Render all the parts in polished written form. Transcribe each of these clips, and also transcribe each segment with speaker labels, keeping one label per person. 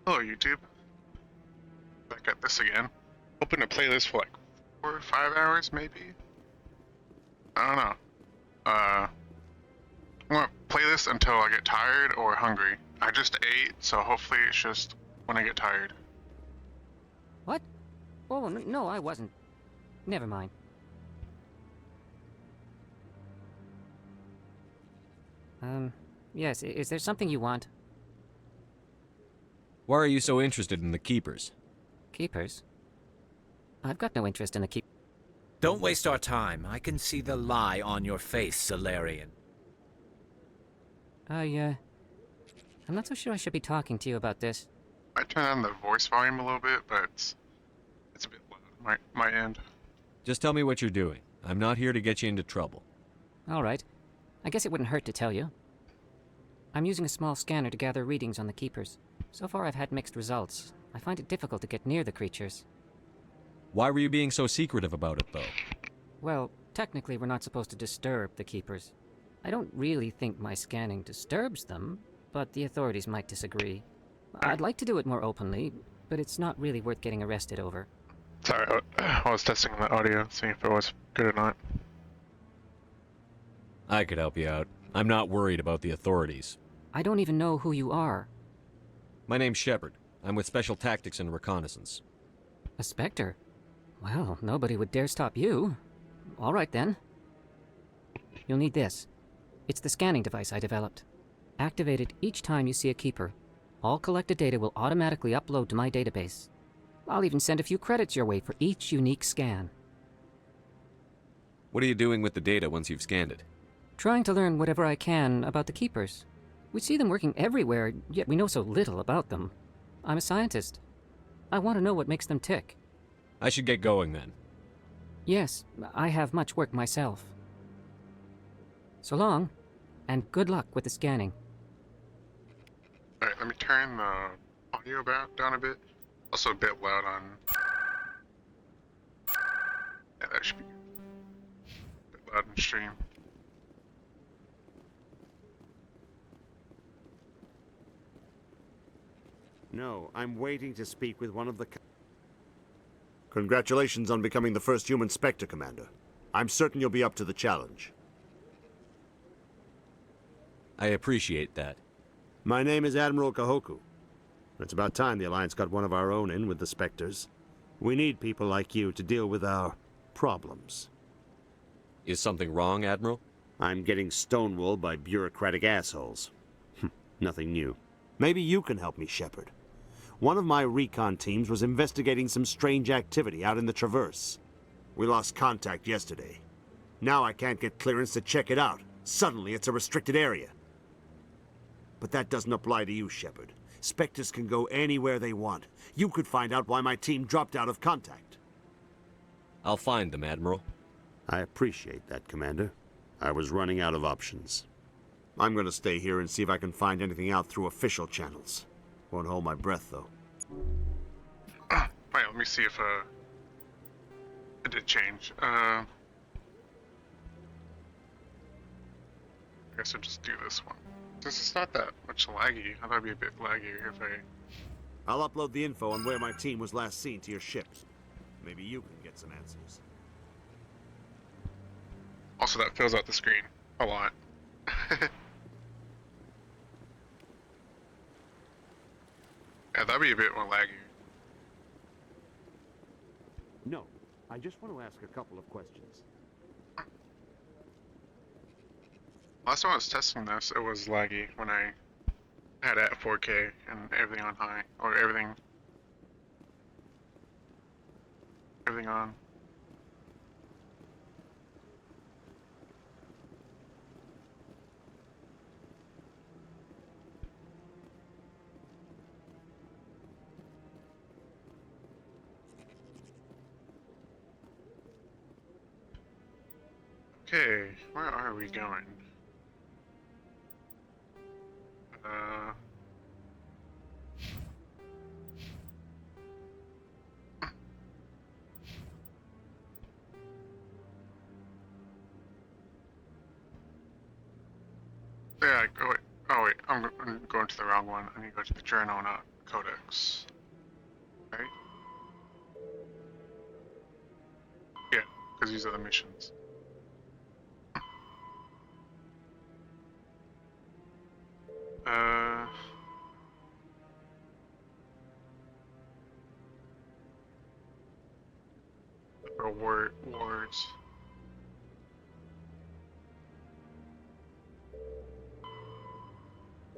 Speaker 1: Hello, YouTube. Back at this again. Hoping to play this for like 4 or 5 hours, maybe? I don't know. I'm gonna play this until I get tired or hungry. I just ate, so hopefully it's just when I get tired.
Speaker 2: What? Oh, no, I wasn't. Never mind. Yes, is there something you want?
Speaker 3: Why are you so interested in the Keepers?
Speaker 2: Keepers? I've got no interest in the
Speaker 4: Don't waste our time. I can see the lie on your face, Solarian.
Speaker 2: I'm not so sure I should be talking to you about this.
Speaker 1: I turn on the voice volume a little bit, but it's a bit loud on my end.
Speaker 3: Just tell me what you're doing. I'm not here to get you into trouble.
Speaker 2: All right. I guess it wouldn't hurt to tell you. I'm using a small scanner to gather readings on the Keepers. So far I've had mixed results. I find it difficult to get near the creatures.
Speaker 3: Why were you being so secretive about it, though?
Speaker 2: Well, technically we're not supposed to disturb the Keepers. I don't really think my scanning disturbs them, but the authorities might disagree. I'd like to do it more openly, but it's not really worth getting arrested over.
Speaker 1: Sorry, I was testing the audio, seeing if it was good or not.
Speaker 3: I could help you out. I'm not worried about the authorities.
Speaker 2: I don't even know who you are.
Speaker 3: My name's Shepard. I'm with Special Tactics and Reconnaissance.
Speaker 2: A Spectre? Well, nobody would dare stop you. All right, then. You'll need this. It's the scanning device I developed. Activate it each time you see a Keeper. All collected data will automatically upload to my database. I'll even send a few credits your way for each unique scan.
Speaker 3: What are you doing with the data once you've scanned it?
Speaker 2: Trying to learn whatever I can about the Keepers. We see them working everywhere, yet we know so little about them. I'm a scientist. I want to know what makes them tick.
Speaker 3: I should get going then.
Speaker 2: Yes, I have much work myself. So long, and good luck with the scanning.
Speaker 1: Alright, let me turn the audio down a bit. Also a bit loud on... Yeah, that should be good. A bit loud in stream.
Speaker 5: No, I'm waiting to speak with one of the... Congratulations on becoming the first human Spectre, Commander. I'm certain you'll be up to the challenge.
Speaker 3: I appreciate that.
Speaker 5: My name is Admiral Kahoku. It's about time the Alliance got one of our own in with the Spectres. We need people like you to deal with our problems.
Speaker 3: Is something wrong, Admiral?
Speaker 5: I'm getting stonewalled by bureaucratic assholes. Nothing new. Maybe you can help me, Shepard. One of my recon teams was investigating some strange activity out in the Traverse. We lost contact yesterday. Now I can't get clearance to check it out. Suddenly it's a restricted area. But that doesn't apply to you, Shepard. Spectres can go anywhere they want. You could find out why my team dropped out of contact.
Speaker 3: I'll find them, Admiral.
Speaker 5: I appreciate that, Commander. I was running out of options. I'm gonna stay here and see if I can find anything out through official channels. Won't hold my breath, though.
Speaker 1: Alright, let me see if it did change. I guess I'll just do this one. This is not that much laggy. I thought it'd be a bit laggier if I...
Speaker 5: I'll upload the info on where my team was last seen to your ship. Maybe you can get some answers.
Speaker 1: Also, that fills out the screen a lot. Yeah, that'd be a bit more laggy.
Speaker 5: No, I just want to ask a couple of questions.
Speaker 1: Last time I was testing this, it was laggy when I had it at 4K and everything on high, or everything on. Okay, where are we going? Yeah, oh wait, I'm going to the wrong one. I need to go to the journal, not codex. Right? Yeah, because these are the missions. Uh... Wards.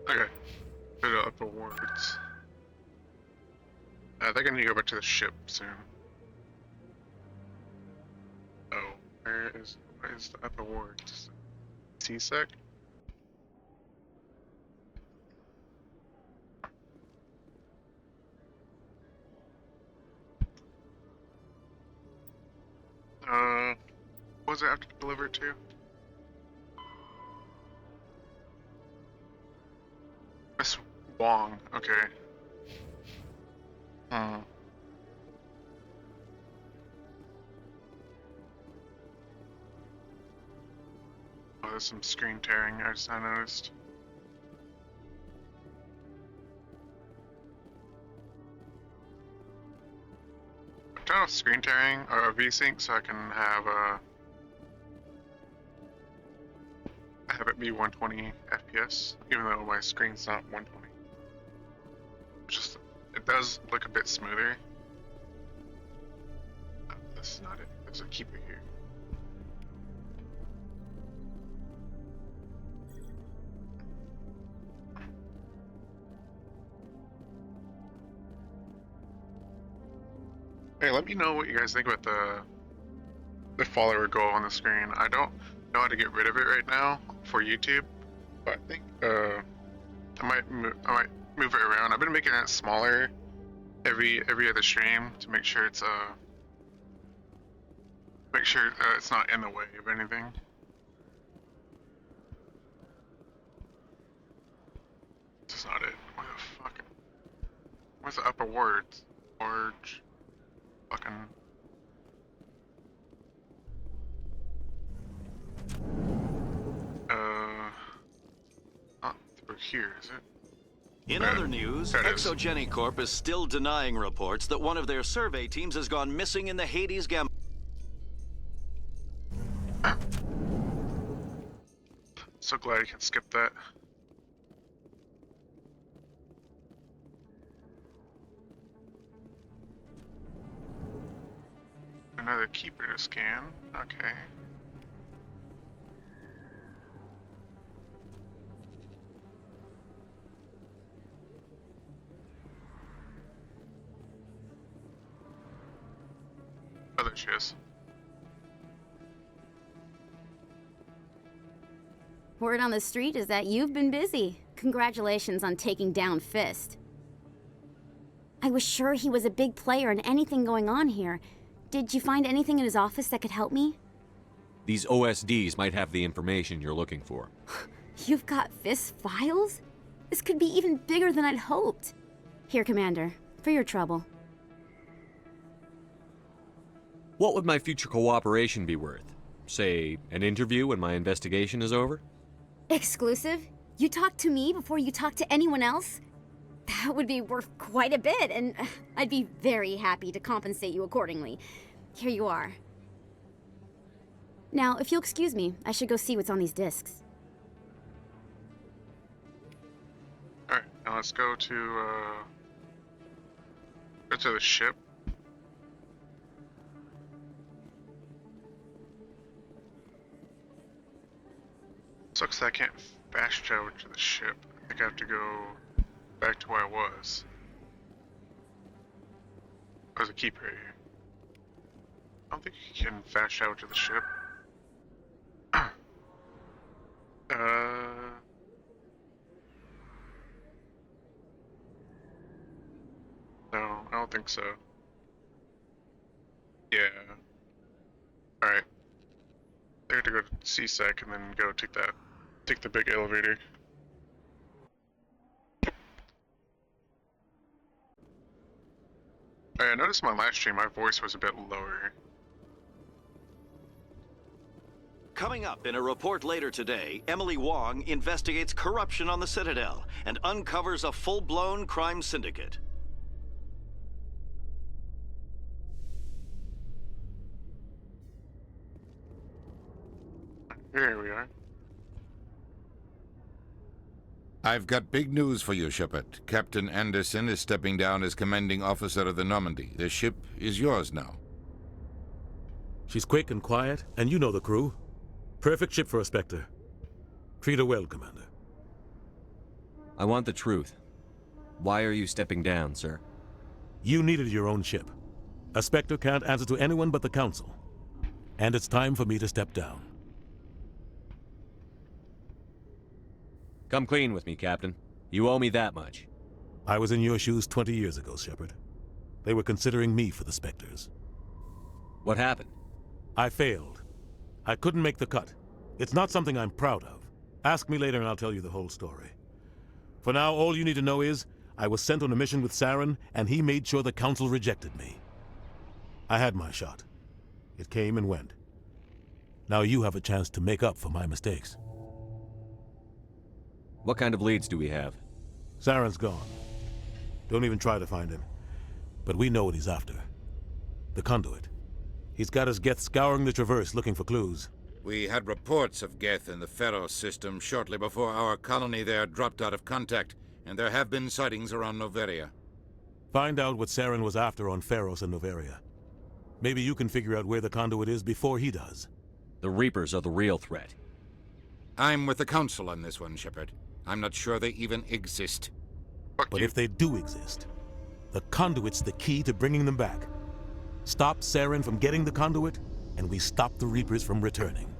Speaker 1: Okay. Go to upper wards. I think I need to go back to the ship soon. Oh, where is the upper wards? C-Sec? What was it I have to deliver it to? Miss Wong, okay. Hmm. Oh, there's some screen tearing I noticed. I've done off screen tearing or VSync so I can have it be 120 FPS, even though my screen's not 120. Just it does look a bit smoother. Oh, this is not it. There's a keeper here. Hey, let me know what you guys think about the follower goal on the screen. I don't know how to get rid of it right now for YouTube, but I think I might move it around. I've been making it smaller every other stream to make sure it's it's not in the way of anything. This is not it. Where the fuck? Where's the upper wards? Orange. Fucking. Not through here, is it?
Speaker 6: In other news,
Speaker 1: there it is.
Speaker 6: Exogeny Corp is still denying reports that one of their survey teams has gone missing in the Hades Gamma.
Speaker 1: So glad I can skip that. Another keeper to scan. Okay. Oh, there she is.
Speaker 7: Word on the street is that you've been busy. Congratulations on taking down Fist. I was sure he was a big player in anything going on here. Did you find anything in his office that could help me?
Speaker 3: These OSDs might have the information you're looking for.
Speaker 7: You've got Fist's files? This could be even bigger than I'd hoped. Here, Commander, for your trouble.
Speaker 3: What would my future cooperation be worth? Say, an interview when my investigation is over?
Speaker 7: Exclusive? You talk to me before you talk to anyone else? That would be worth quite a bit, and I'd be very happy to compensate you accordingly. Here you are. Now, if you'll excuse me, I should go see what's on these discs.
Speaker 1: Alright, now let's go to the ship. Sucks that I can't fast travel to the ship. I think I have to go back to where I was. There's a keeper here. I don't think you can fast travel to the ship. No, I don't think so. Yeah. Alright. I have to go to C-Sec and then go take the big elevator. I noticed in my last stream my voice was a bit lower.
Speaker 6: Coming up in a report later today, Emily Wong investigates corruption on the Citadel and uncovers a full-blown crime syndicate.
Speaker 1: Here we are.
Speaker 8: I've got big news for you, Shepard. Captain Anderson is stepping down as commanding officer of the Normandy. The ship is yours now.
Speaker 9: She's quick and quiet, and you know the crew. Perfect ship for a Spectre. Treat her well, Commander.
Speaker 3: I want the truth. Why are you stepping down, sir?
Speaker 9: You needed your own ship. A Spectre can't answer to anyone but the Council. And it's time for me to step down.
Speaker 3: Come clean with me, Captain. You owe me that much.
Speaker 9: I was in your shoes 20 years ago, Shepard. They were considering me for the Spectres.
Speaker 3: What happened?
Speaker 9: I failed. I couldn't make the cut. It's not something I'm proud of. Ask me later and I'll tell you the whole story. For now, all you need to know is, I was sent on a mission with Saren, and he made sure the Council rejected me. I had my shot. It came and went. Now you have a chance to make up for my mistakes.
Speaker 3: What kind of leads do we have?
Speaker 9: Saren's gone. Don't even try to find him. But we know what he's after. The conduit. He's got his Geth scouring the Traverse looking for clues.
Speaker 8: We had reports of Geth in the Pharos system shortly before our colony there dropped out of contact, and there have been sightings around Noveria.
Speaker 9: Find out what Saren was after on Pharos and Noveria. Maybe you can figure out where the conduit is before he does.
Speaker 3: The Reapers are the real threat.
Speaker 8: I'm with the Council on this one, Shepard. I'm not sure they even exist.
Speaker 1: Fuck
Speaker 9: But
Speaker 1: you.
Speaker 9: if they do exist, the conduit's the key to bringing them back. Stop Saren from getting the conduit, and we stop the Reapers from returning.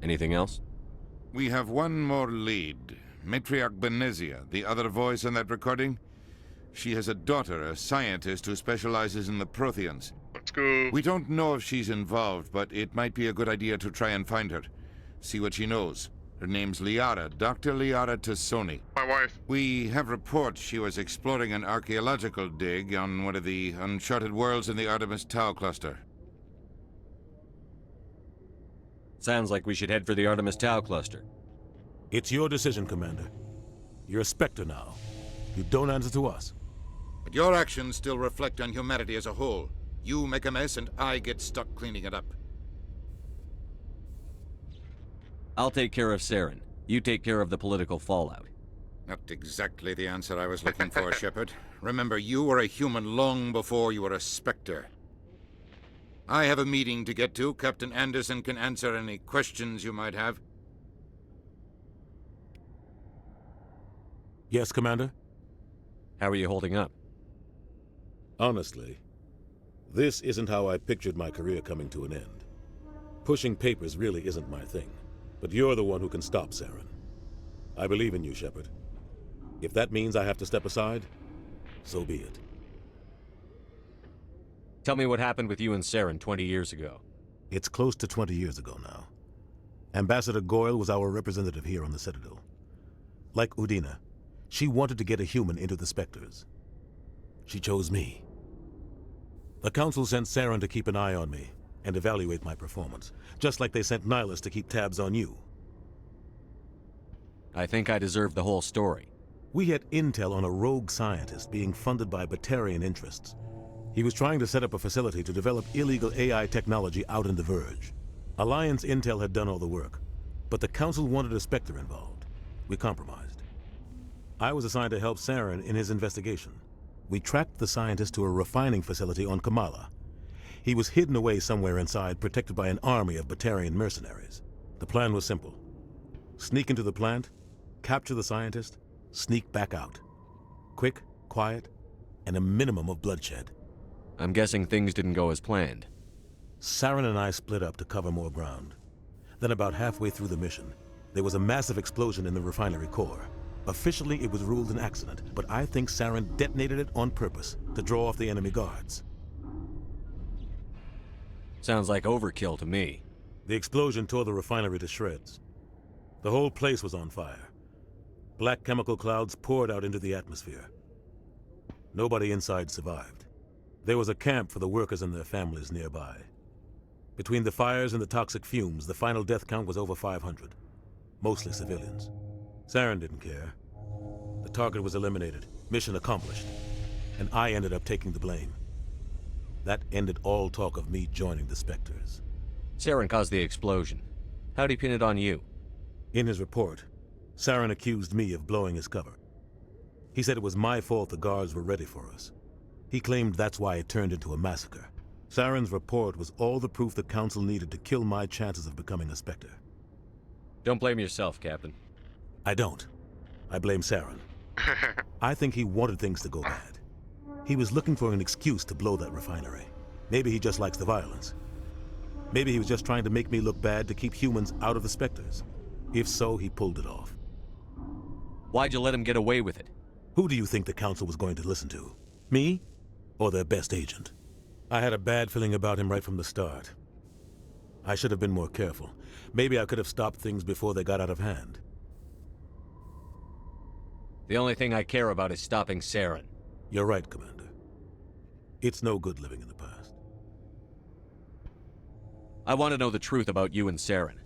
Speaker 3: Anything else?
Speaker 8: We have one more lead. Matriarch Benezia, the other voice in that recording. She has a daughter, a scientist who specializes in the Protheans.
Speaker 1: Let's go.
Speaker 8: We don't know if she's involved, but it might be a good idea to try and find her. See what she knows. Her name's Liara, Dr. Liara Tassoni.
Speaker 1: My wife.
Speaker 8: We have reports she was exploring an archaeological dig on one of the uncharted worlds in the Artemis Tau cluster.
Speaker 3: Sounds like we should head for the Artemis Tau cluster.
Speaker 9: It's your decision, Commander. You're a Spectre now. You don't answer to us.
Speaker 8: But your actions still reflect on humanity as a whole. You make a mess and I get stuck cleaning it up.
Speaker 3: I'll take care of Saren. You take care of the political fallout.
Speaker 8: Not exactly the answer I was looking for, Shepard. Remember, you were a human long before you were a Spectre. I have a meeting to get to. Captain Anderson can answer any questions you might have.
Speaker 9: Yes, Commander?
Speaker 3: How are you holding up?
Speaker 9: Honestly, this isn't how I pictured my career coming to an end. Pushing papers really isn't my thing. But you're the one who can stop Saren. I believe in you, Shepard. If that means I have to step aside, so be it.
Speaker 3: Tell me what happened with you and Saren 20 years ago.
Speaker 9: It's close to 20 years ago now. Ambassador Goyle was our representative here on the Citadel. Like Udina, she wanted to get a human into the Spectres. She chose me. The Council sent Saren to keep an eye on me and evaluate my performance, just like they sent Nihilus to keep tabs on you.
Speaker 3: I think I deserve the whole story.
Speaker 9: We had intel on a rogue scientist being funded by Batarian interests. He was trying to set up a facility to develop illegal AI technology out in the Verge. Alliance intel had done all the work, but the Council wanted a Spectre involved. We compromised. I was assigned to help Saren in his investigation. We tracked the scientist to a refining facility on Kamala. He was hidden away somewhere inside, protected by an army of Batarian mercenaries. The plan was simple. Sneak into the plant, capture the scientist, sneak back out. Quick, quiet, and a minimum of bloodshed.
Speaker 3: I'm guessing things didn't go as planned.
Speaker 9: Saren and I split up to cover more ground. Then about halfway through the mission, there was a massive explosion in the refinery core. Officially, it was ruled an accident, but I think Saren detonated it on purpose to draw off the enemy guards.
Speaker 3: Sounds like overkill to me.
Speaker 9: The explosion tore the refinery to shreds. The whole place was on fire. Black chemical clouds poured out into the atmosphere. Nobody inside survived. There was a camp for the workers and their families nearby. Between the fires and the toxic fumes, the final death count was over 500. Mostly civilians. Saren didn't care. The target was eliminated, mission accomplished, and I ended up taking the blame. That ended all talk of me joining the Spectres.
Speaker 3: Saren caused the explosion. How'd he pin it on you?
Speaker 9: In his report, Saren accused me of blowing his cover. He said it was my fault the guards were ready for us. He claimed that's why it turned into a massacre. Saren's report was all the proof the Council needed to kill my chances of becoming a Spectre.
Speaker 3: Don't blame yourself, Captain.
Speaker 9: I don't. I blame Saren. I think he wanted things to go bad. He was looking for an excuse to blow that refinery. Maybe he just likes the violence. Maybe he was just trying to make me look bad to keep humans out of the Spectres. If so, he pulled it off.
Speaker 3: Why'd you let him get away with it?
Speaker 9: Who do you think the Council was going to listen to? Me? Or their best agent? I had a bad feeling about him right from the start. I should have been more careful. Maybe I could have stopped things before they got out of hand.
Speaker 3: The only thing I care about is stopping Saren.
Speaker 9: You're right, Commander. It's no good living in the past.
Speaker 3: I want to know the truth about you and Saren.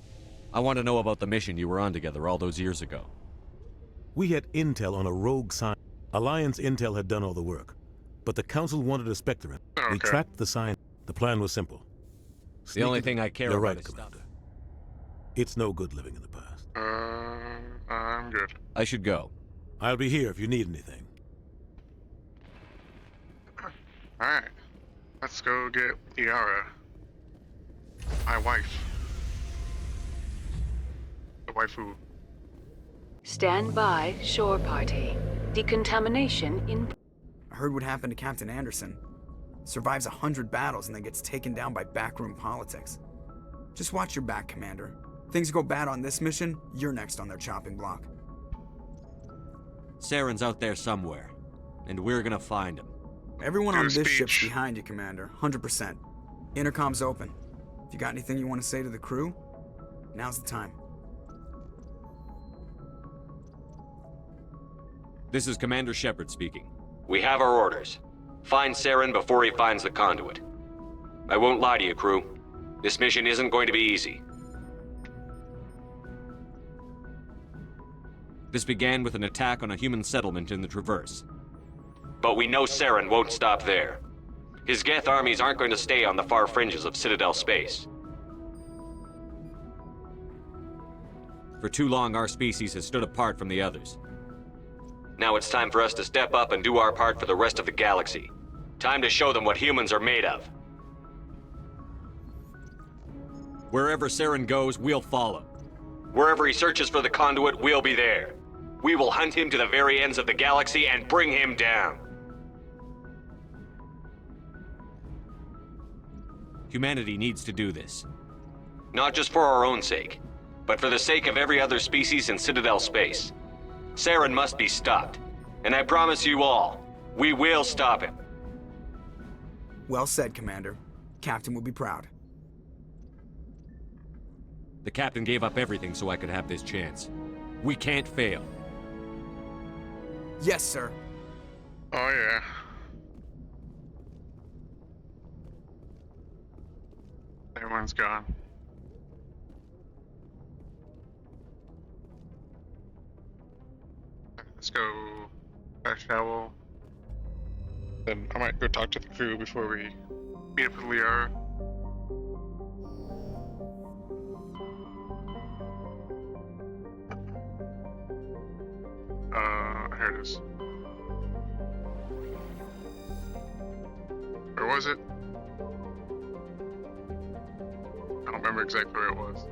Speaker 3: I want to know about the mission you were on together all those years ago.
Speaker 9: We had intel on a rogue scientist. Alliance intel had done all the work. But the Council wanted a Spectre in.
Speaker 1: Okay.
Speaker 9: We tracked the science. The plan was simple.
Speaker 3: The only thing I care
Speaker 9: You're
Speaker 3: about
Speaker 9: right,
Speaker 3: is
Speaker 9: Commander. It's no good living in the past.
Speaker 1: I'm good.
Speaker 3: I should go.
Speaker 9: I'll be here if you need anything.
Speaker 1: Alright. Let's go get Yara. My wife. The waifu.
Speaker 10: Stand by, shore party. Decontamination in...
Speaker 11: I heard what happened to Captain Anderson. Survives 100 battles and then gets taken down by backroom politics. Just watch your back, Commander. Things go bad on this mission, you're next on their chopping block.
Speaker 3: Saren's out there somewhere, and we're gonna find him.
Speaker 11: Everyone
Speaker 1: Do
Speaker 11: on
Speaker 1: a
Speaker 11: this ship's
Speaker 1: speech.
Speaker 11: behind you, Commander. 100%. Intercom's open. If you got anything you want to say to the crew, now's the time.
Speaker 3: This is Commander Shepard speaking. We have our orders. Find Saren before he finds the conduit. I won't lie to you, crew. This mission isn't going to be easy. This began with an attack on a human settlement in the Traverse. But we know Saren won't stop there. His Geth armies aren't going to stay on the far fringes of Citadel space. For too long, our species has stood apart from the others. Now it's time for us to step up and do our part for the rest of the galaxy. Time to show them what humans are made of. Wherever Saren goes, we'll follow. Wherever he searches for the conduit, we'll be there. We will hunt him to the very ends of the galaxy and bring him down. Humanity needs to do this. Not just for our own sake, but for the sake of every other species in Citadel space. Saren must be stopped. And I promise you all, we will stop him.
Speaker 11: Well said, Commander. Captain will be proud.
Speaker 3: The captain gave up everything so I could have this chance. We can't fail.
Speaker 11: Yes, sir.
Speaker 1: Oh yeah. Everyone's gone. Let's go fast travel. Then I might go talk to the crew before we meet up with Liara. Here it is. Where was it? I don't remember exactly where it was.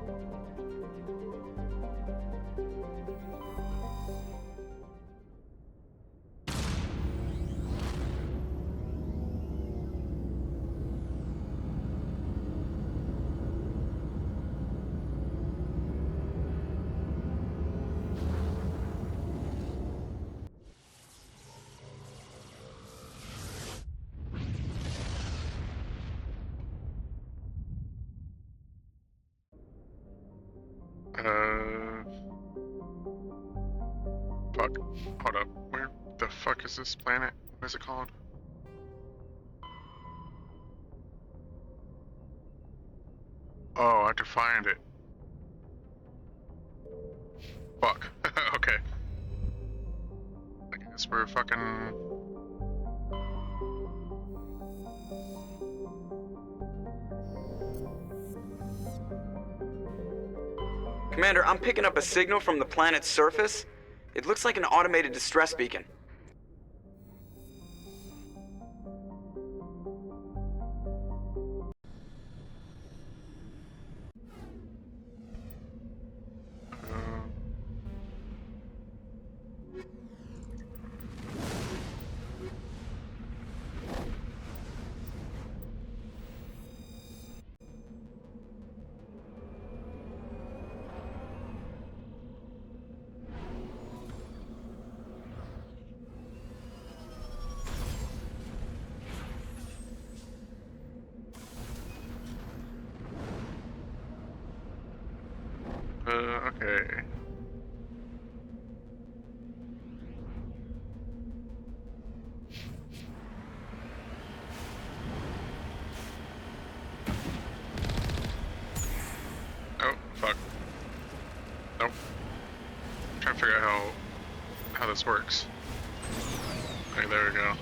Speaker 1: Fuck. Hold up. Where the fuck is this planet? What is it called? Oh, I have to find it. Fuck. Okay. I guess we're fucking...
Speaker 12: Commander, I'm picking up a signal from the planet's surface. It looks like an automated distress beacon.
Speaker 1: Okay. Oh, fuck. Nope. I'm trying to figure out how this works. Okay, there we go.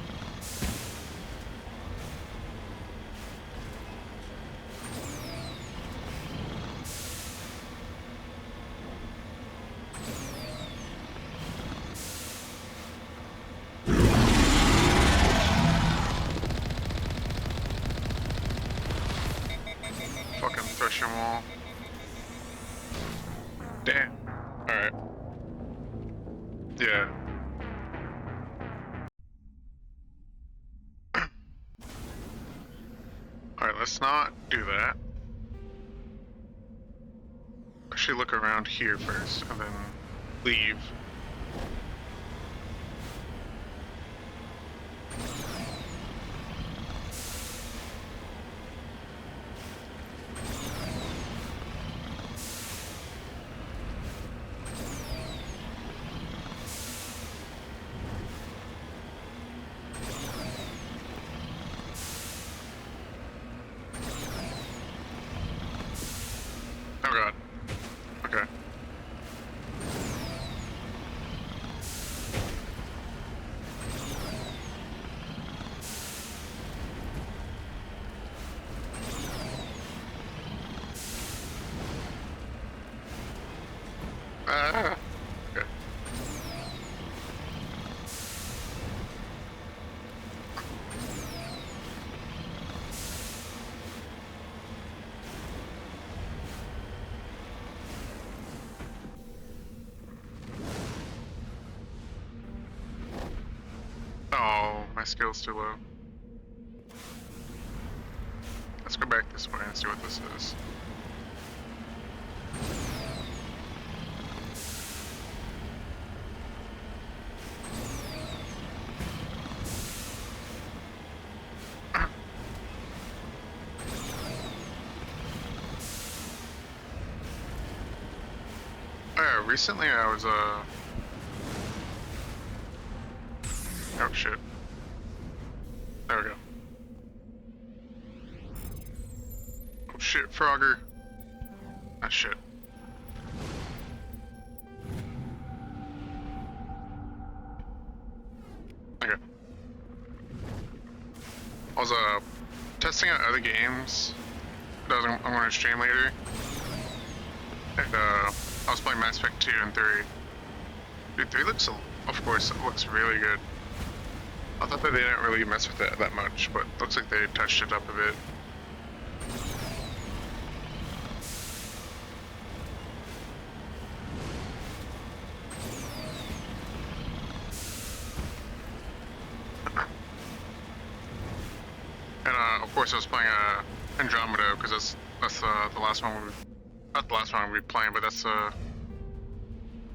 Speaker 1: Fucking threshing wall. Damn. Alright. Yeah. Alright, let's not do that. Actually look around here first, and then leave. Oh god. Okay. Ah. Okay. Oh, my skill's too low. Let's go back this way and see what this is. Oh yeah, recently I was oh shit. There we go. Oh shit, Frogger. Ah shit. Okay. I was testing out other games that I'm gonna stream later. And I was playing Mass Effect 2 and 3. Dude, 3 looks, of course, it looks really good. I thought that they didn't really mess with it that much, but looks like they touched it up a bit. And of course I was playing Andromeda, because that's the last one not the last one we'll be playing, but that's the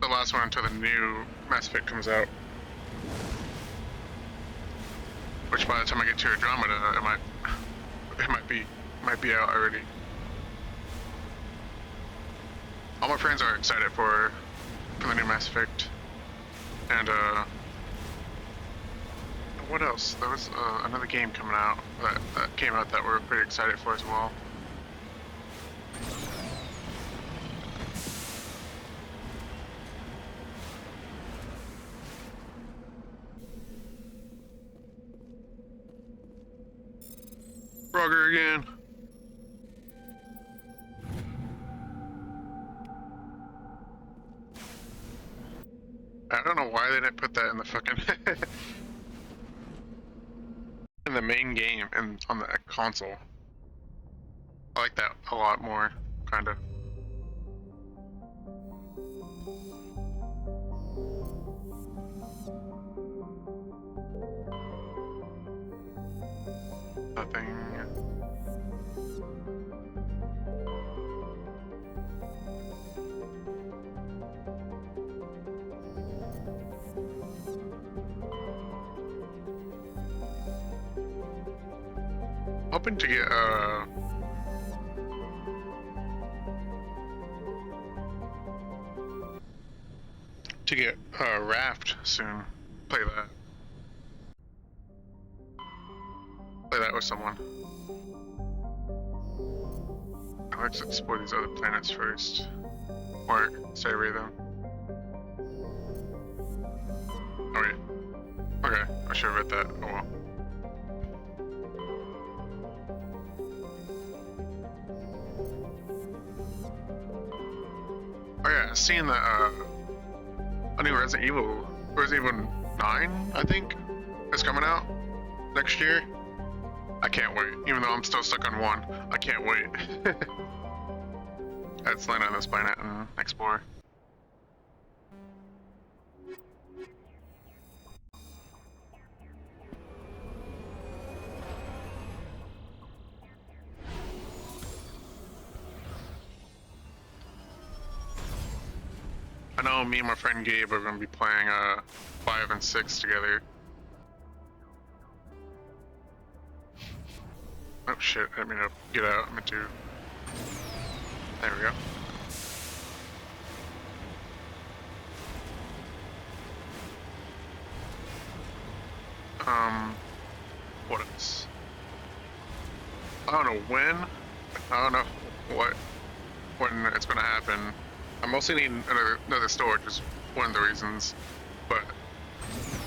Speaker 1: last one until the new Mass Effect comes out. Which by the time I get to Andromeda, it might be out already. All my friends are excited for the new Mass Effect, and what else? There was another game coming out that came out that we're pretty excited for as well. Frogger again. I don't know why they didn't put that in the fucking in the main game and on the console. I like that a lot more, kind of. Nothing. Hoping to get Raft soon. Play that. Play that with someone. Let's explore these other planets first. Or stay away them. Oh wait. Okay, I should have read that. Oh well. Oh yeah, seeing that a new Resident Evil 9, I think, is coming out next year. I can't wait, even though I'm still stuck on 1. I can't wait. Let's land on this planet and explore. I know me and my friend Gabe are going to be playing 5 and 6 together. Oh shit, I didn't mean to get out. I meant to. There we go. What else? I don't know when. I don't know when it's gonna happen. I mostly need another storage, is one of the reasons. But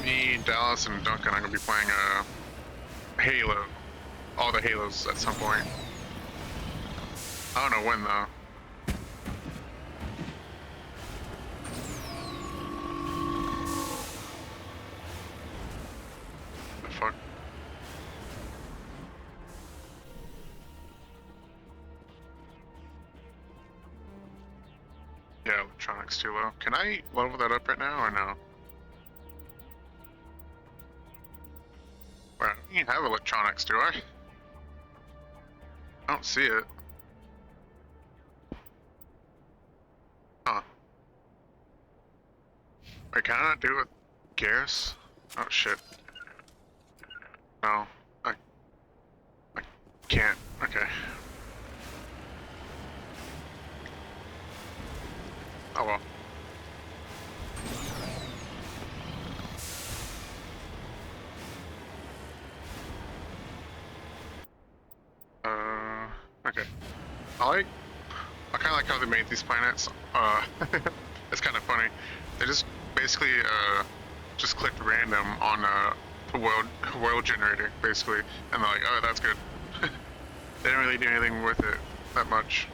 Speaker 1: me, Dallas, and Duncan are gonna be playing Halo. All the Halos at some point. I don't know when though. The fuck? Yeah, electronics too low. Can I level that up right now or no? Well, I don't have electronics, do I? I don't see it. Huh. Wait, can I not do it with Garrus? Oh shit. No. I can't. Okay. Oh well. Okay. I kind of like how they made these planets. It's kind of funny. They just basically just clicked random on the world generator, basically, and they're like, oh, that's good. They didn't really do anything with it that much.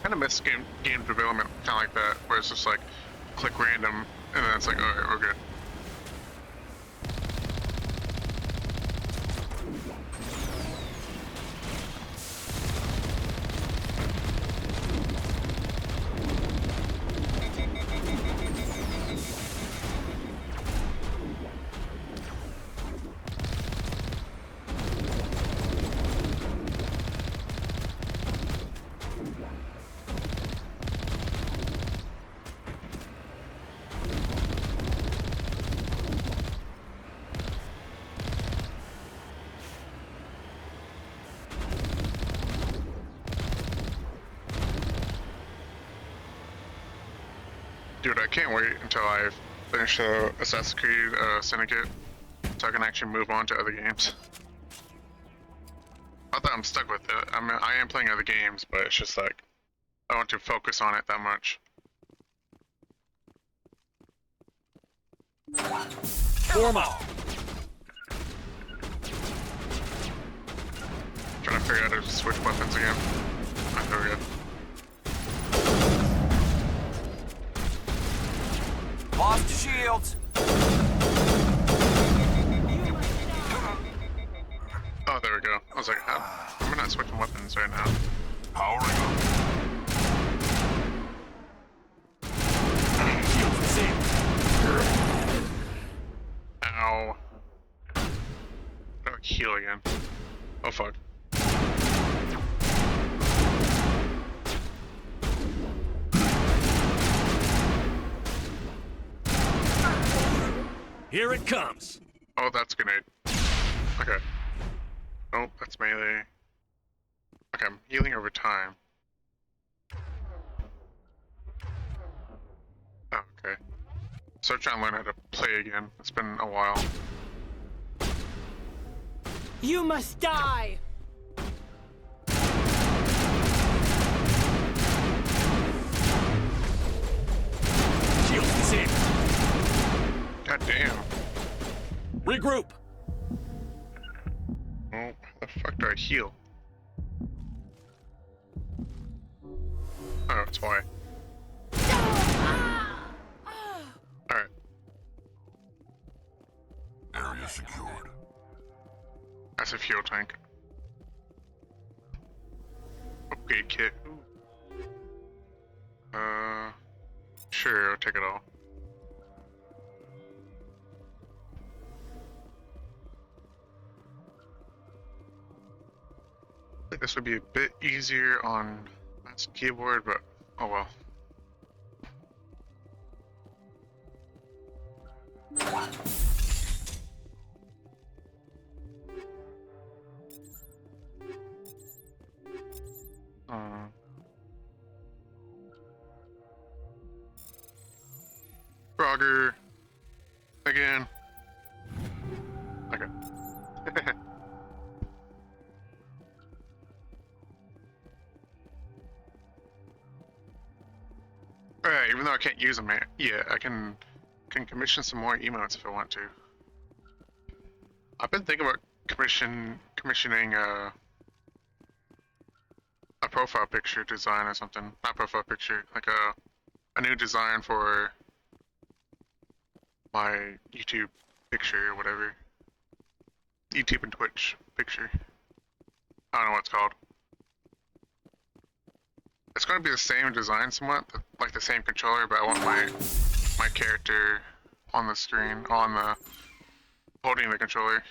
Speaker 1: Kind of miss game development, kind of like that, where it's just like click random, and then it's like, alright, we're good. Dude, I can't wait until I finish Assassin's Creed Syndicate so I can actually move on to other games. Not that I'm stuck with it. I am playing other games, but it's just like I want to focus on it that much.
Speaker 4: Form up.
Speaker 1: Trying to figure out how to switch weapons again. Ah, there we go.
Speaker 12: Lost shields.
Speaker 1: Oh, there we go. I was like, how am I not switching weapons right now?
Speaker 13: Powering up.
Speaker 1: Ow. Oh, heal again. Oh, fuck.
Speaker 4: Here it comes.
Speaker 1: Oh, that's grenade. Okay. Oh, that's melee. Okay, I'm healing over time. Oh, okay. So I'm trying to learn how to play again. It's been a while.
Speaker 14: You must die!
Speaker 4: Shields disabled.
Speaker 1: God damn.
Speaker 4: Regroup.
Speaker 1: Oh, how the fuck do I heal? Oh, it's why. Alright.
Speaker 13: Area secured.
Speaker 1: That's a fuel tank. Upgrade kit. Ooh. Sure, I'll take it all. I think this would be a bit easier on mouse and keyboard, but oh well. Frogger. Again. Okay. Alright, even though I can't use them yet, I can commission some more emotes if I want to. I've been thinking about commissioning a profile picture design or something. Not profile picture, like a new design for my YouTube picture or whatever. YouTube and Twitch picture. I don't know what it's called. It's going to be the same design somewhat, like the same controller, but I want my character on the screen, holding the controller.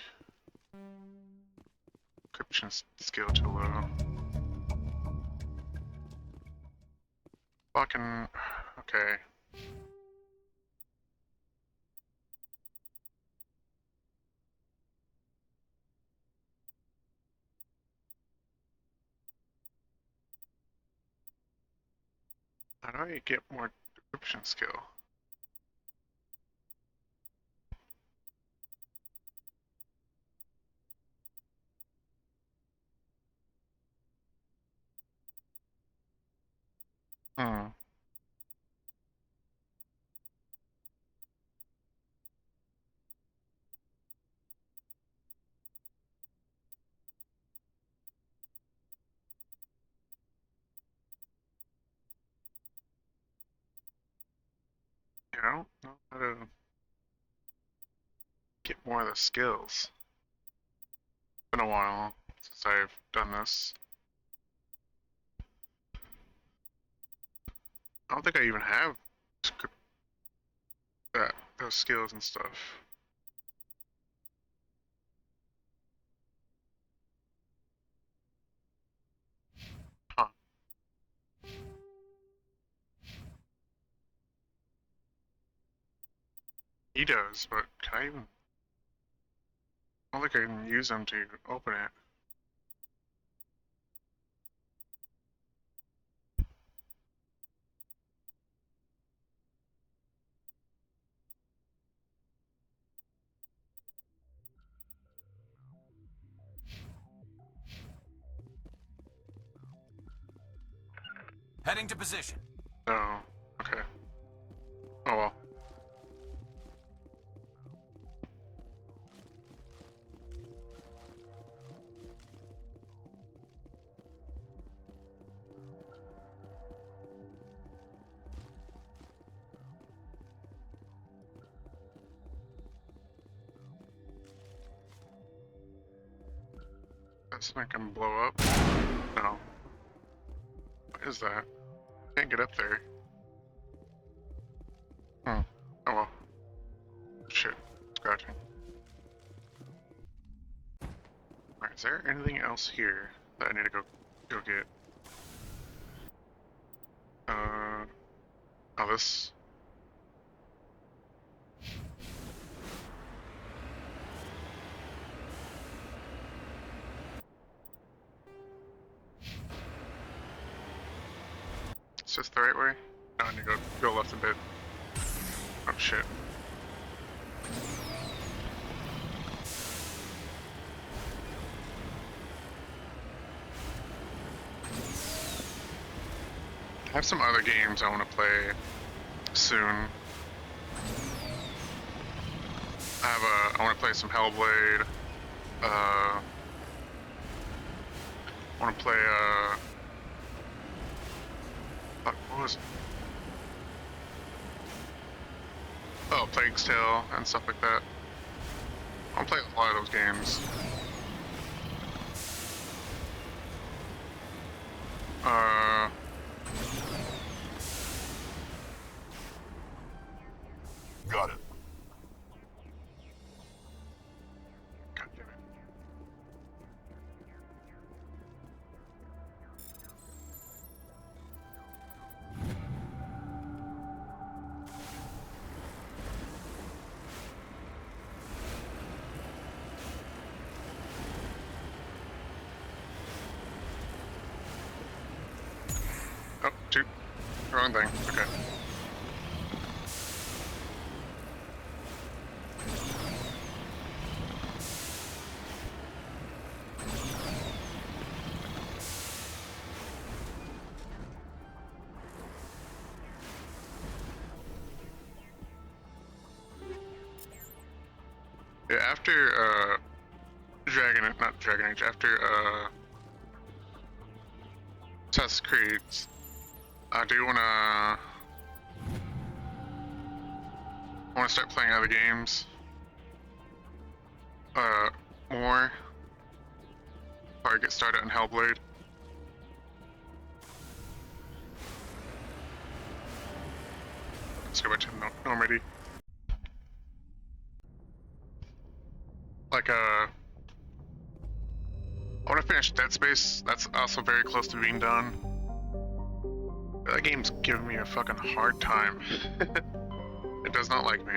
Speaker 1: Encryption skill too low. Fucking okay. How do I get more decryption skill? Hmm. Yeah, I don't know how to get more of the skills. Been a while since I've done this. I don't think I even have those skills and stuff. Huh. He does, but can I even? I don't think I can use them to open it.
Speaker 4: Heading to position.
Speaker 1: Oh, okay. Oh well. something I can blow up? No. What is that? Can't get up there. Hmm. Oh well. Shit. Scratching. Alright, is there anything else here that I need to go get? Oh, this. Is this the right way? No, I need to go left a bit. Oh shit. I have some other games I want to play soon. I want to play some Hellblade. I want to play what was it? Oh, Plague's Tale and stuff like that. I want to play a lot of those games.
Speaker 13: Got it.
Speaker 1: God damn it. Oh, shoot. Wrong thing. Okay. Yeah, after not Dragon Age, after Assassin's Creed, I do wanna start playing other games more. Probably get started on Hellblade. Let's go back to Normandy. Like I want to finish Dead Space. That's also very close to being done. That game's giving me a fucking hard time. It does not like me.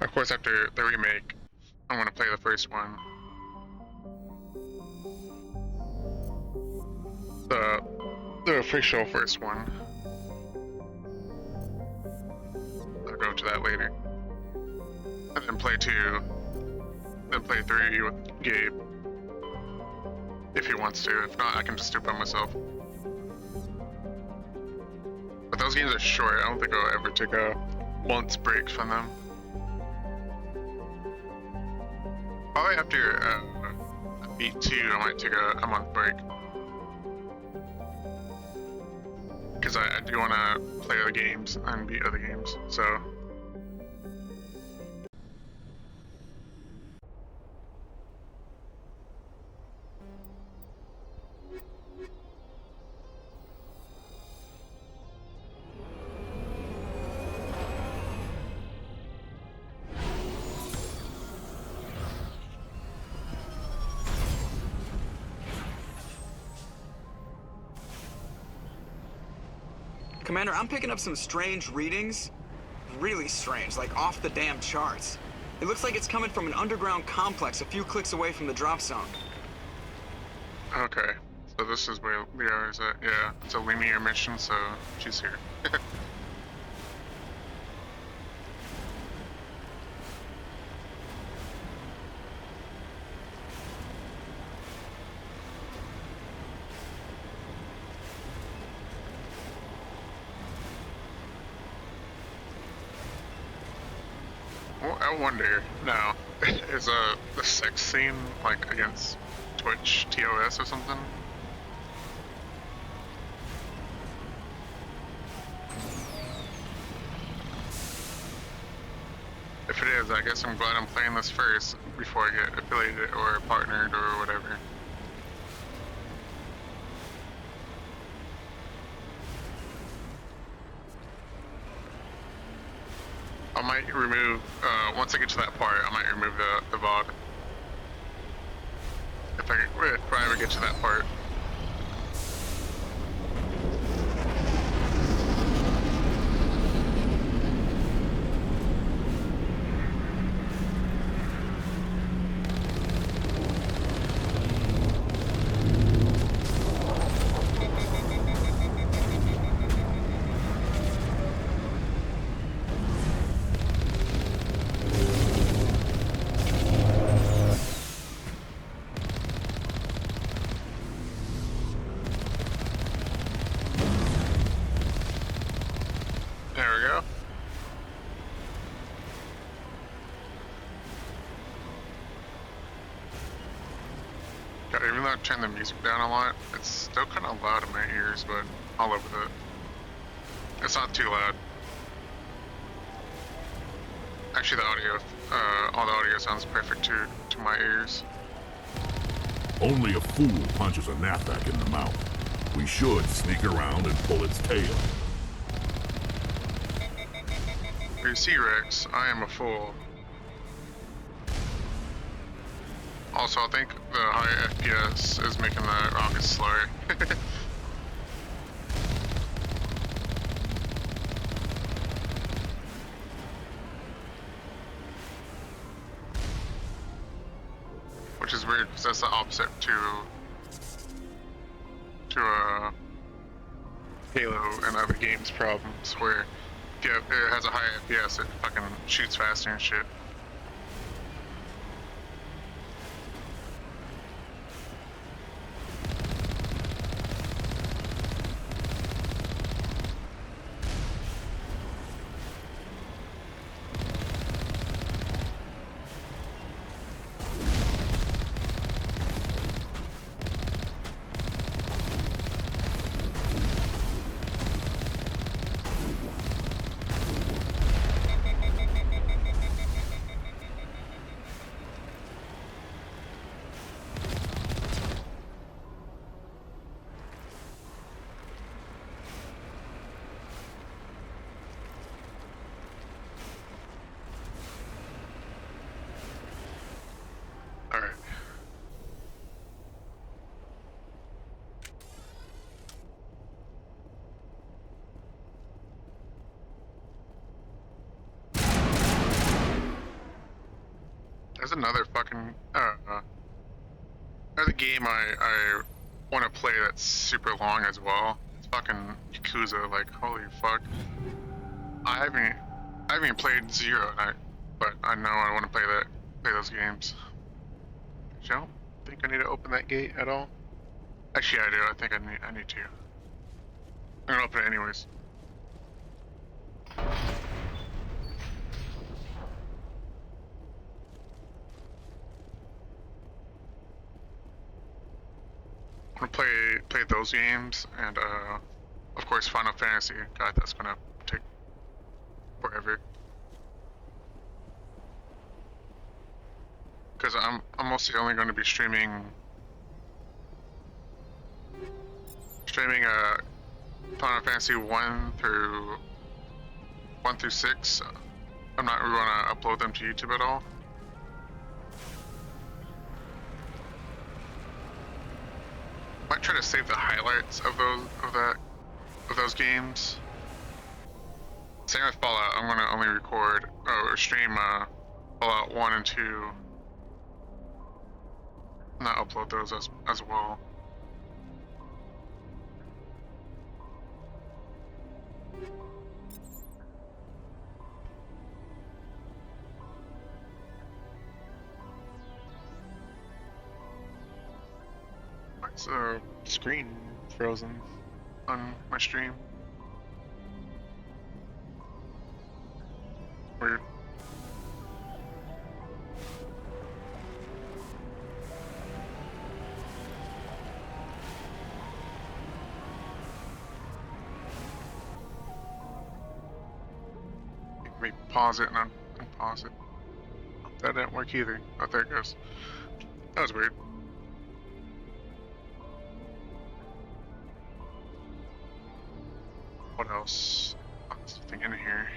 Speaker 1: Of course, after the remake, I want to play the first one. The official first one. I'll go to that later. And then play 2. Then play 3 with Gabe. If he wants to. If not, I can just do it by myself. But those games are short. I don't think I'll ever take a month's break from them. Probably after I beat 2, I might take a month break. Because I do want to play other games and beat other games, so...
Speaker 11: Commander, I'm picking up some strange readings. Really strange, like off the damn charts. It looks like it's coming from an underground complex a few clicks away from the drop zone.
Speaker 1: Okay, so this is where Liara is at. Yeah, it's a linear mission, so she's here. Well, I wonder now, is the sex scene like against Twitch TOS or something? If if it is, I guess I'm glad I'm playing this first before I get affiliated or partnered or whatever. I might remove, once I get to that part, I might remove the VOD. If I ever get to that part. There we go. God, even though I turned the music down a lot, it's still kind of loud in my ears, but I'll live with it. It's not too loud. Actually, the audio, all the audio sounds perfect to my ears.
Speaker 13: Only a fool punches a knapsack in the mouth. We should sneak around and pull its tail.
Speaker 1: You see, Rex, I am a fool. Also, I think the high FPS is making the rockets slower. Which is weird, because that's the opposite to Halo and other games problems, where if it has a high FPS, it fucking shoots faster and shit. Alright. There's another fucking, there's a game I want to play that's super long as well. It's fucking Yakuza, like, holy fuck. I haven't even played Zero, but I know I want to play those games. Actually, I don't think I need to open that gate at all. Actually, I do. I think I need to. I'm gonna open it anyways. I'm gonna play those games and of course Final Fantasy. God, that's gonna take forever. Because I'm mostly only going to be streaming Final Fantasy 1 through 6. I'm not really going to upload them to YouTube at all. Might try to save the highlights of those games. Same with Fallout. I'm going to only record or stream Fallout 1 and 2. Not upload those as well. It's a screen frozen on my stream. Weird. Let me pause it and unpause it. that didn't work either. Oh, there it goes. That was weird. What else? Oh, there's nothing in here.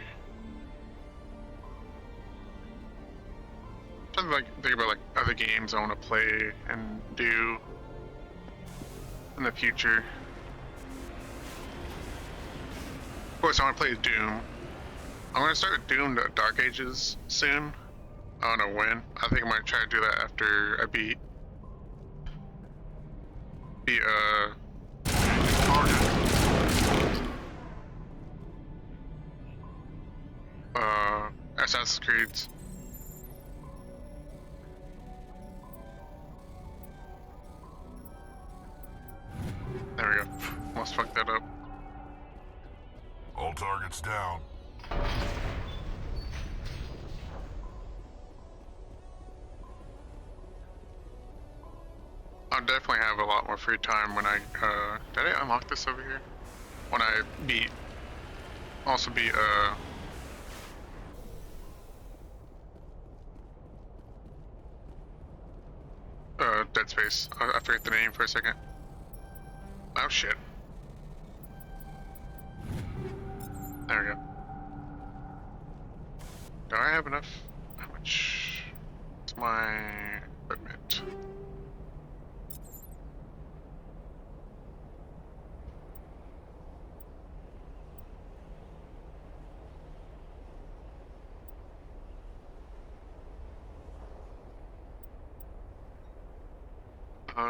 Speaker 1: I'm trying to think about like other games I want to play and do in the future. Of course, I want to play Doom. I'm gonna start with Doom the Dark Ages soon. I don't know when. I think I might try to do that after I beat Assassin's Creed. There we go. Almost fucked that up.
Speaker 13: All targets down.
Speaker 1: I'll definitely have a lot more free time when I, did I unlock this over here? When I also beat, Dead Space. I forget the name for a second. Oh shit. There we go. Do I have enough? How much? What's my equipment? I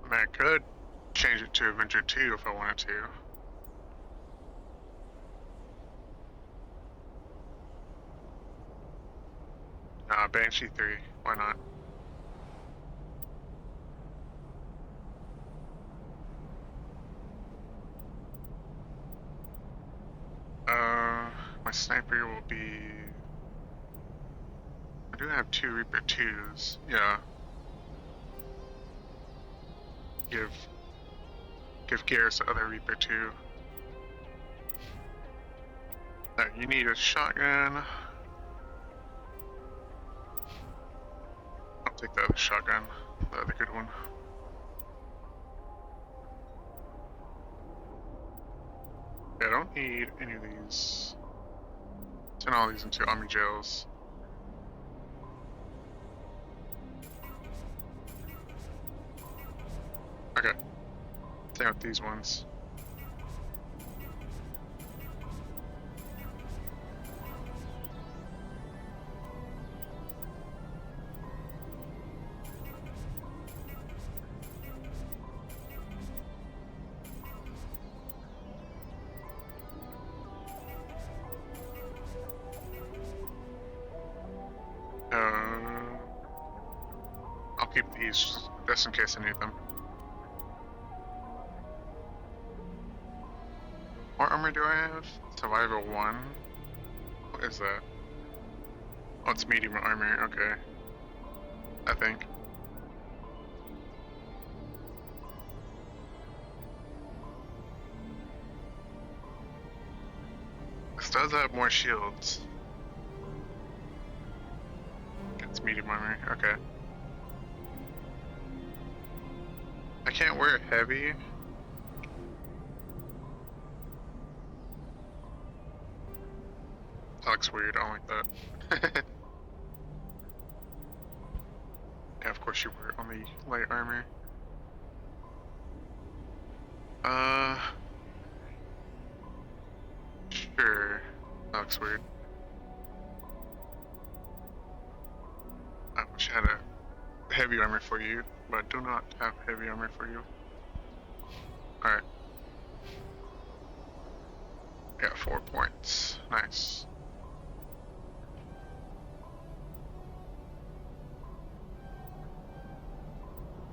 Speaker 1: mean, I could change it to Avenger 2 if I wanted to. Banshee 3. Why not? My sniper will be... I do have 2 Reaper 2s. Yeah. Give Garrus the other Reaper 2. You need a shotgun. I'll take the other shotgun, the other good one. Yeah, I don't need any of these. Turn all these into army gels. Okay. Same with these ones. I'll keep these just in case I need them. What armor do I have? Survival 1? What is that? Oh, it's medium armor, okay. I think. This does have more shields. It's medium armor, okay. I can't wear heavy. That looks weird, I don't like that. Yeah, of course you wear it on the light armor. Sure. That looks weird. I wish I had a heavy armor for you, but I do not have heavy armor for you. Alright. Got 4 points. Nice.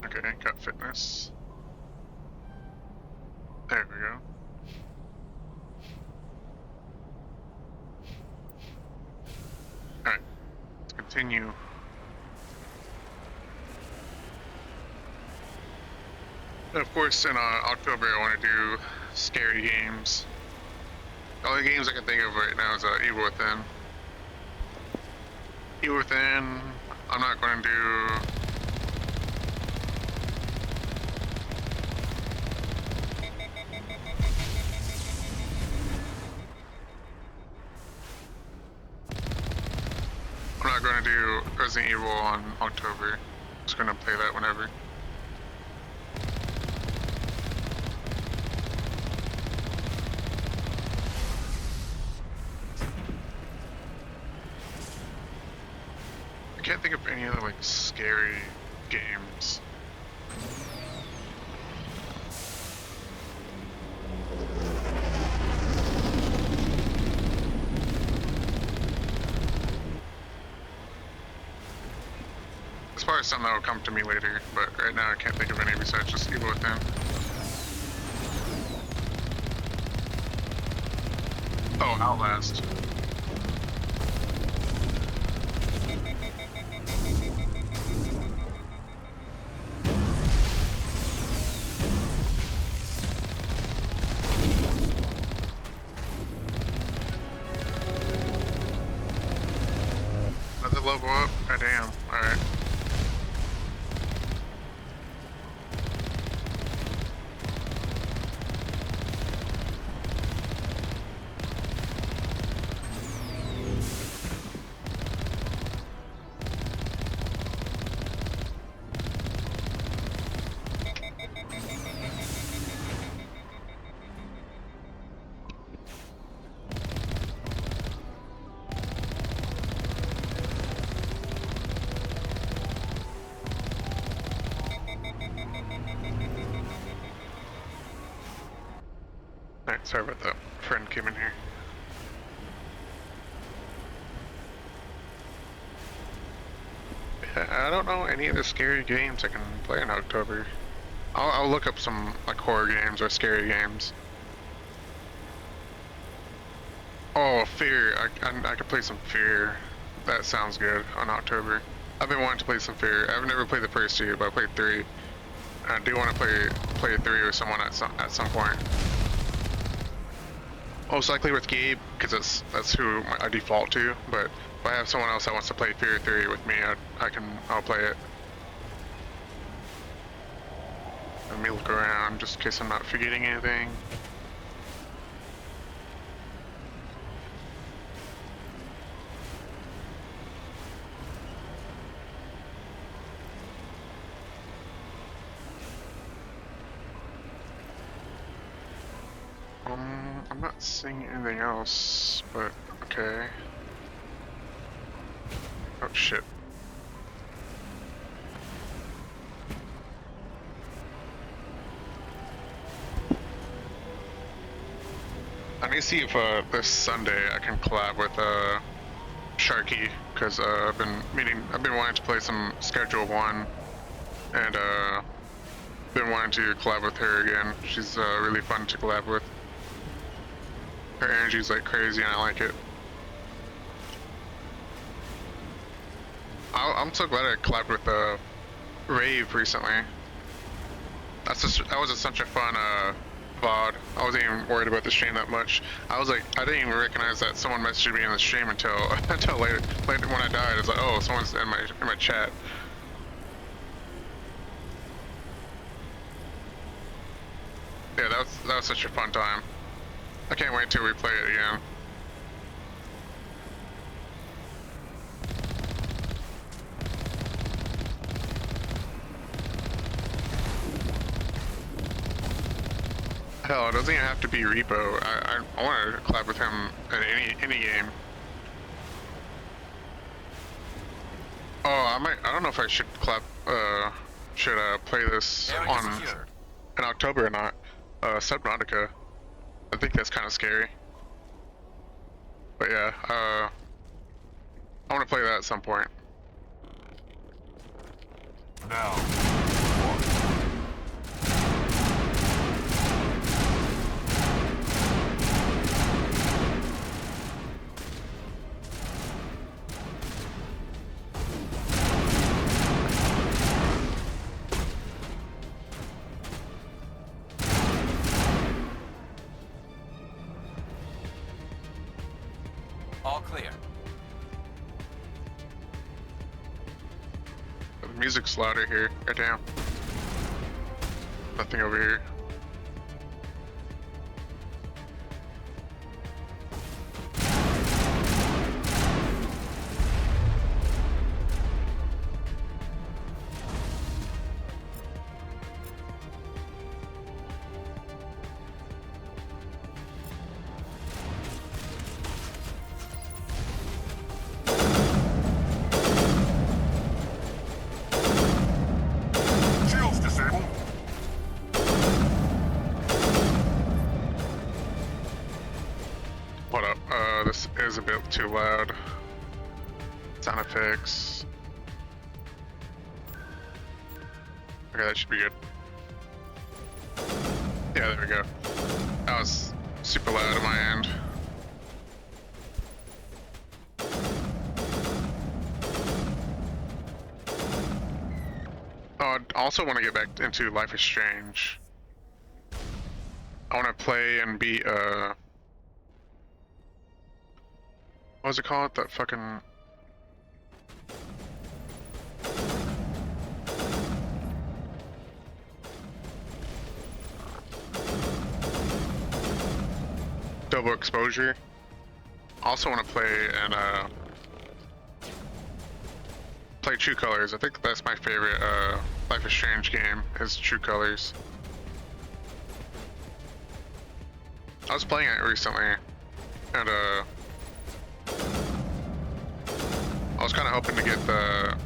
Speaker 1: Okay, got fitness. There we go. Alright, let's continue. And of course, in October, I want to do scary games. The only games I can think of right now is Evil Within. Evil Within, I'm not going to do... I'm not going to do Resident Evil on October. Just going to play that whenever. I can't think of any other like scary games. There's probably some that will come to me later, but right now I can't think of any besides just Evil Within. Oh, Outlast. Another level up? Goddamn. Alright. Alright, sorry about that. Friend came in here. Yeah, I don't know any of the scary games I can play in October. I'll look up some like horror games or scary games. Oh, Fear. I could play some Fear. That sounds good on October. I've been wanting to play some Fear. I've never played the first two, but I played 3. I do want to play 3 with someone at some point. Most likely with Gabe, because that's who I default to. But if I have someone else that wants to play Fear 3 with me, I'll play it. Let me look around just in case I'm not forgetting anything. I'm not seeing anything else, but okay. Oh shit. I need to see if this Sunday I can collab with Sharky, because I've been wanting to play some Schedule 1, and been wanting to collab with her again. She's really fun to collab with. Her energy's like crazy and I like it. I'm so glad I collabed with Rave recently. That was such a fun VOD. I wasn't even worried about the stream that much. I didn't even recognize that someone messaged me in the stream until later when I died. It's like, oh, someone's in my chat. Yeah, that was such a fun time. I can't wait till we play it again. Hell, it doesn't even have to be Repo. I want to collab with him in any game. Oh, I don't know if I should play this in October or not. Subnautica. I think that's kind of scary. But yeah, I want to play that at some point.
Speaker 13: Now.
Speaker 4: All clear.
Speaker 1: The music's louder here. Goddamn. Nothing over here.
Speaker 13: Shields disabled.
Speaker 1: Hold up. This is a bit too loud. Sound effects. Okay, that should be good. Yeah, there we go. That was super loud on my end. Oh, I also want to get back into Life is Strange. I want to play and be, what was it called? That fucking... Double exposure. Also want to play and play True Colors. I think that's my favorite Life is Strange game is True Colors. I was playing it recently, and I was kind of hoping to get a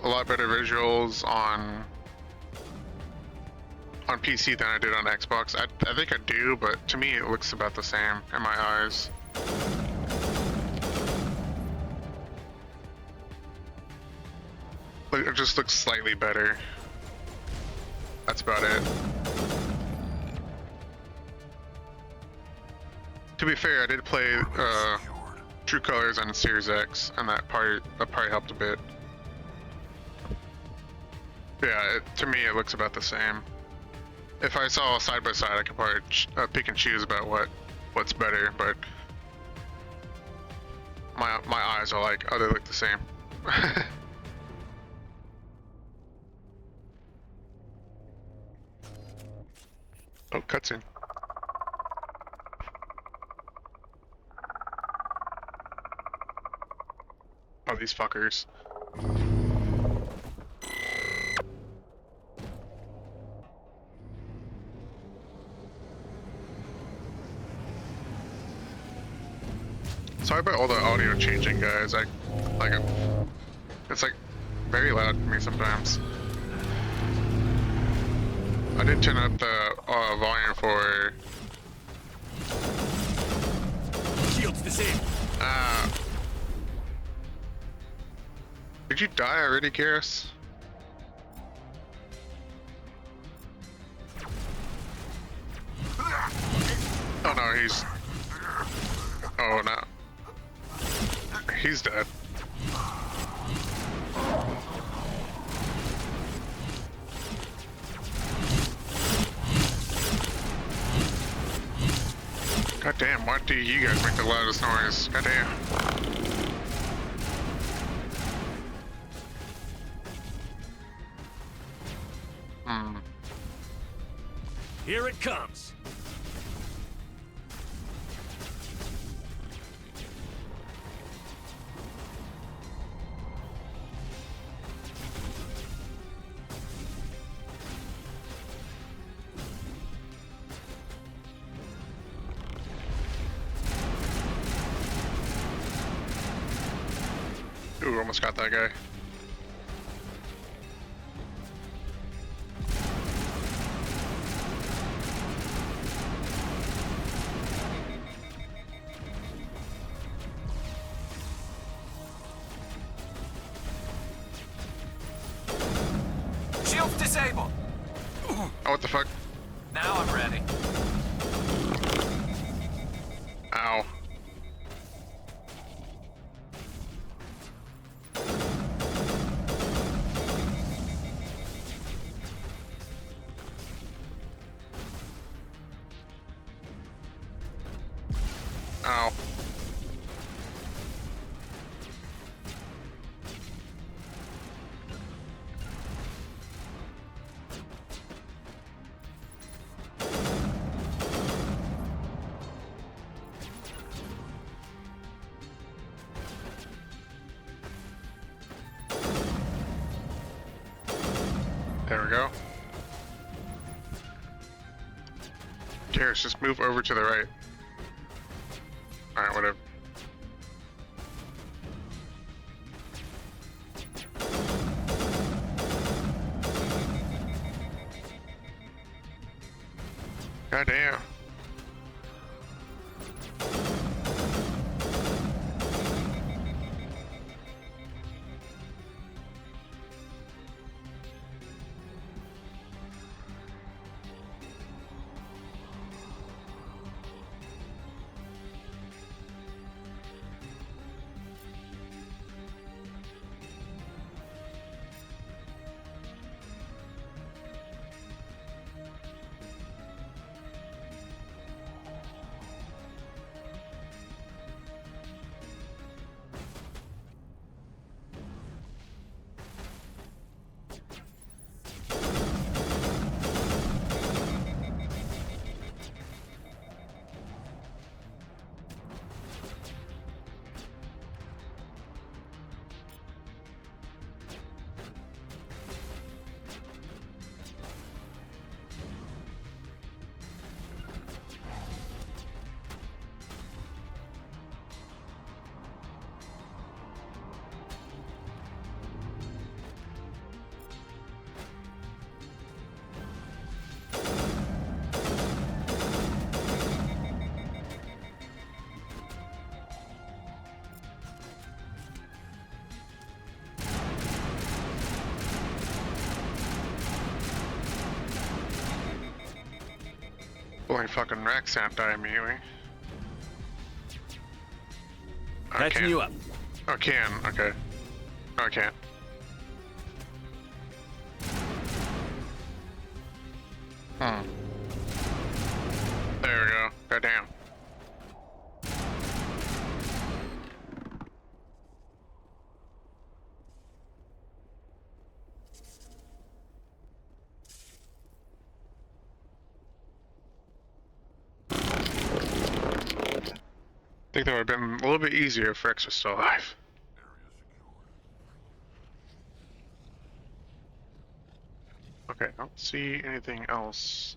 Speaker 1: lot better visuals on PC than I did on Xbox. I think I do, but to me it looks about the same in my eyes. It just looks slightly better. That's about it. To be fair, I did play True Colors on Series X, and that probably helped a bit. Yeah, to me it looks about the same. If I saw side by side, I could probably pick and choose about what's better, but my eyes are like, oh, they look the same. Oh, cutscene. Oh, these fuckers. Sorry about all the audio changing, guys. It's like very loud to me sometimes. I did turn up the volume for.
Speaker 4: Shields disabled.
Speaker 1: Did you die already, Garrus? Oh no, he's. Oh no. He's dead. God damn, why do you guys make the loudest noise? God damn.
Speaker 4: Here it comes.
Speaker 1: Ooh, almost got that guy.
Speaker 4: Shields disabled.
Speaker 1: Oh, what the fuck?
Speaker 4: Now I'm ready.
Speaker 1: Ow. Ow. There we go. Karis, just move over to the right. Alright, whatever. Goddamn. Like fucking Rex can't die immediately.
Speaker 4: Catching you up.
Speaker 1: Oh, can. Okay. Oh, I can't. There we go. Goddamn. I think that would have been a little bit easier if Rex was still alive. Okay, I don't see anything else.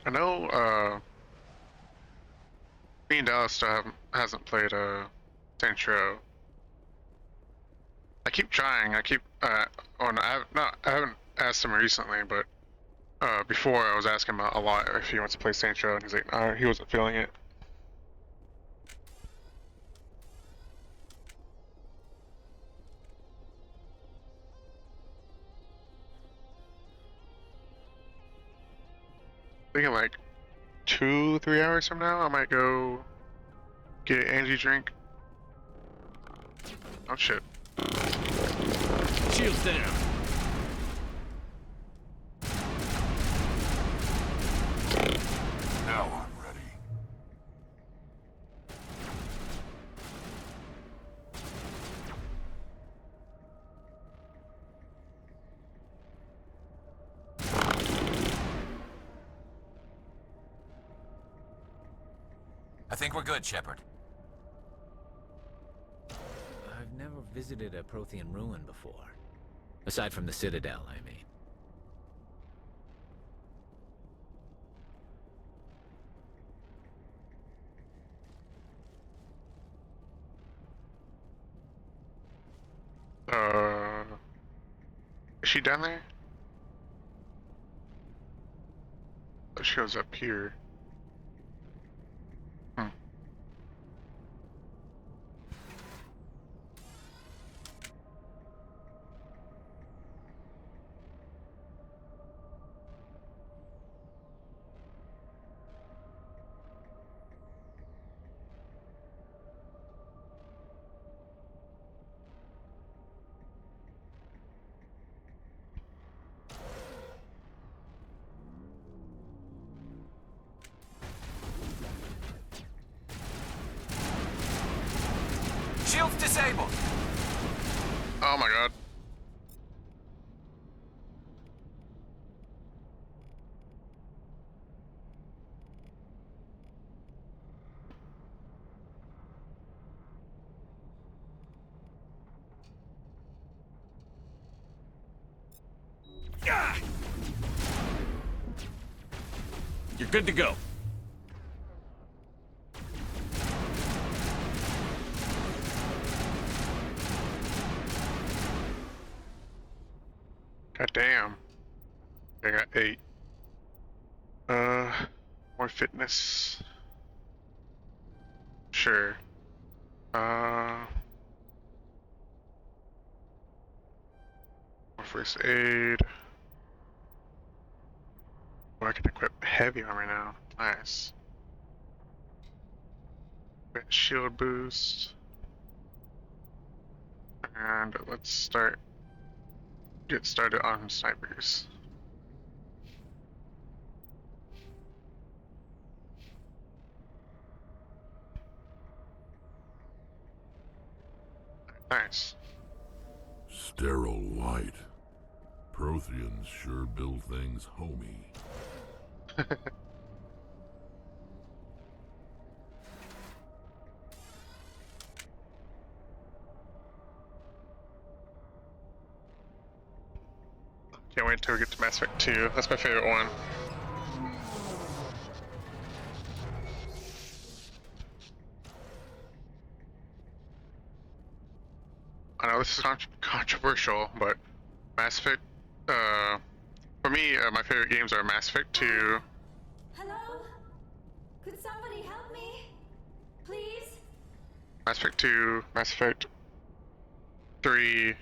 Speaker 1: I know, me and Dallas still hasn't played, Saints Row. I keep trying. I keep I haven't asked him recently, but before I was asking him a lot if he wants to play Saints Row, and he's like, he wasn't feeling it. Thinking like 2-3 hours from now, I might go get Angie drink. Oh shit.
Speaker 4: Shields down.
Speaker 13: Now I'm ready.
Speaker 4: I think we're good, Shepard. I've never visited a Prothean ruin before. Aside from the Citadel, I mean.
Speaker 1: Is she down there? Oh, she goes up here.
Speaker 4: Shields disabled!
Speaker 1: Oh my god.
Speaker 3: You're good to go.
Speaker 1: God damn. I got 8. More fitness. Sure. More first aid. Oh, I can equip heavy armor now. Nice. Got shield boost. And let's get started on snipers. Nice.
Speaker 13: Sterile light. Protheans sure build things homey.
Speaker 1: Can't wait till we get to Mass Effect 2. That's my favorite one. I know this is controversial, but Mass Effect, for me, my favorite games are Mass Effect 2.
Speaker 15: Hello? Could somebody help me? Please?
Speaker 1: Mass Effect 2, Mass Effect 3.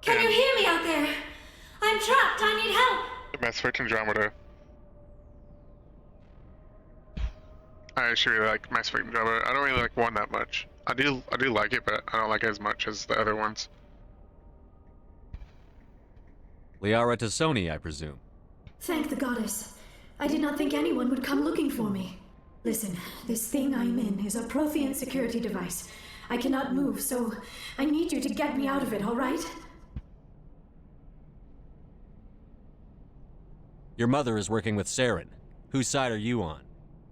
Speaker 15: Can you hear me out there? I'm trapped. I need help.
Speaker 1: Mass Effect Andromeda. I actually really like Mass Effect Andromeda. I don't really like 1 that much. I do like it, but I don't like it as much as the other ones.
Speaker 16: Liara Tassoni, I presume.
Speaker 15: Thank the goddess. I did not think anyone would come looking for me. Listen, this thing I'm in is a Prothean security device. I cannot move, so I need you to get me out of it, all right?
Speaker 16: Your mother is working with Saren. Whose side are you on?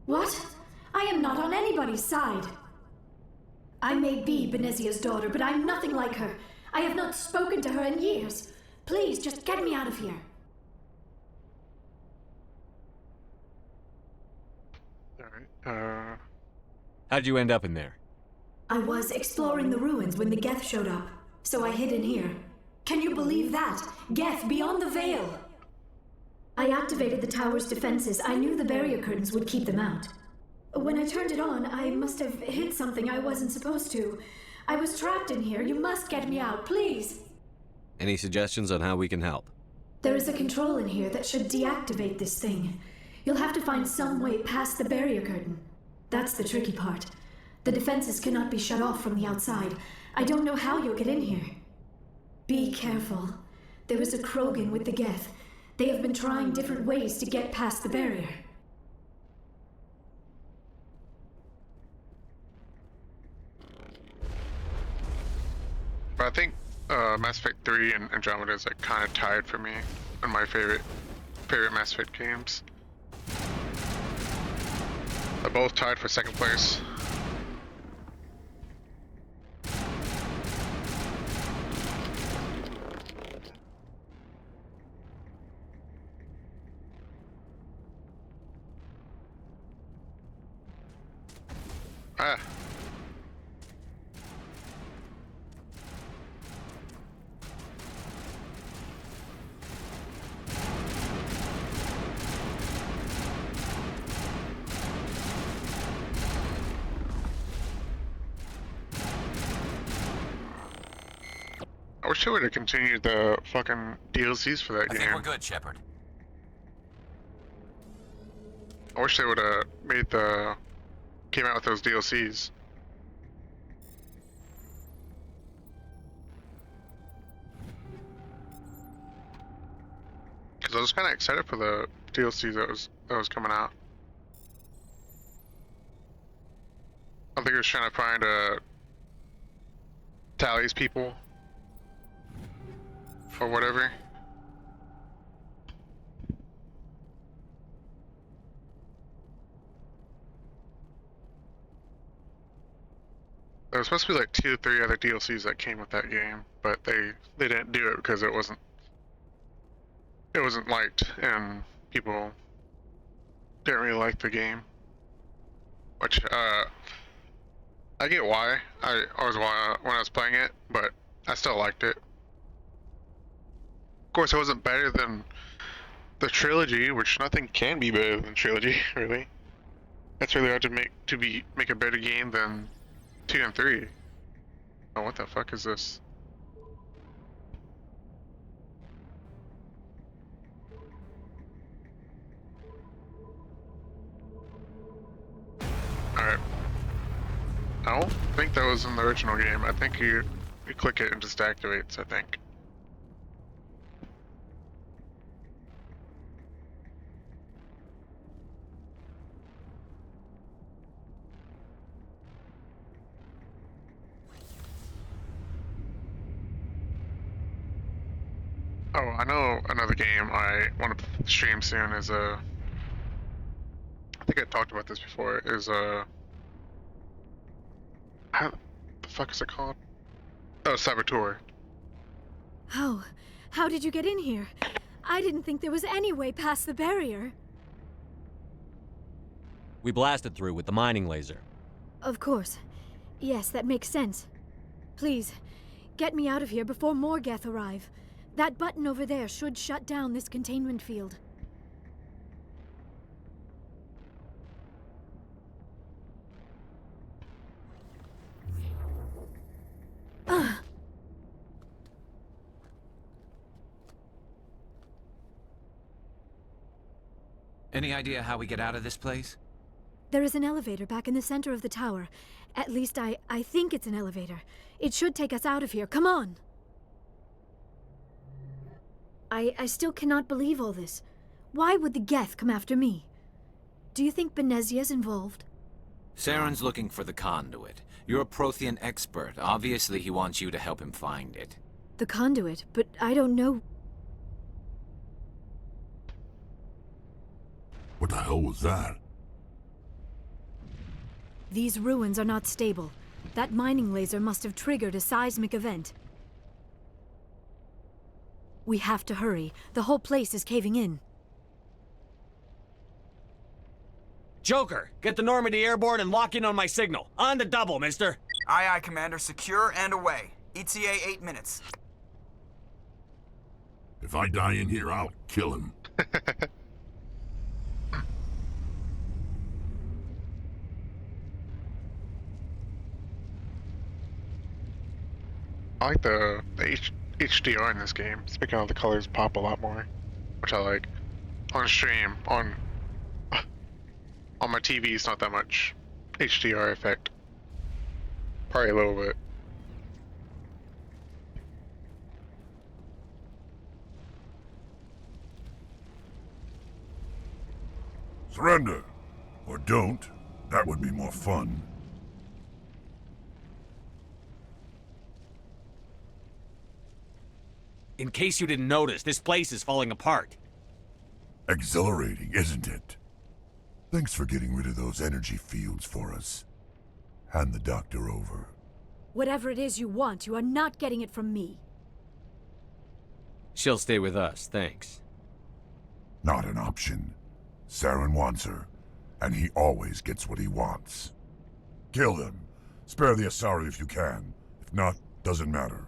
Speaker 15: What? I am not on anybody's side. I may be Benezia's daughter, but I'm nothing like her. I have not spoken to her in years. Please, just get me out of here.
Speaker 1: Alright,
Speaker 16: How'd you end up in there?
Speaker 15: I was exploring the ruins when the Geth showed up, so I hid in here. Can you believe that? Geth beyond the veil! I activated the tower's defenses. I knew the barrier curtains would keep them out. When I turned it on, I must have hit something I wasn't supposed to. I was trapped in here. You must get me out, please!
Speaker 16: Any suggestions on how we can help?
Speaker 15: There is a control in here that should deactivate this thing. You'll have to find some way past the barrier curtain. That's the tricky part. The defenses cannot be shut off from the outside. I don't know how you'll get in here. Be careful. There is a Krogan with the Geth. They have been trying different ways to get past the barrier.
Speaker 1: But I think Mass Effect 3 and Andromeda is like kind of tied for me on my favorite Mass Effect games. They're both tied for 2nd place. Ah. I wish they would have continued the fucking DLCs for that game.
Speaker 3: I think we're good, Shepard.
Speaker 1: I wish they would have came out with those DLCs. Because I was kind of excited for the DLC that was coming out. I think it was trying to find Tally's people or whatever. There was supposed to be like 2 or 3 other DLCs that came with that game, but they didn't do it because it wasn't it wasn't liked, and people didn't really like the game. Which I get why I was when I was playing it, but I still liked it. Of course, it wasn't better than the trilogy, which nothing can be better than trilogy, really. It's really hard to make a better game than 2 and 3. Oh, what the fuck is this? Alright. I don't think that was in the original game. I think you click it and just activates, I think. Oh, I know another game I want to stream soon is I think I talked about this before, is how the fuck is it called? Oh, Saboteur.
Speaker 15: How did you get in here? I didn't think there was any way past the barrier.
Speaker 16: We blasted through with the mining laser.
Speaker 15: Of course. Yes, that makes sense. Please, get me out of here before more Geth arrive. That button over there should shut down this containment field.
Speaker 4: Any idea how we get out of this place?
Speaker 15: There is an elevator back in the center of the tower. At least I think it's an elevator. It should take us out of here. Come on! I still cannot believe all this. Why would the Geth come after me? Do you think Benezia's involved?
Speaker 4: Saren's looking for the conduit. You're a Prothean expert. Obviously, he wants you to help him find it.
Speaker 15: The conduit, but I don't know.
Speaker 13: What the hell was that?
Speaker 15: These ruins are not stable. That mining laser must have triggered a seismic event. We have to hurry. The whole place is caving in.
Speaker 16: Joker, get the Normandy airborne and lock in on my signal. On the double, mister.
Speaker 11: Aye, aye, Commander. Secure and away. ETA 8 minutes.
Speaker 13: If I die in here, I'll kill him.
Speaker 1: I like the HDR in this game. It's making all the colors pop a lot more, which I like. On stream, on my TV, it's not that much HDR effect. Probably a little bit.
Speaker 13: Surrender. Or don't. That would be more fun.
Speaker 16: In case you didn't notice, this place is falling apart.
Speaker 13: Exhilarating, isn't it? Thanks for getting rid of those energy fields for us. Hand the doctor over.
Speaker 15: Whatever it is you want, you are not getting it from me.
Speaker 16: She'll stay with us, thanks.
Speaker 13: Not an option. Saren wants her, and he always gets what he wants. Kill them. Spare the Asari if you can. If not, doesn't matter.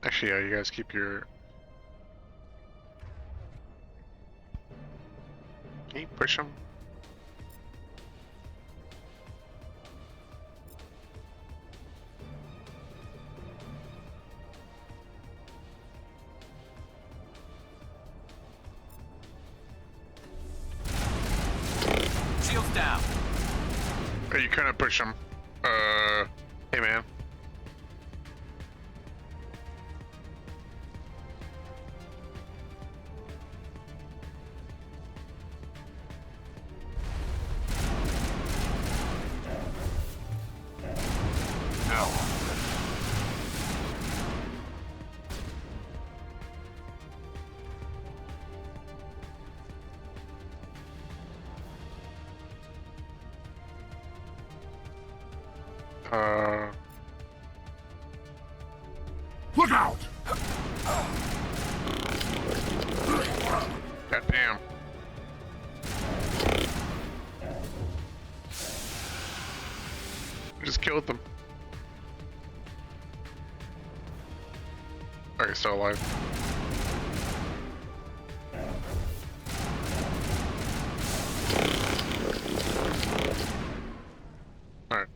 Speaker 1: Actually, yeah, you guys keep your... Can you push them?
Speaker 4: Shields down.
Speaker 1: Or you kind of push them. Hey man.
Speaker 13: Look out!
Speaker 1: God damn. I just killed them. Are you still alive? Alright.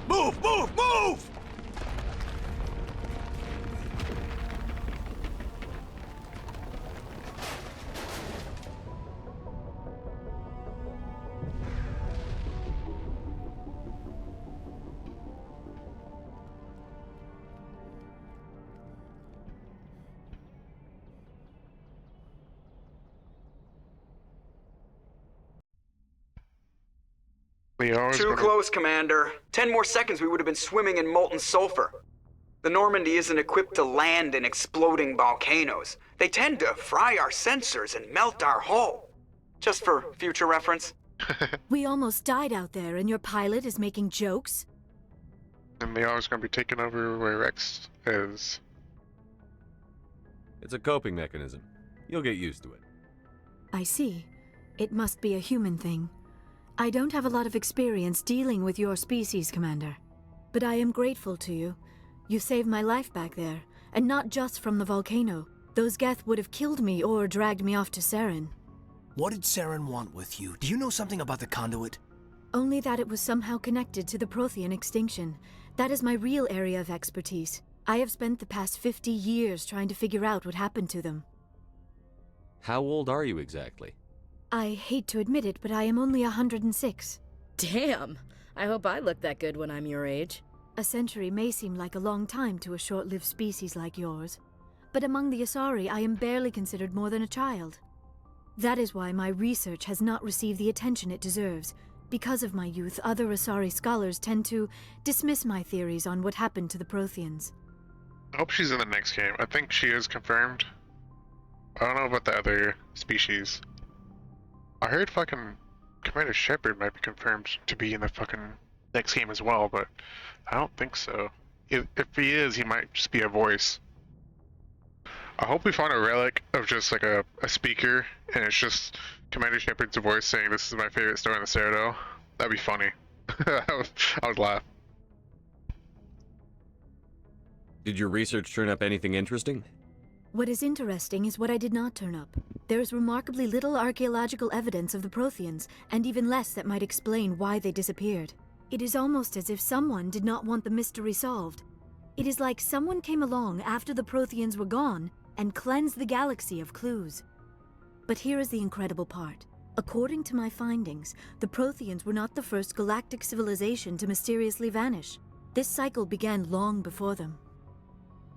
Speaker 16: Move! Move! Move!
Speaker 12: Too close, Commander. 10 more seconds we would have been swimming in molten sulfur. The Normandy isn't equipped to land in exploding volcanoes. They tend to fry our sensors and melt our hull. Just for future reference.
Speaker 15: We almost died out there, and your pilot is making jokes?
Speaker 1: And they are going to be taking over where Rex is.
Speaker 16: It's a coping mechanism. You'll get used to it.
Speaker 15: I see. It must be a human thing. I don't have a lot of experience dealing with your species, Commander. But I am grateful to you. You saved my life back there, and not just from the volcano. Those Geth would have killed me or dragged me off to Saren.
Speaker 17: What did Saren want with you? Do you know something about the conduit?
Speaker 15: Only that it was somehow connected to the Prothean extinction. That is my real area of expertise. I have spent the past 50 years trying to figure out what happened to them.
Speaker 16: How old are you exactly?
Speaker 15: I hate to admit it, but I am only 106.
Speaker 18: Damn! I hope I look that good when I'm your age.
Speaker 15: A century may seem like a long time to a short-lived species like yours. But among the Asari, I am barely considered more than a child. That is why my research has not received the attention it deserves. Because of my youth, other Asari scholars tend to dismiss my theories on what happened to the Protheans.
Speaker 1: I hope she's in the next game. I think she is confirmed. I don't know about the other species. I heard fucking Commander Shepard might be confirmed to be in the fucking next game as well, but I don't think so. If he is, he might just be a voice. I hope we find a relic of just like a speaker, and it's just Commander Shepard's voice saying, "This is my favorite store in the Citadel." That'd be funny. I would laugh.
Speaker 16: Did your research turn up anything interesting?
Speaker 15: What is interesting is what I did not turn up. There is remarkably little archaeological evidence of the Protheans, and even less that might explain why they disappeared. It is almost as if someone did not want the mystery solved. It is like someone came along after the Protheans were gone and cleansed the galaxy of clues. But here is the incredible part. According to my findings, the Protheans were not the first galactic civilization to mysteriously vanish. This cycle began long before them.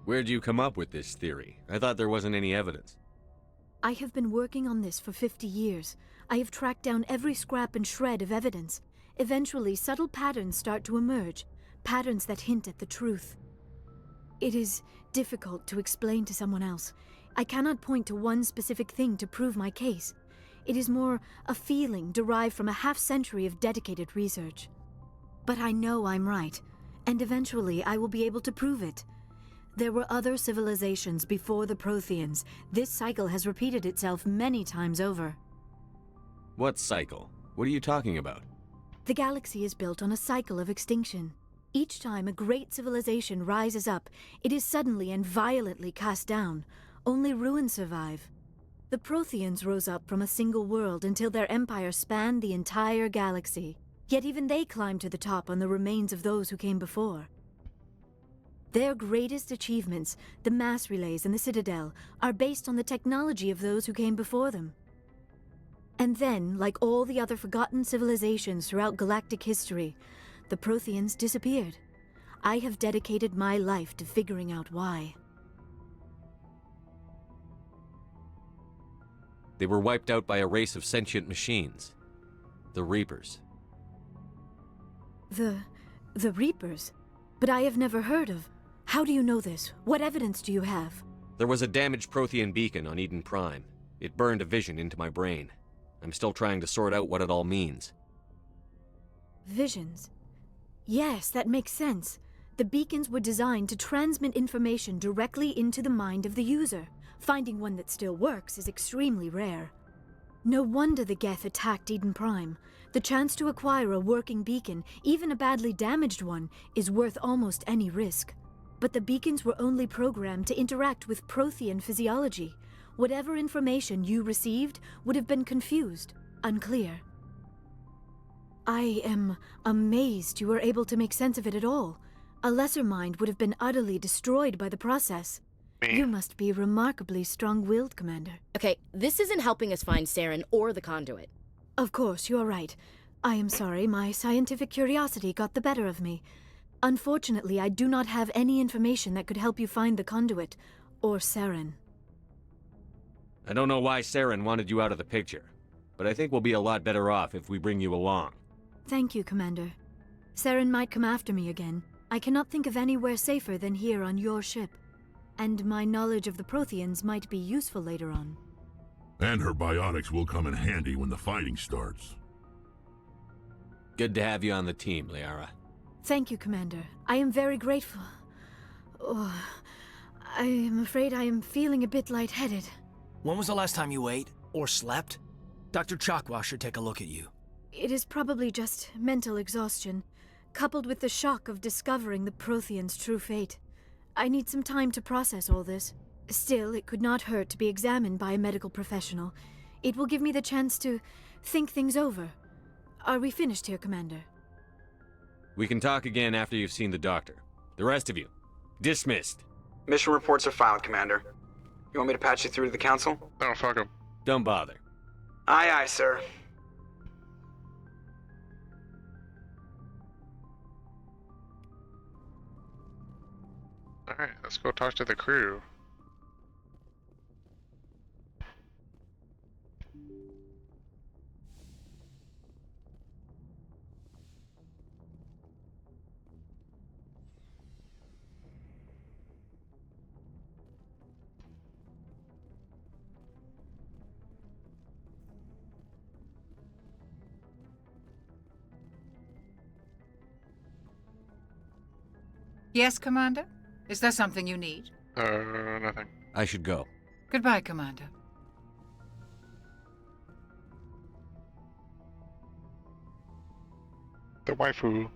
Speaker 16: Where'd you come up with this theory? I thought there wasn't any evidence.
Speaker 15: I have been working on this for 50 years. I have tracked down every scrap and shred of evidence. Eventually, subtle patterns start to emerge, patterns that hint at the truth. It is difficult to explain to someone else. I cannot point to one specific thing to prove my case. It is more a feeling derived from a half-century of dedicated research. But I know I'm right, and eventually I will be able to prove it. There were other civilizations before the Protheans. This cycle has repeated itself many times over.
Speaker 16: What cycle? What are you talking about?
Speaker 15: The galaxy is built on a cycle of extinction. Each time a great civilization rises up, it is suddenly and violently cast down. Only ruins survive. The Protheans rose up from a single world until their empire spanned the entire galaxy. Yet even they climbed to the top on the remains of those who came before. Their greatest achievements, the mass relays and the Citadel, are based on the technology of those who came before them. And then, like all the other forgotten civilizations throughout galactic history, the Protheans disappeared. I have dedicated my life to figuring out why.
Speaker 3: They were wiped out by a race of sentient machines. The Reapers.
Speaker 15: The Reapers? But I have never heard of. How do you know this? What evidence do you have?
Speaker 3: There was a damaged Prothean beacon on Eden Prime. It burned a vision into my brain. I'm still trying to sort out what it all means.
Speaker 15: Visions? Yes, that makes sense. The beacons were designed to transmit information directly into the mind of the user. Finding one that still works is extremely rare. No wonder the Geth attacked Eden Prime. The chance to acquire a working beacon, even a badly damaged one, is worth almost any risk. But the beacons were only programmed to interact with Prothean physiology. Whatever information you received would have been confused, unclear. I am amazed you were able to make sense of it at all. A lesser mind would have been utterly destroyed by the process. You must be remarkably strong-willed, Commander.
Speaker 18: Okay, this isn't helping us find Saren or the conduit.
Speaker 15: Of course, you're right. I am sorry, my scientific curiosity got the better of me. Unfortunately, I do not have any information that could help you find the conduit, or Saren.
Speaker 3: I don't know why Saren wanted you out of the picture, but I think we'll be a lot better off if we bring you along.
Speaker 15: Thank you, Commander. Saren might come after me again. I cannot think of anywhere safer than here on your ship. And my knowledge of the Protheans might be useful later on.
Speaker 13: And her biotics will come in handy when the fighting starts.
Speaker 3: Good to have you on the team, Liara.
Speaker 15: Thank you, Commander. I am very grateful. Oh, I am afraid I am feeling a bit lightheaded.
Speaker 17: When was the last time you ate? Or slept? Dr. Chakwa should take a look at you.
Speaker 15: It is probably just mental exhaustion, coupled with the shock of discovering the Protheans' true fate. I need some time to process all this. Still, it could not hurt to be examined by a medical professional. It will give me the chance to think things over. Are we finished here, Commander?
Speaker 3: We can talk again after you've seen the doctor. The rest of you, dismissed.
Speaker 12: Mission reports are filed, Commander. You want me to patch you through to the Council?
Speaker 1: Oh, fuck him.
Speaker 3: Don't bother.
Speaker 12: Aye, aye, sir.
Speaker 1: Alright, let's go talk to the crew.
Speaker 19: Yes, Commander? Is there something you need?
Speaker 1: Nothing.
Speaker 3: I should go.
Speaker 19: Goodbye, Commander.
Speaker 1: The waifu.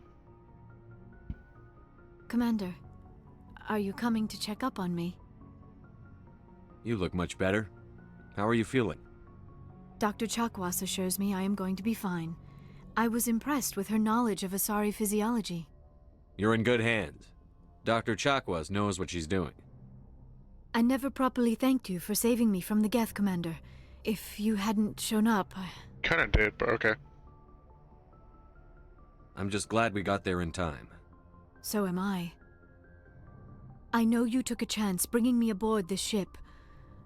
Speaker 15: Commander, are you coming to check up on me?
Speaker 3: You look much better. How are you feeling?
Speaker 15: Dr. Chakwas assures me I am going to be fine. I was impressed with her knowledge of Asari physiology.
Speaker 3: You're in good hands. Dr. Chakwas knows what she's doing.
Speaker 15: I never properly thanked you for saving me from the Geth, Commander. If you hadn't shown up,
Speaker 1: Kinda did, but okay.
Speaker 3: I'm just glad we got there in time.
Speaker 15: So am I. I know you took a chance bringing me aboard this ship.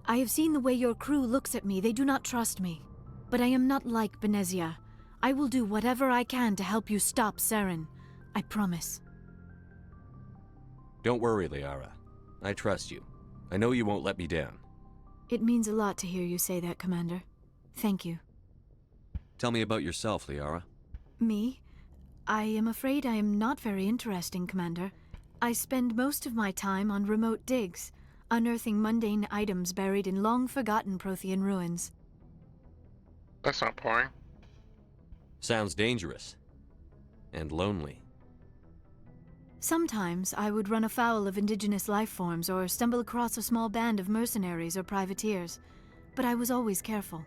Speaker 15: I have seen the way your crew looks at me. They do not trust me. But I am not like Benezia. I will do whatever I can to help you stop Saren. I promise.
Speaker 3: Don't worry, Liara. I trust you. I know you won't let me down.
Speaker 15: It means a lot to hear you say that, Commander. Thank you.
Speaker 3: Tell me about yourself, Liara.
Speaker 15: Me? I am afraid I am not very interesting, Commander. I spend most of my time on remote digs, unearthing mundane items buried in long-forgotten Prothean ruins.
Speaker 1: That's not boring.
Speaker 3: Sounds dangerous. And lonely.
Speaker 15: Sometimes I would run afoul of indigenous life forms or stumble across a small band of mercenaries or privateers, but I was always careful.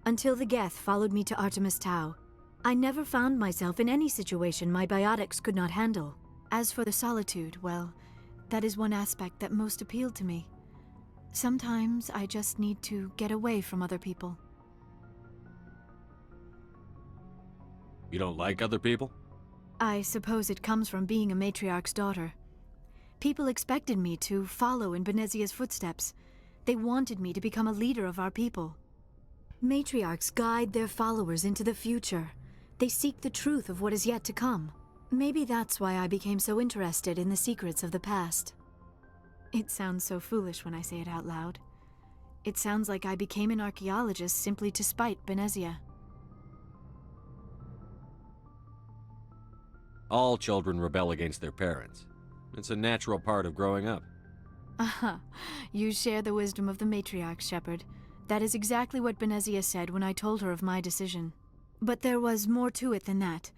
Speaker 15: Until the Geth followed me to Artemis Tau, I never found myself in any situation my biotics could not handle. As for the solitude, well, that is one aspect that most appealed to me. Sometimes I just need to get away from other people.
Speaker 3: You don't like other people?
Speaker 15: I suppose it comes from being a matriarch's daughter. People expected me to follow in Benezia's footsteps. They wanted me to become a leader of our people. Matriarchs guide their followers into the future. They seek the truth of what is yet to come. Maybe that's why I became so interested in the secrets of the past. It sounds so foolish when I say it out loud. It sounds like I became an archaeologist simply to spite Benezia.
Speaker 16: All children rebel against their parents. It's a natural part of growing up.
Speaker 15: Aha, you share the wisdom of the matriarch, Shepard. That is exactly what Benezia said when I told her of my decision. But there was more to it than that.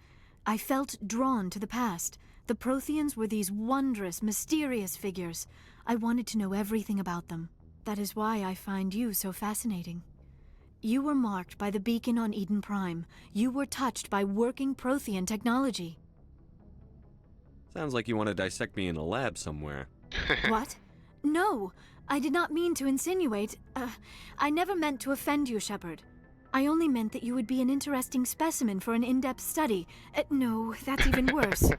Speaker 15: I felt drawn to the past. The Protheans were these wondrous, mysterious figures. I wanted to know everything about them. That is why I find you so fascinating. You were marked by the beacon on Eden Prime. You were touched by working Prothean technology.
Speaker 16: Sounds like you want to dissect me in a lab somewhere.
Speaker 15: What? No, I did not mean to insinuate. I never meant to offend you, Shepard. I only meant that you would be an interesting specimen for an in-depth study. No, that's even worse.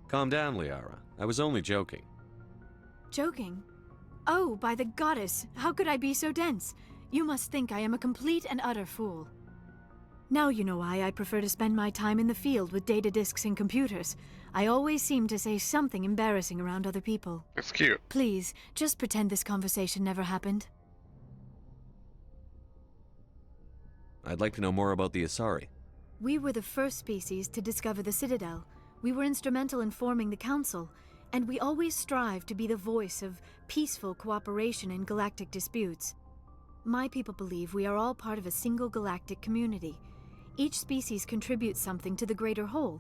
Speaker 16: Calm down, Liara. I was only joking.
Speaker 15: Joking? Oh, by the goddess, how could I be so dense? You must think I am a complete and utter fool. Now you know why I prefer to spend my time in the field with data disks and computers. I always seem to say something embarrassing around other people.
Speaker 1: It's cute.
Speaker 15: Please, just pretend this conversation never happened.
Speaker 16: I'd like to know more about the Asari.
Speaker 15: We were the first species to discover the Citadel. We were instrumental in forming the Council, and we always strive to be the voice of peaceful cooperation in galactic disputes. My people believe we are all part of a single galactic community. Each species contributes something to the greater whole.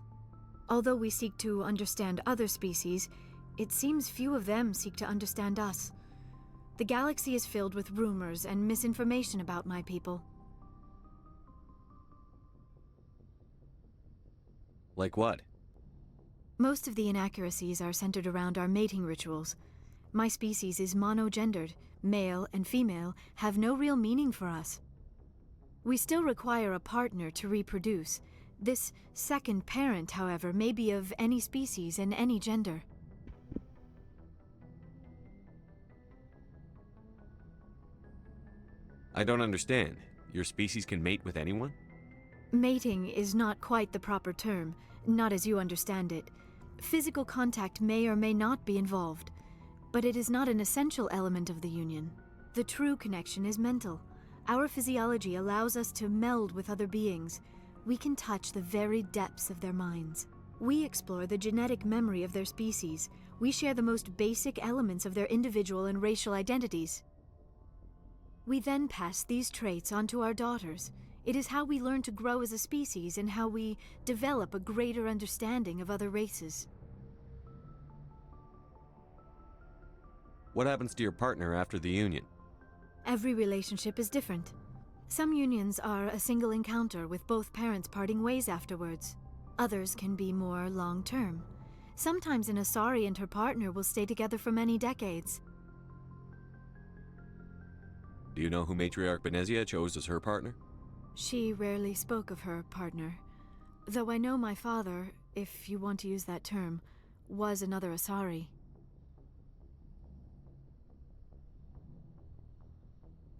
Speaker 15: Although we seek to understand other species, it seems few of them seek to understand us. The galaxy is filled with rumors and misinformation about my people.
Speaker 16: Like what?
Speaker 15: Most of the inaccuracies are centered around our mating rituals. My species is monogendered. Male and female have no real meaning for us. We still require a partner to reproduce. This second parent, however, may be of any species and any gender.
Speaker 16: I don't understand. Your species can mate with anyone?
Speaker 15: Mating is not quite the proper term, not as you understand it. Physical contact may or may not be involved, but it is not an essential element of the union. The true connection is mental. Our physiology allows us to meld with other beings. We can touch the very depths of their minds. We explore the genetic memory of their species. We share the most basic elements of their individual and racial identities. We then pass these traits on to our daughters. It is how we learn to grow as a species and how we develop a greater understanding of other races.
Speaker 16: What happens to your partner after the union?
Speaker 15: Every relationship is different. Some unions are a single encounter with both parents parting ways afterwards. Others can be more long-term. Sometimes an Asari and her partner will stay together for many decades.
Speaker 16: Do you know who Matriarch Benezia chose as her partner?
Speaker 15: She rarely spoke of her partner. Though I know my father, if you want to use that term, was another Asari.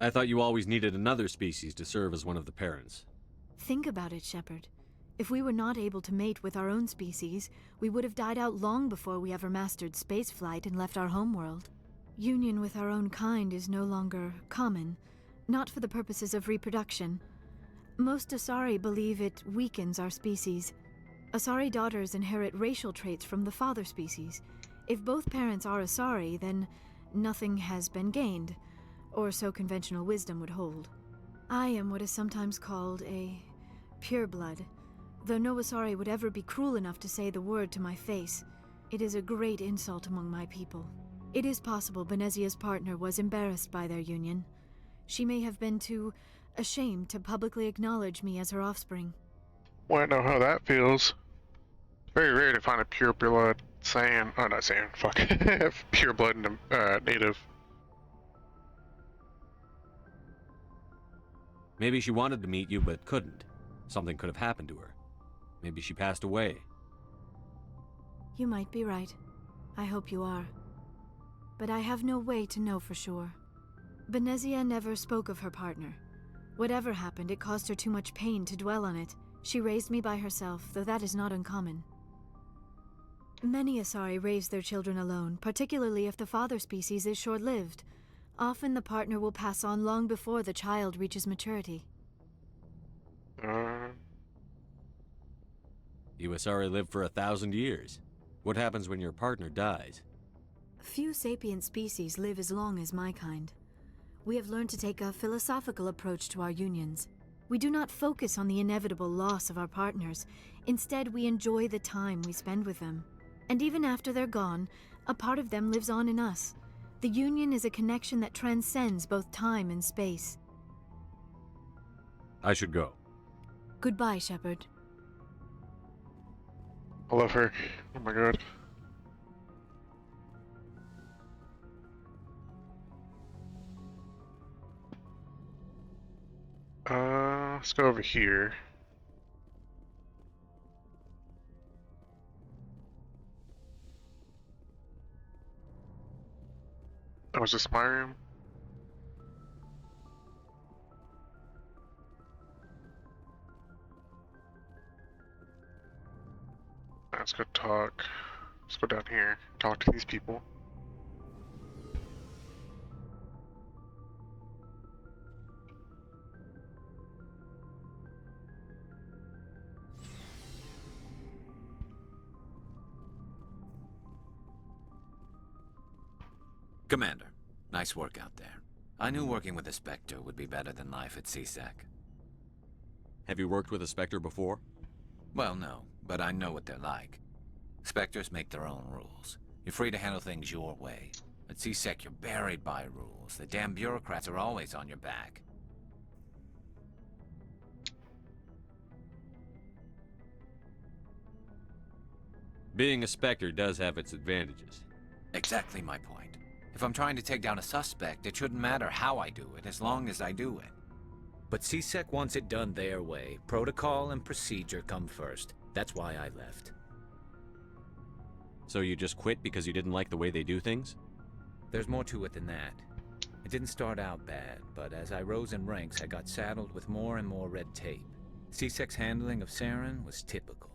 Speaker 16: I thought you always needed another species to serve as one of the parents.
Speaker 15: Think about it, Shepard. If we were not able to mate with our own species, we would have died out long before we ever mastered spaceflight and left our homeworld. Union with our own kind is no longer common, not for the purposes of reproduction. Most Asari believe it weakens our species. Asari daughters inherit racial traits from the father species. If both parents are Asari, then nothing has been gained, or so conventional wisdom would hold. I am what is sometimes called a pureblood, though no Asari would ever be cruel enough to say the word to my face. It is a great insult among my people. It is possible Benezia's partner was embarrassed by their union. She may have been too ashamed to publicly acknowledge me as her offspring.
Speaker 1: Want to know how that feels? It's very rare to find a pure blood Saiyan, oh not Saiyan, fuck, pure blood native.
Speaker 16: Maybe she wanted to meet you but couldn't.
Speaker 3: Something could have happened to her. Maybe she passed away.
Speaker 15: You might be right. I hope you are. But I have no way to know for sure. Benezia never spoke of her partner. Whatever happened, it caused her too much pain to dwell on it. She raised me by herself, though that is not uncommon. Many Asari raise their children alone, particularly if the father species is short-lived. Often the partner will pass on long before the child reaches maturity.
Speaker 3: You Asari live for 1,000 years. What happens when your partner dies?
Speaker 15: Few sapient species live as long as my kind. We have learned to take a philosophical approach to our unions. We do not focus on the inevitable loss of our partners. Instead, we enjoy the time we spend with them. And even after they're gone, a part of them lives on in us. The union is a connection that transcends both time and space.
Speaker 3: I should go.
Speaker 15: Goodbye, Shepard.
Speaker 1: I love her. Oh my god. Let's go over here. Oh, is this my room? Let's go talk. Let's go down here. Talk to these people.
Speaker 4: Commander, nice work out there. I knew working with a Spectre would be better than life at CSEC.
Speaker 3: Have you worked with a Spectre before?
Speaker 4: Well, no, but I know what they're like. Spectres make their own rules. You're free to handle things your way. At CSEC, you're buried by rules. The damn bureaucrats are always on your back.
Speaker 3: Being a Spectre does have its advantages.
Speaker 4: Exactly my point. If I'm trying to take down a suspect, it shouldn't matter how I do it, as long as I do it.
Speaker 17: But CSEC wants it done their way. Protocol and procedure come first. That's why I left.
Speaker 3: So you just quit because you didn't like the way they do things?
Speaker 17: There's more to it than that. It didn't start out bad, but as I rose in ranks, I got saddled with more and more red tape. CSEC's handling of Saren was typical.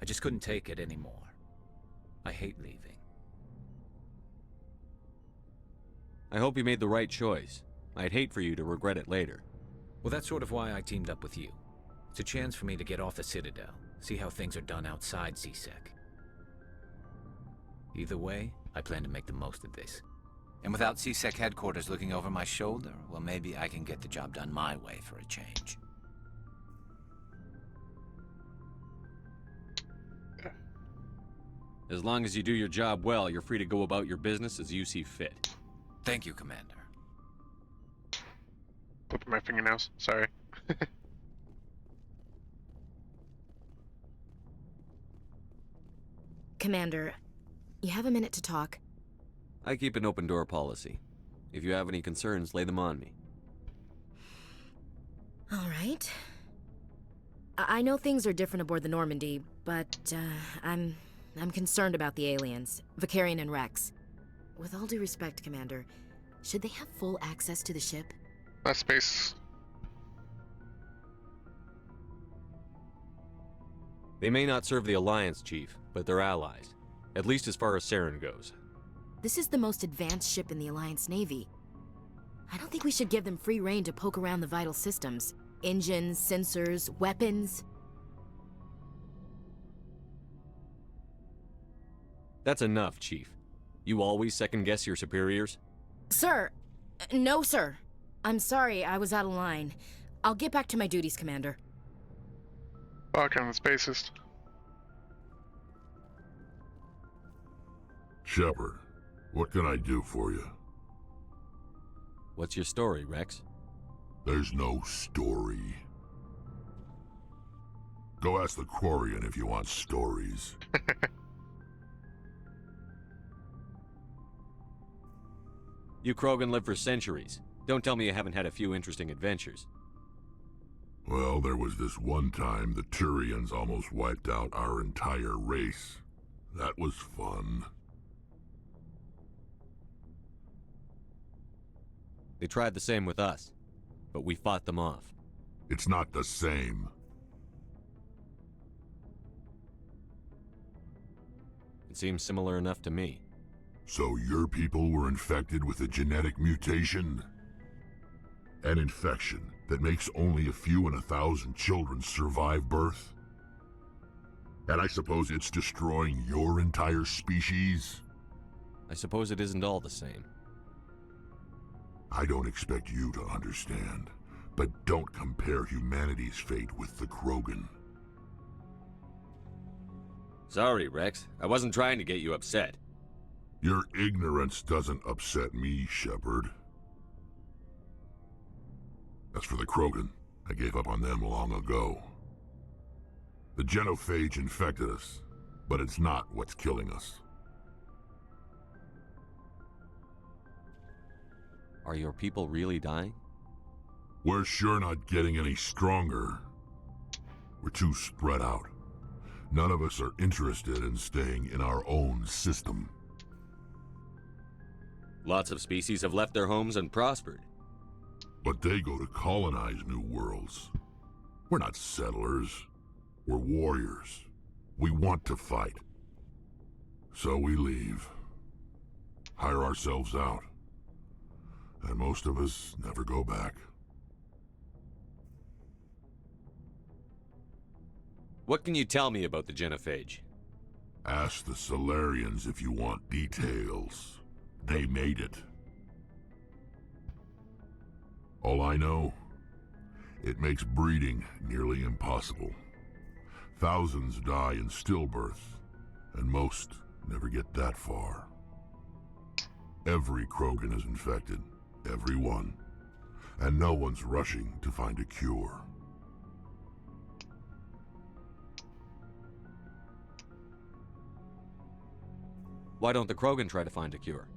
Speaker 17: I just couldn't take it anymore. I hate leaving.
Speaker 3: I hope you made the right choice. I'd hate for you to regret it later.
Speaker 17: Well, that's sort of why I teamed up with you. It's a chance for me to get off the Citadel, see how things are done outside CSEC. Either way, I plan to make the most of this.
Speaker 4: And without CSEC headquarters looking over my shoulder, well, maybe I can get the job done my way for a change.
Speaker 3: As long as you do your job well, you're free to go about your business as you see fit.
Speaker 4: Thank you, Commander.
Speaker 1: Clipping my fingernails. Sorry.
Speaker 18: Commander, you have a minute to talk?
Speaker 3: I keep an open door policy. If you have any concerns, lay them on me.
Speaker 18: All right. I know things are different aboard the Normandy, but I'm concerned about the aliens, Vicarian and Rex. With all due respect, Commander, should they have full access to the ship?
Speaker 1: Less space.
Speaker 3: They may not serve the Alliance, Chief, but they're allies. At least as far as Saren goes.
Speaker 18: This is the most advanced ship in the Alliance Navy. I don't think we should give them free rein to poke around the vital systems. Engines, sensors, weapons.
Speaker 3: That's enough, Chief. You always second-guess your superiors?
Speaker 18: Sir! No, sir. I'm sorry, I was out of line. I'll get back to my duties, Commander.
Speaker 1: Fuck, I'm the spacist.
Speaker 13: Shepard, what can I do for you?
Speaker 3: What's your story, Rex?
Speaker 13: There's no story. Go ask the Quarian if you want stories.
Speaker 3: You Krogan live for centuries. Don't tell me you haven't had a few interesting adventures.
Speaker 13: Well, there was this one time the Turians almost wiped out our entire race. That was fun.
Speaker 3: They tried the same with us, but we fought them off.
Speaker 13: It's not the same.
Speaker 3: It seems similar enough to me.
Speaker 13: So your people were infected with a genetic mutation? An infection that makes only a few in 1,000 children survive birth? And I suppose it's destroying your entire species?
Speaker 3: I suppose it isn't all the same.
Speaker 13: I don't expect you to understand, but don't compare humanity's fate with the Krogan.
Speaker 3: Sorry, Rex. I wasn't trying to get you upset.
Speaker 13: Your ignorance doesn't upset me, Shepard. As for the Krogan, I gave up on them long ago. The genophage infected us, but it's not what's killing us.
Speaker 3: Are your people really dying?
Speaker 13: We're sure not getting any stronger. We're too spread out. None of us are interested in staying in our own system.
Speaker 3: Lots of species have left their homes and prospered.
Speaker 13: But they go to colonize new worlds. We're not settlers. We're warriors. We want to fight. So we leave. Hire ourselves out. And most of us never go back.
Speaker 3: What can you tell me about the genophage?
Speaker 13: Ask the Solarians if you want details. They made it. All I know, it makes breeding nearly impossible. Thousands die in stillbirth, and most never get that far. Every Krogan is infected, every one, and no one's rushing to find a cure.
Speaker 3: Why don't the Krogan try to find a cure?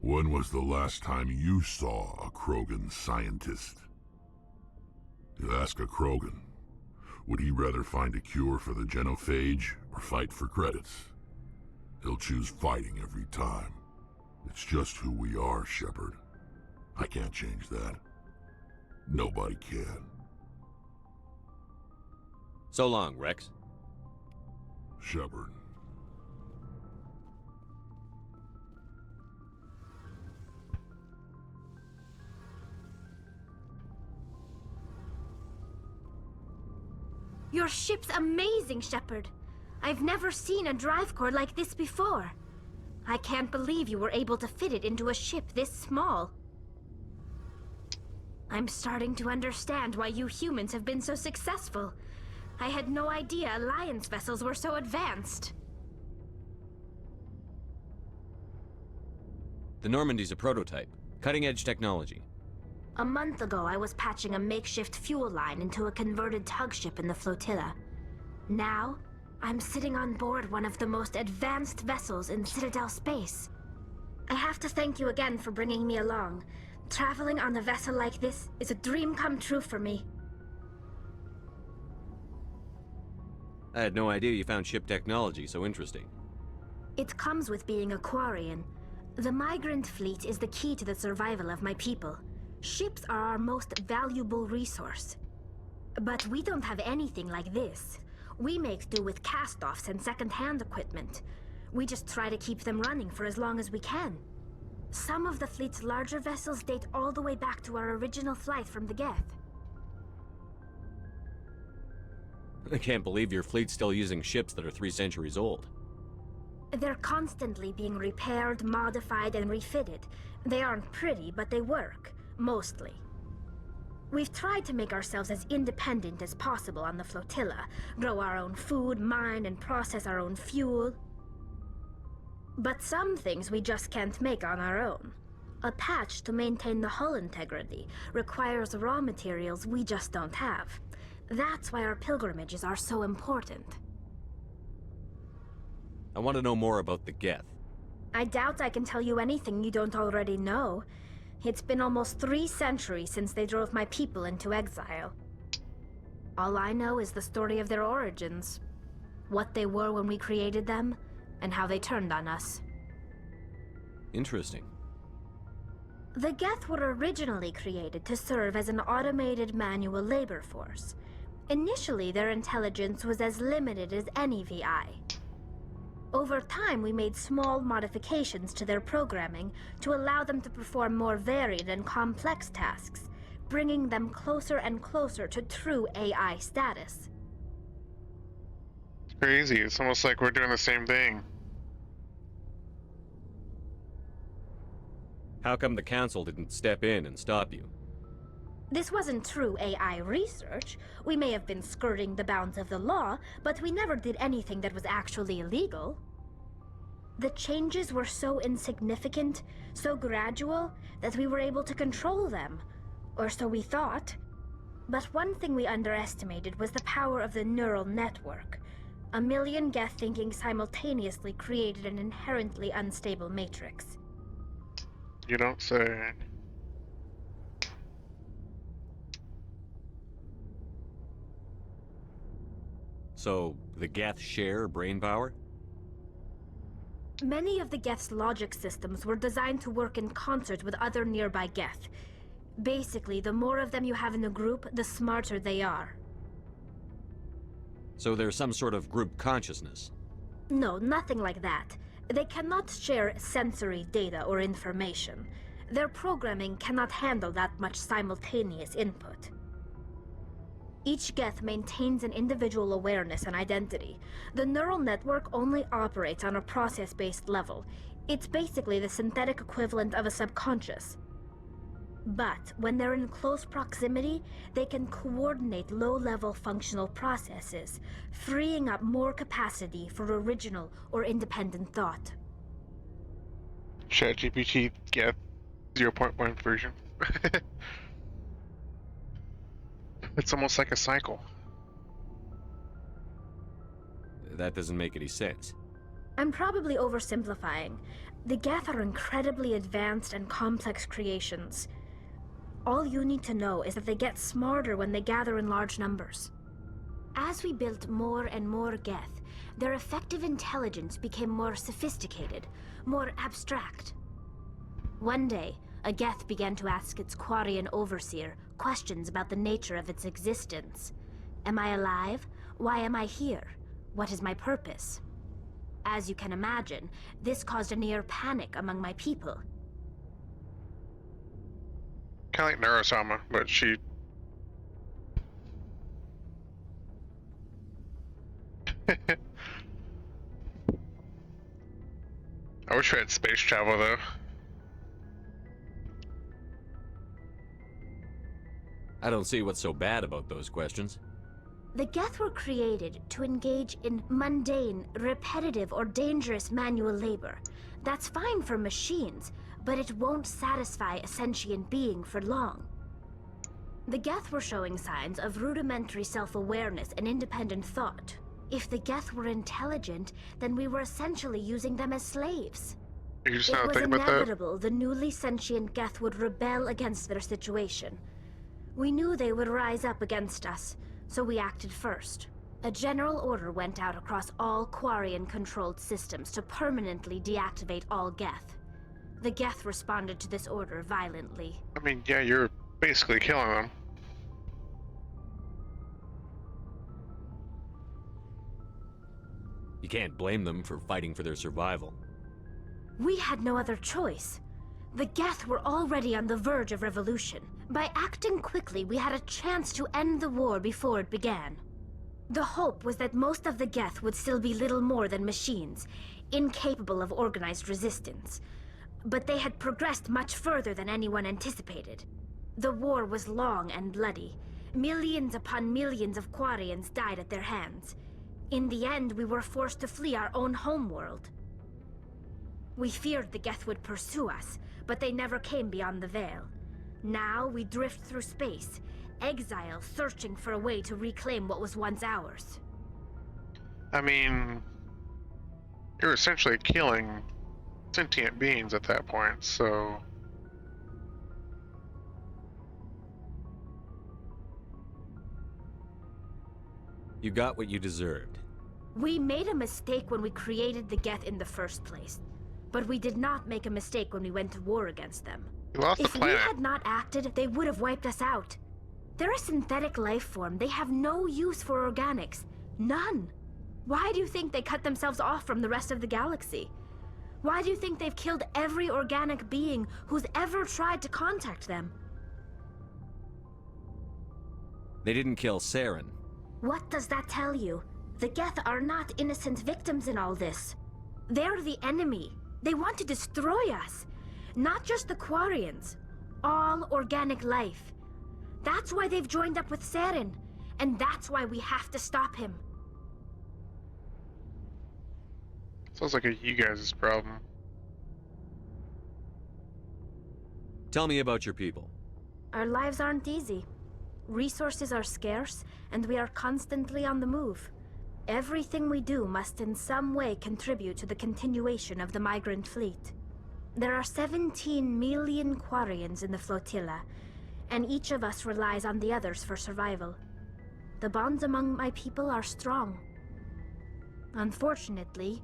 Speaker 13: When was the last time you saw a Krogan scientist? You ask a Krogan, would he rather find a cure for the genophage or fight for credits? He'll choose fighting every time. It's just who we are, Shepard. I can't change that. Nobody can.
Speaker 3: So long, Rex.
Speaker 13: Shepard.
Speaker 20: Your ship's amazing, Shepard. I've never seen a drive core like this before. I can't believe you were able to fit it into a ship this small. I'm starting to understand why you humans have been so successful. I had no idea Alliance vessels were so advanced.
Speaker 3: The Normandy's a prototype. Cutting-edge technology.
Speaker 20: A month ago, I was patching a makeshift fuel line into a converted tug ship in the flotilla. Now, I'm sitting on board one of the most advanced vessels in Citadel space. I have to thank you again for bringing me along. Traveling on a vessel like this is a dream come true for me.
Speaker 3: I had no idea you found ship technology so interesting.
Speaker 20: It comes with being a Quarian. The migrant fleet is the key to the survival of my people. Ships are our most valuable resource. But we don't have anything like this. We make do with cast-offs and second-hand equipment. We just try to keep them running for as long as we can. Some of the fleet's larger vessels date all the way back to our original flight from the Geth.
Speaker 3: I can't believe your fleet's still using ships that are 3 centuries old.
Speaker 20: They're constantly being repaired, modified, and refitted. They aren't pretty, but they work. Mostly. We've tried to make ourselves as independent as possible on the flotilla, grow our own food, mine and process our own fuel. But some things we just can't make on our own. A patch to maintain the hull integrity requires raw materials we just don't have. That's why our pilgrimages are so important.
Speaker 3: I want to know more about the Geth.
Speaker 20: I doubt I can tell you anything you don't already know. It's been almost 3 centuries since they drove my people into exile. All I know is the story of their origins. What they were when we created them, and how they turned on us.
Speaker 16: Interesting.
Speaker 20: The Geth were originally created to serve as an automated manual labor force. Initially, their intelligence was as limited as any VI. Over time, we made small modifications to their programming to allow them to perform more varied and complex tasks, bringing them closer and closer to true AI status.
Speaker 1: It's crazy. It's almost like we're doing the same thing.
Speaker 16: How come the Council didn't step in and stop you?
Speaker 20: This wasn't true AI research. We may have been skirting the bounds of the law, but we never did anything that was actually illegal. The changes were so insignificant, so gradual, that we were able to control them. Or so we thought. But one thing we underestimated was the power of the neural network. A million Geth thinking simultaneously created an inherently unstable matrix.
Speaker 1: You don't say.
Speaker 16: So, the Geth share brain power?
Speaker 20: Many of the Geth's logic systems were designed to work in concert with other nearby Geth. Basically, the more of them you have in a group, the smarter they are.
Speaker 16: So there's some sort of group consciousness?
Speaker 20: No, nothing like that. They cannot share sensory data or information. Their programming cannot handle that much simultaneous input. Each Geth maintains an individual awareness and identity. The neural network only operates on a process-based level. It's basically the synthetic equivalent of a subconscious. But when they're in close proximity, they can coordinate low-level functional processes, freeing up more capacity for original or independent thought.
Speaker 1: ChatGPT Geth 0.1 version. It's almost like a cycle.
Speaker 16: That doesn't make any sense.
Speaker 20: I'm probably oversimplifying. The Geth are incredibly advanced and complex creations. All you need to know is that they get smarter when they gather in large numbers. As we built more and more Geth, their effective intelligence became more sophisticated, more abstract. One day, a Geth began to ask its Quarian overseer questions about the nature of its existence. Am I alive? Why am I here? What is my purpose? As you can imagine, this caused a near panic among my people.
Speaker 1: Kind of like Narasama, but she... I wish we had space travel, though.
Speaker 16: I don't see what's so bad about those questions.
Speaker 20: The Geth were created to engage in mundane, repetitive, or dangerous manual labor. That's fine for machines, but it won't satisfy a sentient being for long. The Geth were showing signs of rudimentary self-awareness and independent thought. If the Geth were intelligent, then we were essentially using them as slaves.
Speaker 1: You just
Speaker 20: It
Speaker 1: not
Speaker 20: was
Speaker 1: think about that?
Speaker 20: inevitable the newly sentient Geth would rebel against their situation. We knew they would rise up against us, so we acted first. A general order went out across all Quarian-controlled systems to permanently deactivate all Geth. The Geth responded to this order violently.
Speaker 1: I mean, yeah, you're basically killing them.
Speaker 16: You can't blame them for fighting for their survival.
Speaker 20: We had no other choice. The Geth were already on the verge of revolution. By acting quickly, we had a chance to end the war before it began. The hope was that most of the Geth would still be little more than machines, incapable of organized resistance. But they had progressed much further than anyone anticipated. The war was long and bloody. Millions upon millions of Quarians died at their hands. In the end, we were forced to flee our own homeworld. We feared the Geth would pursue us, but they never came beyond the Veil. Now we drift through space, exile searching for a way to reclaim what was once ours.
Speaker 1: I mean, you're essentially killing sentient beings at that point, so...
Speaker 16: You got what you deserved.
Speaker 20: We made a mistake when we created the Geth in the first place. But we did not make a mistake when we went to war against them.
Speaker 1: You lost the
Speaker 20: If we
Speaker 1: planet.
Speaker 20: had not acted, they would have wiped us out. They're a synthetic life form. They have no use for organics. None. Why do you think they cut themselves off from the rest of the galaxy? Why do you think they've killed every organic being who's ever tried to contact them?
Speaker 16: They didn't kill Saren.
Speaker 20: What does that tell you? The Geth are not innocent victims in all this. They're the enemy. They want to destroy us. Not just the Quarians. All organic life. That's why they've joined up with Saren. And that's why we have to stop him.
Speaker 1: Sounds like a you guys' problem.
Speaker 16: Tell me about your people.
Speaker 20: Our lives aren't easy. Resources are scarce, and we are constantly on the move. Everything we do must in some way contribute to the continuation of the migrant fleet. There are 17 million Quarians in the flotilla, and each of us relies on the others for survival. The bonds among my people are strong. Unfortunately,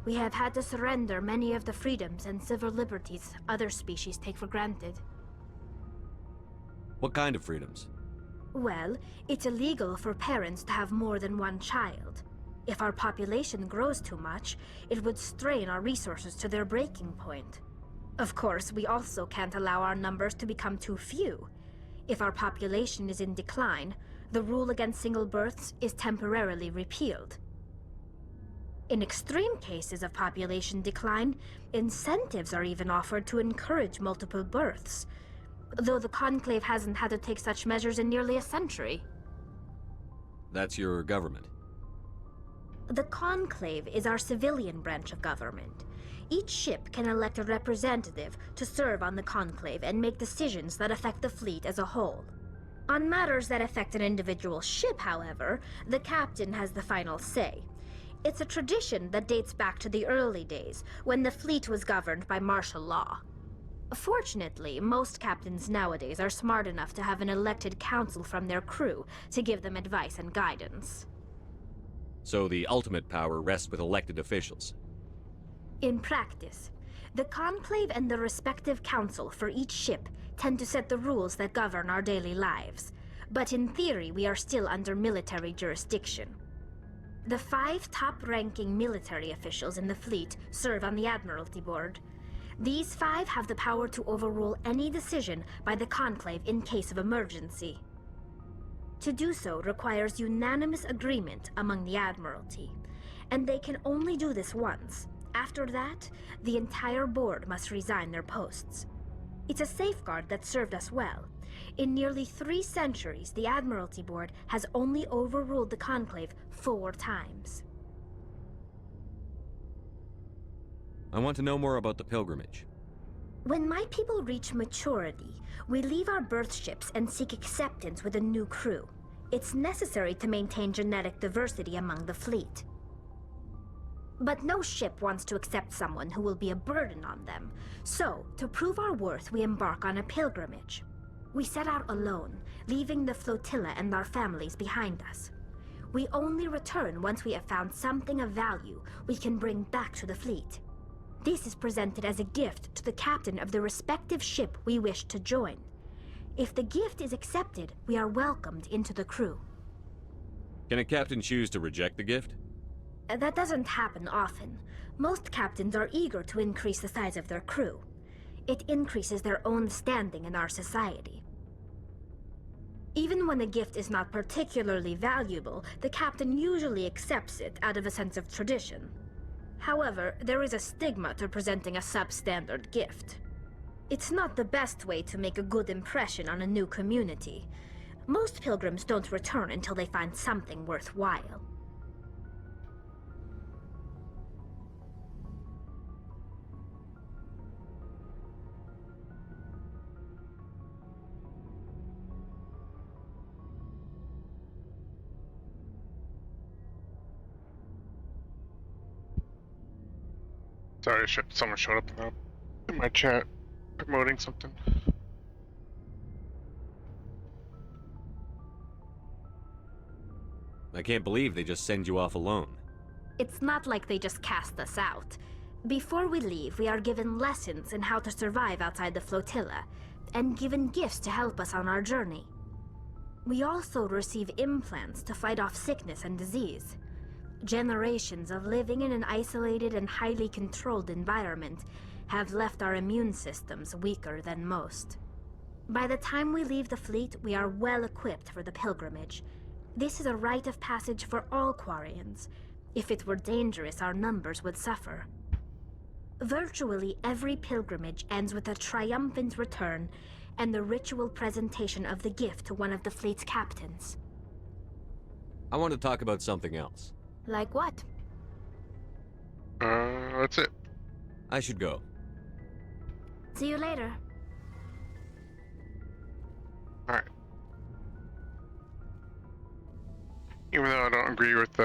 Speaker 20: we have had to surrender many of the freedoms and civil liberties other species take for granted.
Speaker 16: What kind of freedoms?
Speaker 20: Well, it's illegal for parents to have more than one child. If our population grows too much, it would strain our resources to their breaking point. Of course, we also can't allow our numbers to become too few. If our population is in decline, the rule against single births is temporarily repealed. In extreme cases of population decline, incentives are even offered to encourage multiple births, though the Conclave hasn't had to take such measures in nearly a century.
Speaker 16: That's your government.
Speaker 20: The Conclave is our civilian branch of government. Each ship can elect a representative to serve on the Conclave and make decisions that affect the fleet as a whole. On matters that affect an individual ship, however, the captain has the final say. It's a tradition that dates back to the early days, when the fleet was governed by martial law. Fortunately, most captains nowadays are smart enough to have an elected council from their crew to give them advice and guidance.
Speaker 16: So the ultimate power rests with elected officials.
Speaker 20: In practice, the Conclave and the respective council for each ship tend to set the rules that govern our daily lives, but in theory we are still under military jurisdiction. The 5 top-ranking military officials in the fleet serve on the Admiralty Board. These 5 have the power to overrule any decision by the Conclave in case of emergency. To do so requires unanimous agreement among the Admiralty, and they can only do this once. After that, the entire board must resign their posts. It's a safeguard that served us well. In nearly 3 centuries, the Admiralty Board has only overruled the Conclave 4 times.
Speaker 16: I want to know more about the pilgrimage.
Speaker 20: When my people reach maturity, we leave our birth ships and seek acceptance with a new crew. It's necessary to maintain genetic diversity among the fleet. But no ship wants to accept someone who will be a burden on them. So, to prove our worth, we embark on a pilgrimage. We set out alone, leaving the flotilla and our families behind us. We only return once we have found something of value we can bring back to the fleet. This is presented as a gift to the captain of the respective ship we wish to join. If the gift is accepted, we are welcomed into the crew.
Speaker 16: Can a captain choose to reject the gift?
Speaker 20: That doesn't happen often. Most captains are eager to increase the size of their crew. It increases their own standing in our society. Even when a gift is not particularly valuable, the captain usually accepts it out of a sense of tradition. However, there is a stigma to presenting a substandard gift. It's not the best way to make a good impression on a new community. Most pilgrims don't return until they find something worthwhile.
Speaker 1: Sorry, someone showed up in my chat promoting something.
Speaker 3: I can't believe they just send you off alone.
Speaker 20: It's not like they just cast us out. Before we leave, we are given lessons in how to survive outside the flotilla, and given gifts to help us on our journey. We also receive implants to fight off sickness and disease. Generations of living in an isolated and highly controlled environment have left our immune systems weaker than most. By the time we leave the fleet, we are well equipped for the pilgrimage. This is a rite of passage for all Quarians. If it were dangerous, our numbers would suffer. Virtually every pilgrimage ends with a triumphant return and the ritual presentation of the gift to one of the fleet's captains.
Speaker 3: I want to talk about something else.
Speaker 20: Like what?
Speaker 1: That's it.
Speaker 3: I should go.
Speaker 20: See you later.
Speaker 1: Alright. Even though I don't agree with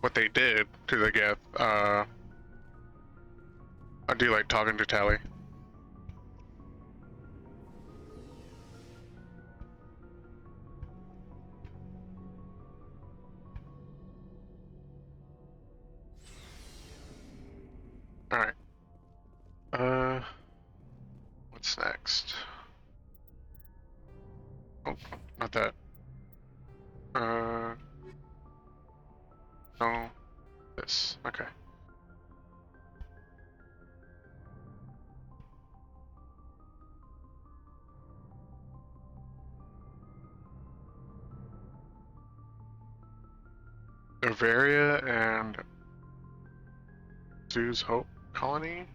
Speaker 1: what they did to the Geth, I do like talking to Tally. Alright. What's next? Oh, not that. No. This. Okay. Bavaria and Zoo's Hope Colony?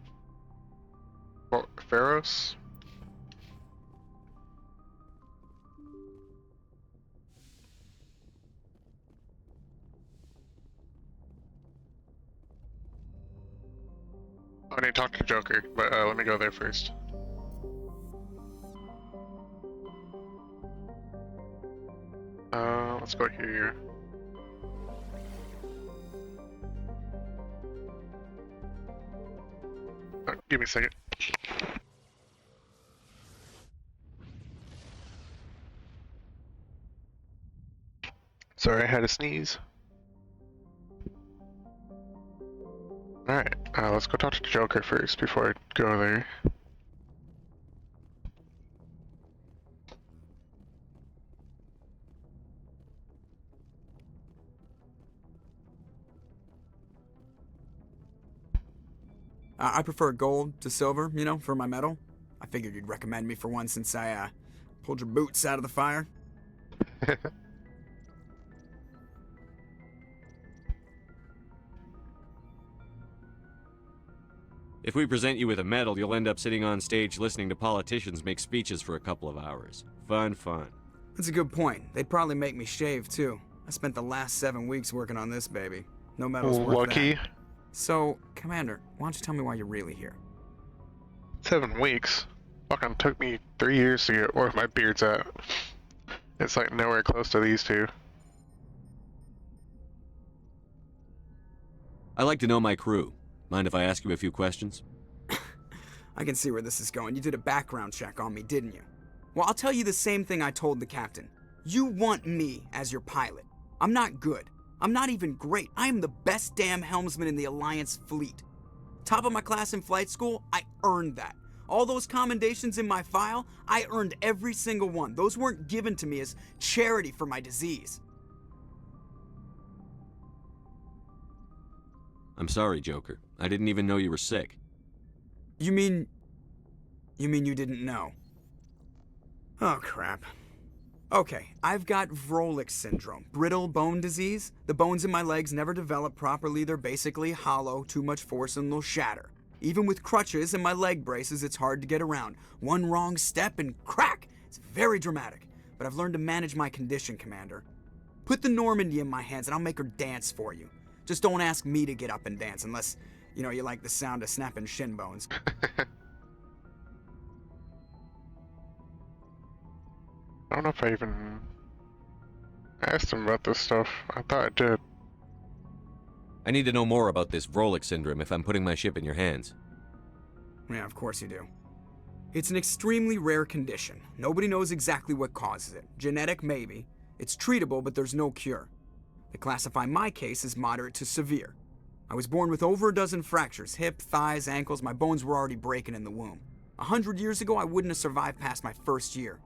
Speaker 1: Well, Pharos? I need to talk to Joker, but let me go there first. Let's go here. Give me a second. Sorry, I had a sneeze. Alright, let's go talk to Joker first before I go there.
Speaker 11: I prefer gold to silver, you know, for my medal. I figured you'd recommend me for one since I, pulled your boots out of the fire.
Speaker 3: If we present you with a medal, you'll end up sitting on stage listening to politicians make speeches for a couple of hours. Fun, fun.
Speaker 11: That's a good point. They'd probably make me shave, too. I spent the last 7 weeks working on this baby. No medal's worth
Speaker 1: Lucky.
Speaker 11: that. So, Commander, why don't you tell me why you're really here?
Speaker 1: 7 weeks? Fucking took me 3 years to get where my beard's at. It's like nowhere close to these two.
Speaker 3: I like to know my crew. Mind if I ask you a few questions?
Speaker 11: I can see where this is going. You did a background check on me, didn't you? Well, I'll tell you the same thing I told the captain. You want me as your pilot. I'm not good. I'm not even great. I am the best damn helmsman in the Alliance fleet. Top of my class in flight school, I earned that. All those commendations in my file, I earned every single one. Those weren't given to me as charity for my disease.
Speaker 3: I'm sorry, Joker. I didn't even know you were sick.
Speaker 11: You mean you didn't know? Oh, crap. Okay, I've got Vrolik syndrome, brittle bone disease. The bones in my legs never develop properly. They're basically hollow, too much force and they'll shatter. Even with crutches and my leg braces, it's hard to get around. One wrong step and crack! It's very dramatic, but I've learned to manage my condition, Commander. Put the Normandy in my hands and I'll make her dance for you. Just don't ask me to get up and dance unless, you know, you like the sound of snapping shin bones.
Speaker 1: I don't know if I even asked him about this stuff. I thought I did.
Speaker 3: I need to know more about this Vrolik syndrome if I'm putting my ship in your hands.
Speaker 11: Yeah, of course you do. It's an extremely rare condition. Nobody knows exactly what causes it. Genetic, maybe. It's treatable, but there's no cure. They classify my case as moderate to severe. I was born with over a dozen fractures, hip, thighs, ankles. My bones were already breaking in the womb. 100 years ago, I wouldn't have survived past my first year.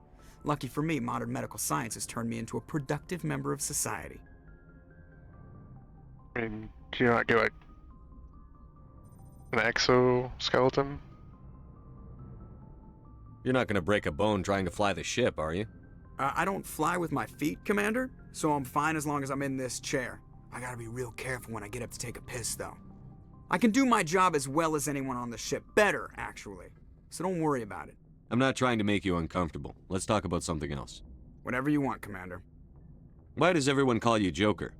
Speaker 11: Lucky for me, modern medical science has turned me into a productive member of society.
Speaker 1: I mean, do you not get, like, an exoskeleton?
Speaker 16: You're not gonna break a bone trying to fly the ship, are you?
Speaker 11: I don't fly with my feet, Commander, so I'm fine as long as I'm in this chair. I gotta be real careful when I get up to take a piss, though. I can do my job as well as anyone on the ship. Better, actually. So don't worry about it.
Speaker 16: I'm not trying to make you uncomfortable. Let's talk about something else.
Speaker 11: Whatever you want, Commander.
Speaker 16: Why does everyone call you Joker?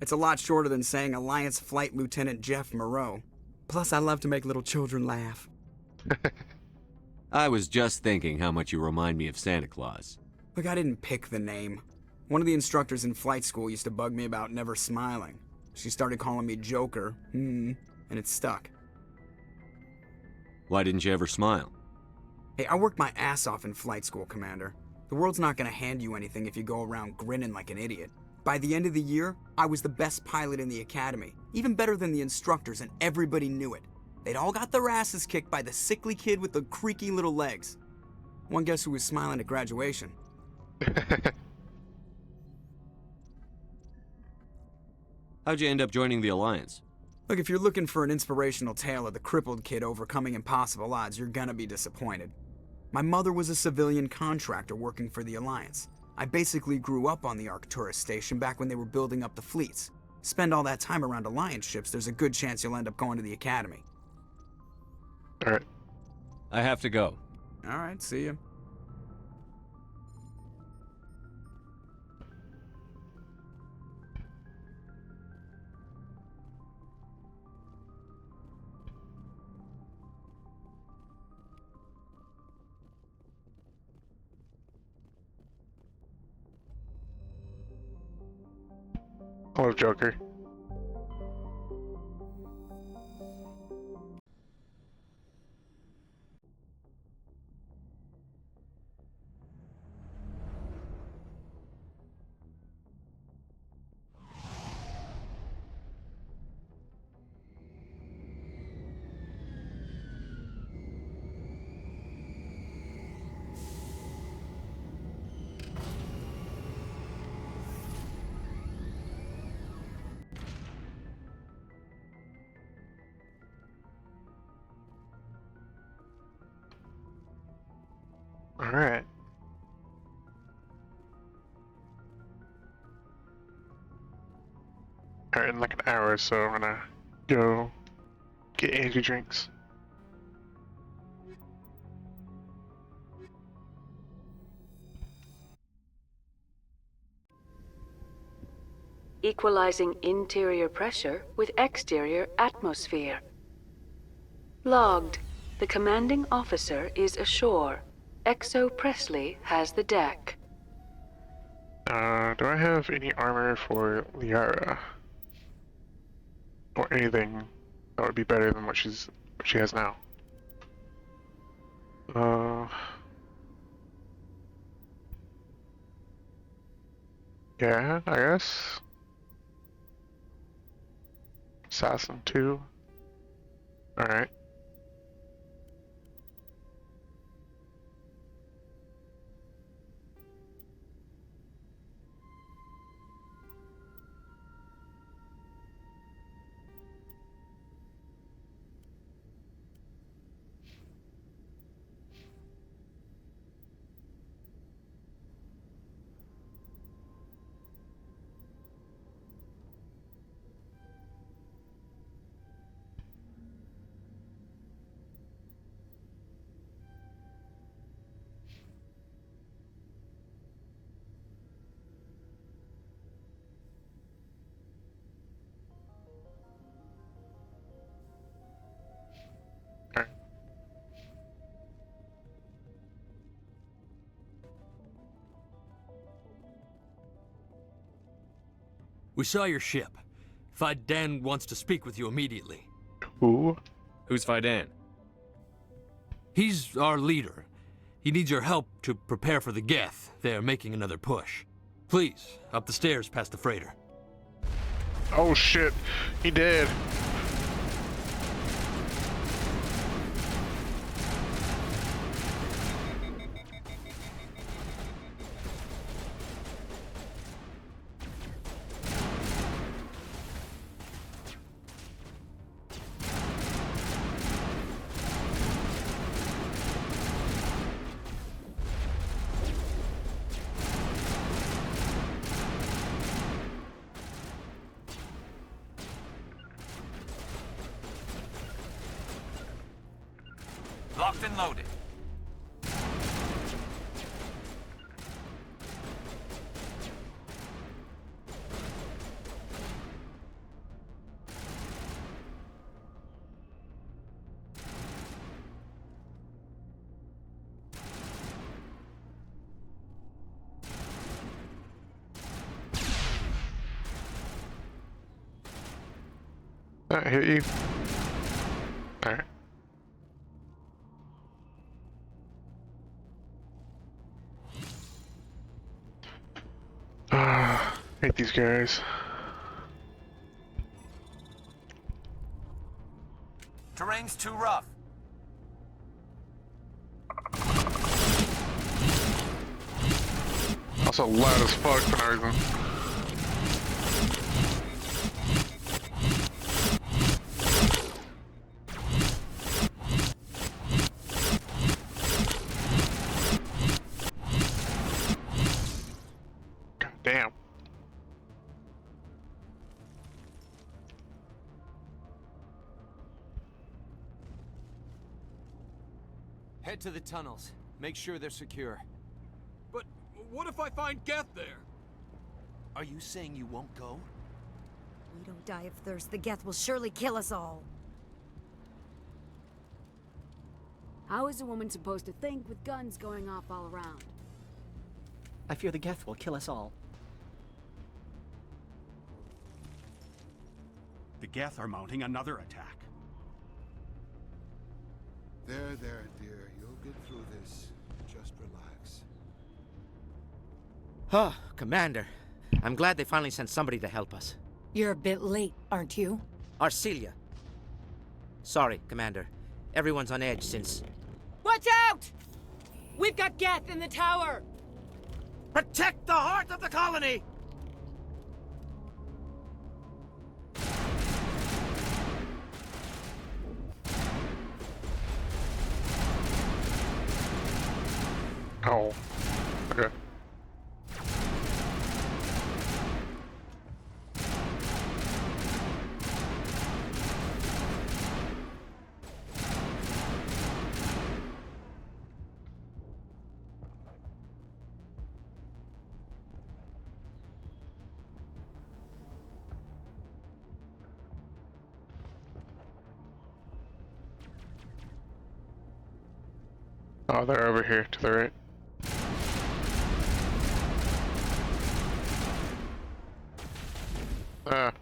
Speaker 11: It's a lot shorter than saying Alliance Flight Lieutenant Jeff Moreau. Plus, I love to make little children laugh.
Speaker 16: I was just thinking how much you remind me of Santa Claus.
Speaker 11: Look, I didn't pick the name. One of the instructors in flight school used to bug me about never smiling. She started calling me Joker, and it stuck.
Speaker 16: Why didn't you ever smile?
Speaker 11: Hey, I worked my ass off in flight school, Commander. The world's not gonna hand you anything if you go around grinning like an idiot. By the end of the year, I was the best pilot in the academy, even better than the instructors, and everybody knew it. They'd all got their asses kicked by the sickly kid with the creaky little legs. One guess who was smiling at graduation?
Speaker 16: How'd you end up joining the Alliance?
Speaker 11: Look, if you're looking for an inspirational tale of the crippled kid overcoming impossible odds, you're gonna be disappointed. My mother was a civilian contractor working for the Alliance. I basically grew up on the Arcturus station back when they were building up the fleets. Spend all that time around Alliance ships, there's a good chance you'll end up going to the Academy.
Speaker 1: Alright.
Speaker 16: I have to go.
Speaker 11: Alright, see ya.
Speaker 1: Hello, Joker. Alright. Alright, in like an hour or so, I'm gonna go get energy drinks.
Speaker 10: Equalizing interior pressure with exterior atmosphere. Logged. The commanding officer is ashore. Exo Presley has the deck.
Speaker 1: Do I have any armor for Liara? Or anything that would be better than what she has now? Yeah, I guess. Assassin 2. Alright.
Speaker 21: We saw your ship. Fidan wants to speak with you immediately.
Speaker 1: Who?
Speaker 16: Who's Fidan?
Speaker 21: He's our leader. He needs your help to prepare for the Geth. They're making another push. Please, up the stairs past the freighter.
Speaker 1: Oh shit, he did.
Speaker 4: Locked and loaded.
Speaker 1: That hit you? Alright. Hate these guys.
Speaker 4: Terrain's too rough.
Speaker 1: Also loud as fuck for no reason. God damn.
Speaker 16: Head to the tunnels. Make sure they're secure.
Speaker 21: But what if I find Geth there?
Speaker 16: Are you saying you won't go?
Speaker 2: We don't die of thirst. The Geth will surely kill us all.
Speaker 22: How is a woman supposed to think with guns going off all around?
Speaker 23: I fear the Geth will kill us all.
Speaker 24: The Geth are mounting another attack.
Speaker 25: There, dear. You'll get through this. Just relax.
Speaker 26: Huh, Commander. I'm glad they finally sent somebody to help us.
Speaker 22: You're a bit late, aren't you?
Speaker 26: Arcelia. Sorry, Commander. Everyone's on edge since...
Speaker 14: Watch out! We've got Geth in the tower!
Speaker 26: Protect the heart of the colony!
Speaker 1: Oh. Okay. Oh, they're over here to the right. Ah.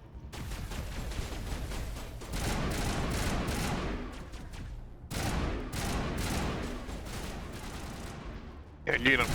Speaker 1: Yeah, get him.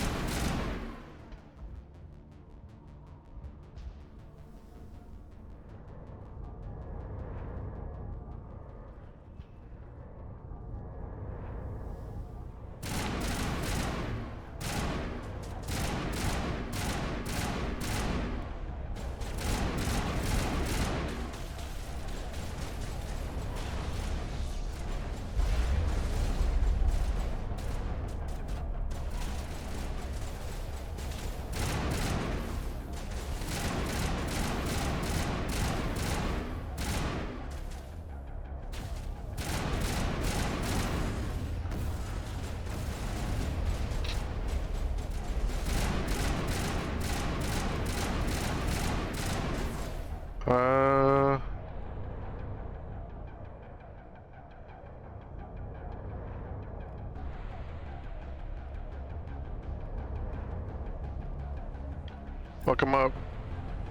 Speaker 1: Fuck him up.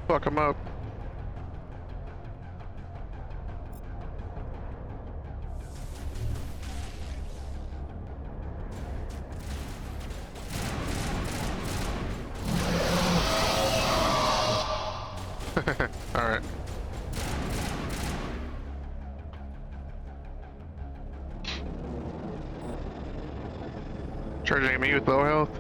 Speaker 1: Fuck him up. Alright. Charging me with low health.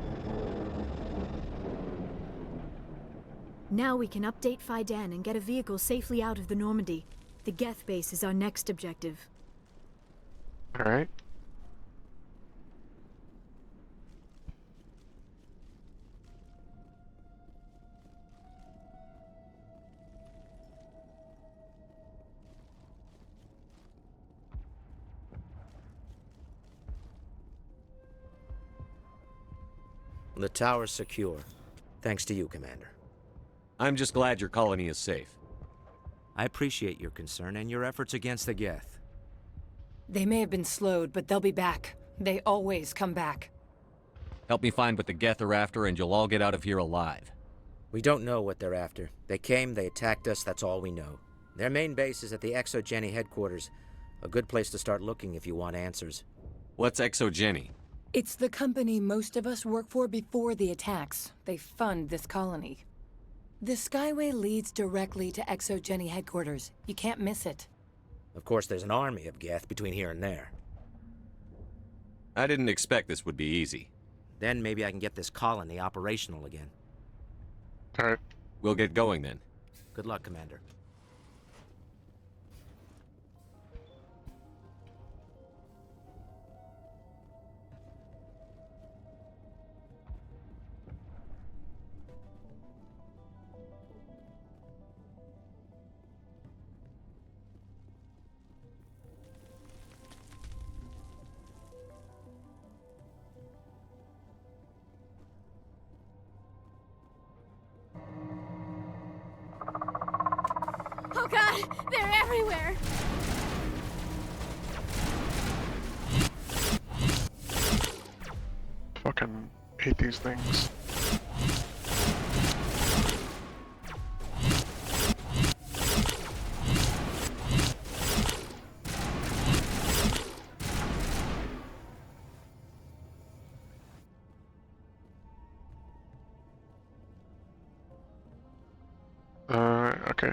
Speaker 15: Now we can update Fidan and get a vehicle safely out of the Normandy. The Geth base is our next objective.
Speaker 1: Alright.
Speaker 26: The tower's secure. Thanks to you, Commander.
Speaker 3: I'm just glad your colony is safe.
Speaker 26: I appreciate your concern and your efforts against the Geth.
Speaker 14: They may have been slowed, but they'll be back. They always come back.
Speaker 3: Help me find what the Geth are after, and you'll all get out of here alive.
Speaker 26: We don't know what they're after. They came, they attacked us, that's all we know. Their main base is at the Exogeny headquarters. A good place to start looking if you want answers.
Speaker 3: What's Exogeny?
Speaker 14: It's the company most of us work for before the attacks. They fund this colony. The Skyway leads directly to Exogeny headquarters. You can't miss it.
Speaker 26: Of course, there's an army of Geth between here and there.
Speaker 3: I didn't expect this would be easy.
Speaker 26: Then maybe I can get this colony operational again.
Speaker 1: Alright.
Speaker 3: We'll get going then.
Speaker 26: Good luck, Commander.
Speaker 22: Oh god, they're everywhere!
Speaker 1: Fucking hate these things. Okay.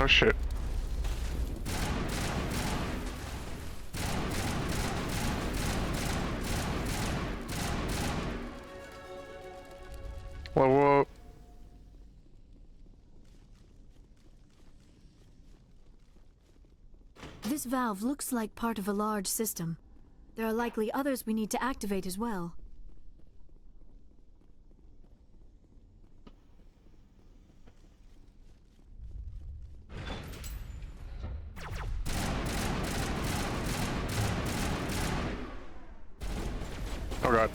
Speaker 1: Oh shit. Whoa.
Speaker 15: This valve looks like part of a large system. There are likely others we need to activate as well.
Speaker 1: Oh god.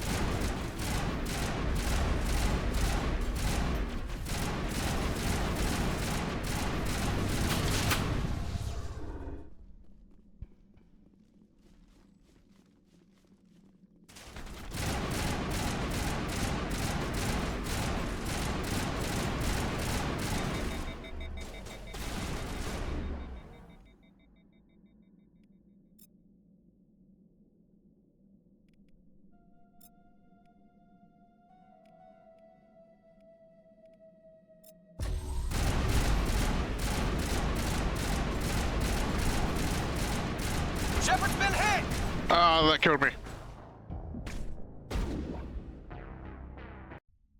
Speaker 16: Shepard's been hit!
Speaker 1: Oh, that killed me.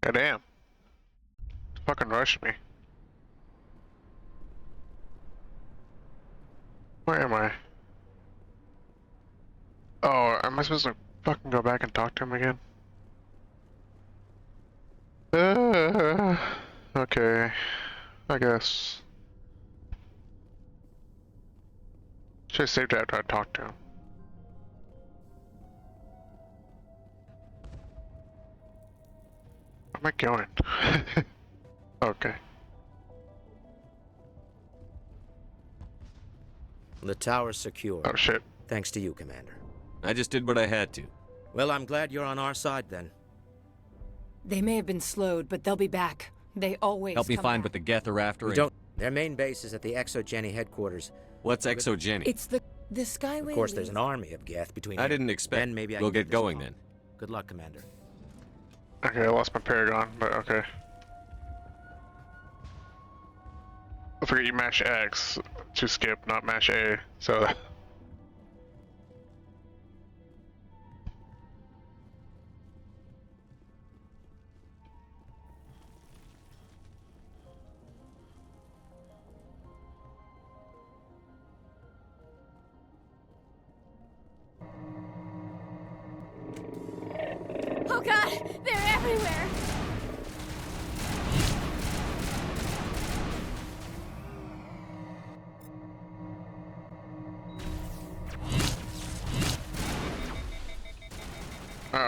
Speaker 1: God damn. Fucking rushed me. Where am I? Oh, am I supposed to fucking go back and talk to him again? Okay. I guess. Should've saved it after I talked to him. Where am I going? Okay.
Speaker 26: The tower's secure.
Speaker 1: Oh shit.
Speaker 26: Thanks to you, Commander.
Speaker 3: I just did what I had to.
Speaker 26: Well, I'm glad you're on our side then.
Speaker 14: They may have been slowed, but they'll be back. They always
Speaker 3: Help me
Speaker 14: come
Speaker 3: find
Speaker 14: back.
Speaker 3: what the Geth are after.
Speaker 26: We don't. Their main base is at the Exogeny headquarters.
Speaker 3: What's Exogeny?
Speaker 14: It's the Skyway.
Speaker 26: Of course, there's an army of Geth between.
Speaker 3: I didn't expect.
Speaker 26: Then maybe I
Speaker 3: we'll
Speaker 26: can
Speaker 3: get going then.
Speaker 26: Good luck, Commander.
Speaker 1: Okay, I lost my Paragon, but okay. I forget you mash X to skip, not mash A. So.
Speaker 22: Oh god, they're everywhere!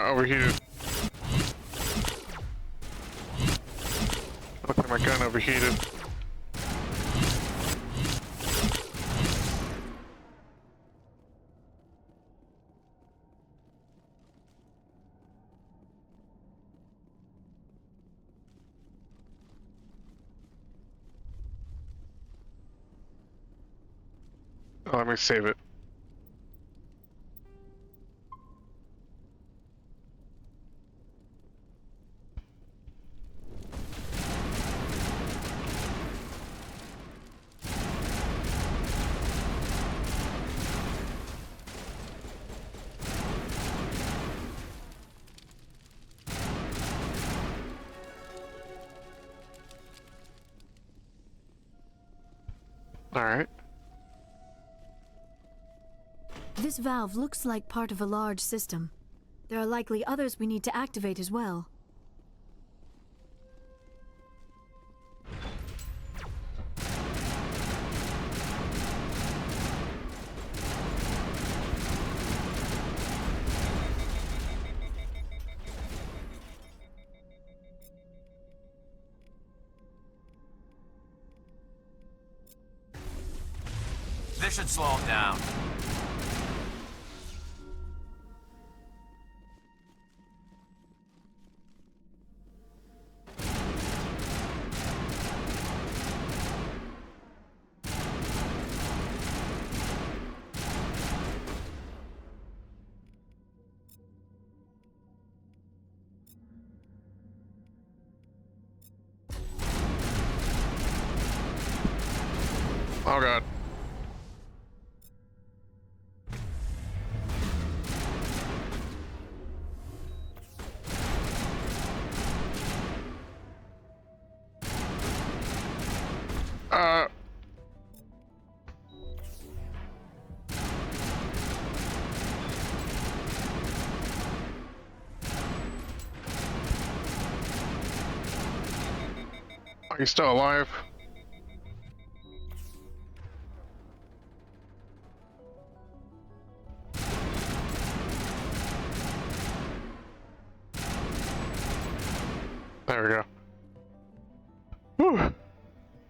Speaker 1: Overheated. Looks like my gun overheated. Oh, let me save it. Alright.
Speaker 15: This valve looks like part of a large system. There are likely others we need to activate as well.
Speaker 4: This should slow him down.
Speaker 1: Oh god. Are you still alive? There we go. Whew.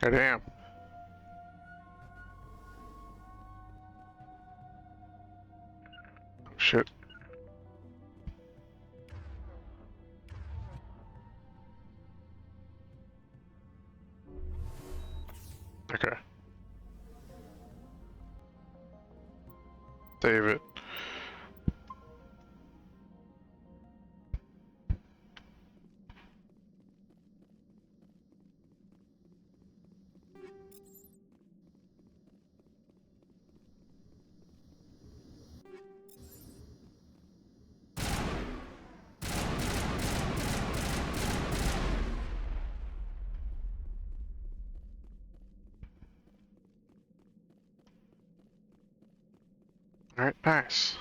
Speaker 1: Goddamn. Shit. Okay. Save it. Alright, nice.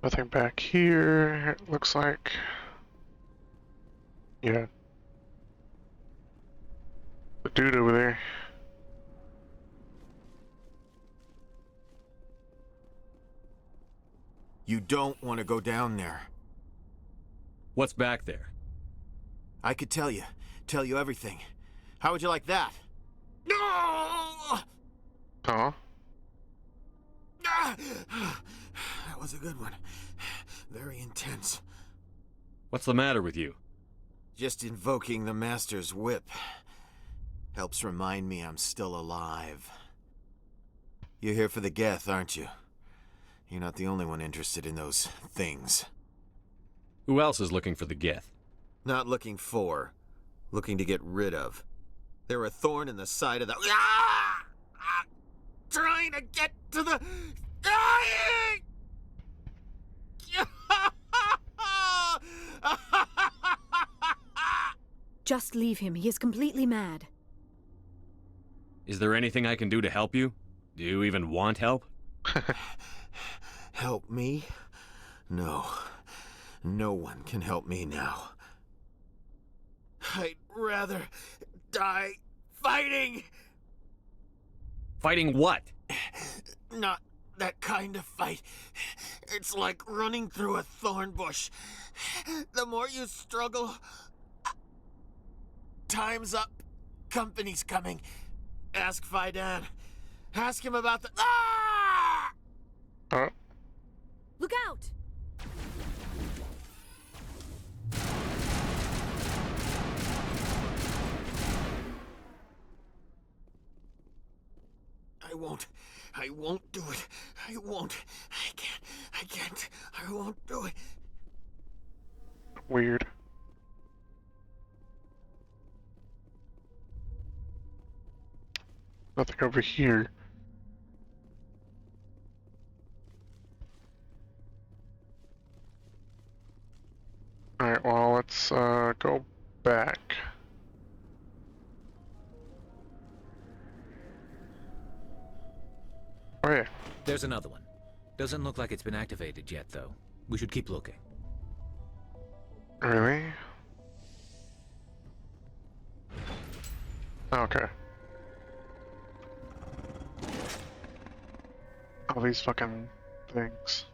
Speaker 1: Nothing back here, it looks like. Yeah. The dude over there.
Speaker 5: You don't want to go down there.
Speaker 16: What's back there?
Speaker 5: I could tell you everything. How would you like that? No!
Speaker 1: Huh?
Speaker 5: That was a good one. Very intense.
Speaker 16: What's the matter with you?
Speaker 5: Just invoking the Master's whip helps remind me I'm still alive. You're here for the Geth, aren't you? You're not the only one interested in those things.
Speaker 16: Who else is looking for the Geth?
Speaker 5: Not looking for. Looking to get rid of. They're a thorn in the side of the... Ah! Ah! Trying to get to the... Dying!
Speaker 2: Just leave him. He is completely mad.
Speaker 16: Is there anything I can do to help you? Do you even want help?
Speaker 5: Help me? No. No one can help me now. I'd rather die fighting!
Speaker 16: Fighting what?
Speaker 5: Not that kind of fight. It's like running through a thorn bush. The more you struggle... Time's up. Company's coming. Ask Fidan. Ask him about the... Ah!
Speaker 2: Look out!
Speaker 5: I won't do it. I won't. I can't. I won't do it.
Speaker 1: Weird. Nothing over here. Alright, well, let's go back. Oh yeah.
Speaker 4: There's another one. Doesn't look like it's been activated yet, though. We should keep looking.
Speaker 1: Really? Okay. All these fucking things.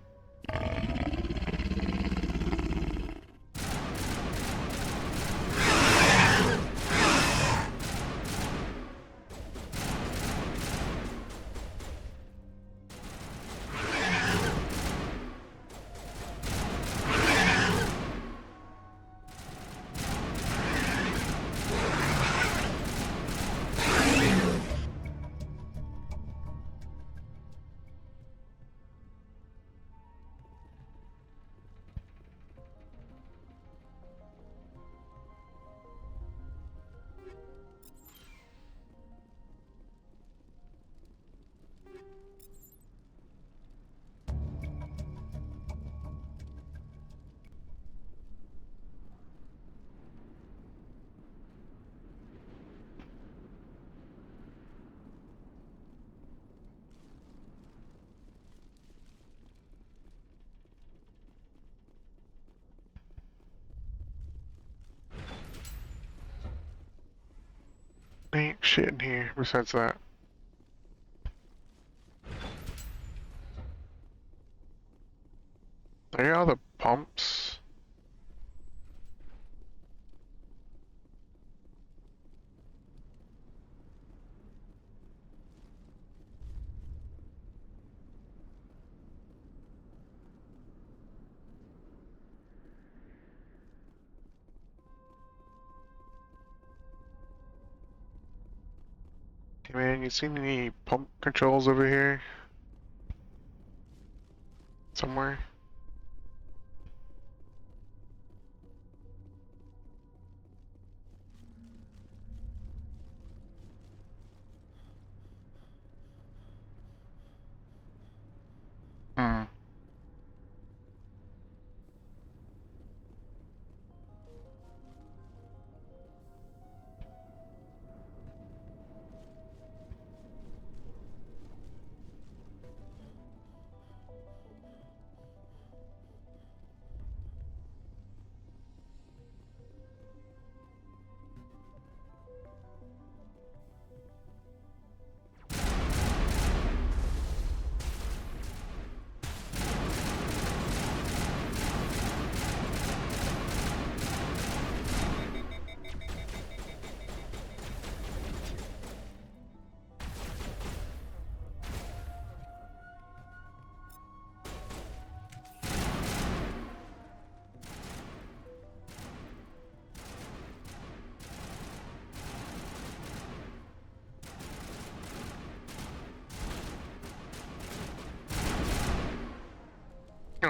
Speaker 1: Ain't shit in here besides that. There are the pumps. Hey man, you seen any pump controls over here? Somewhere? Hmm.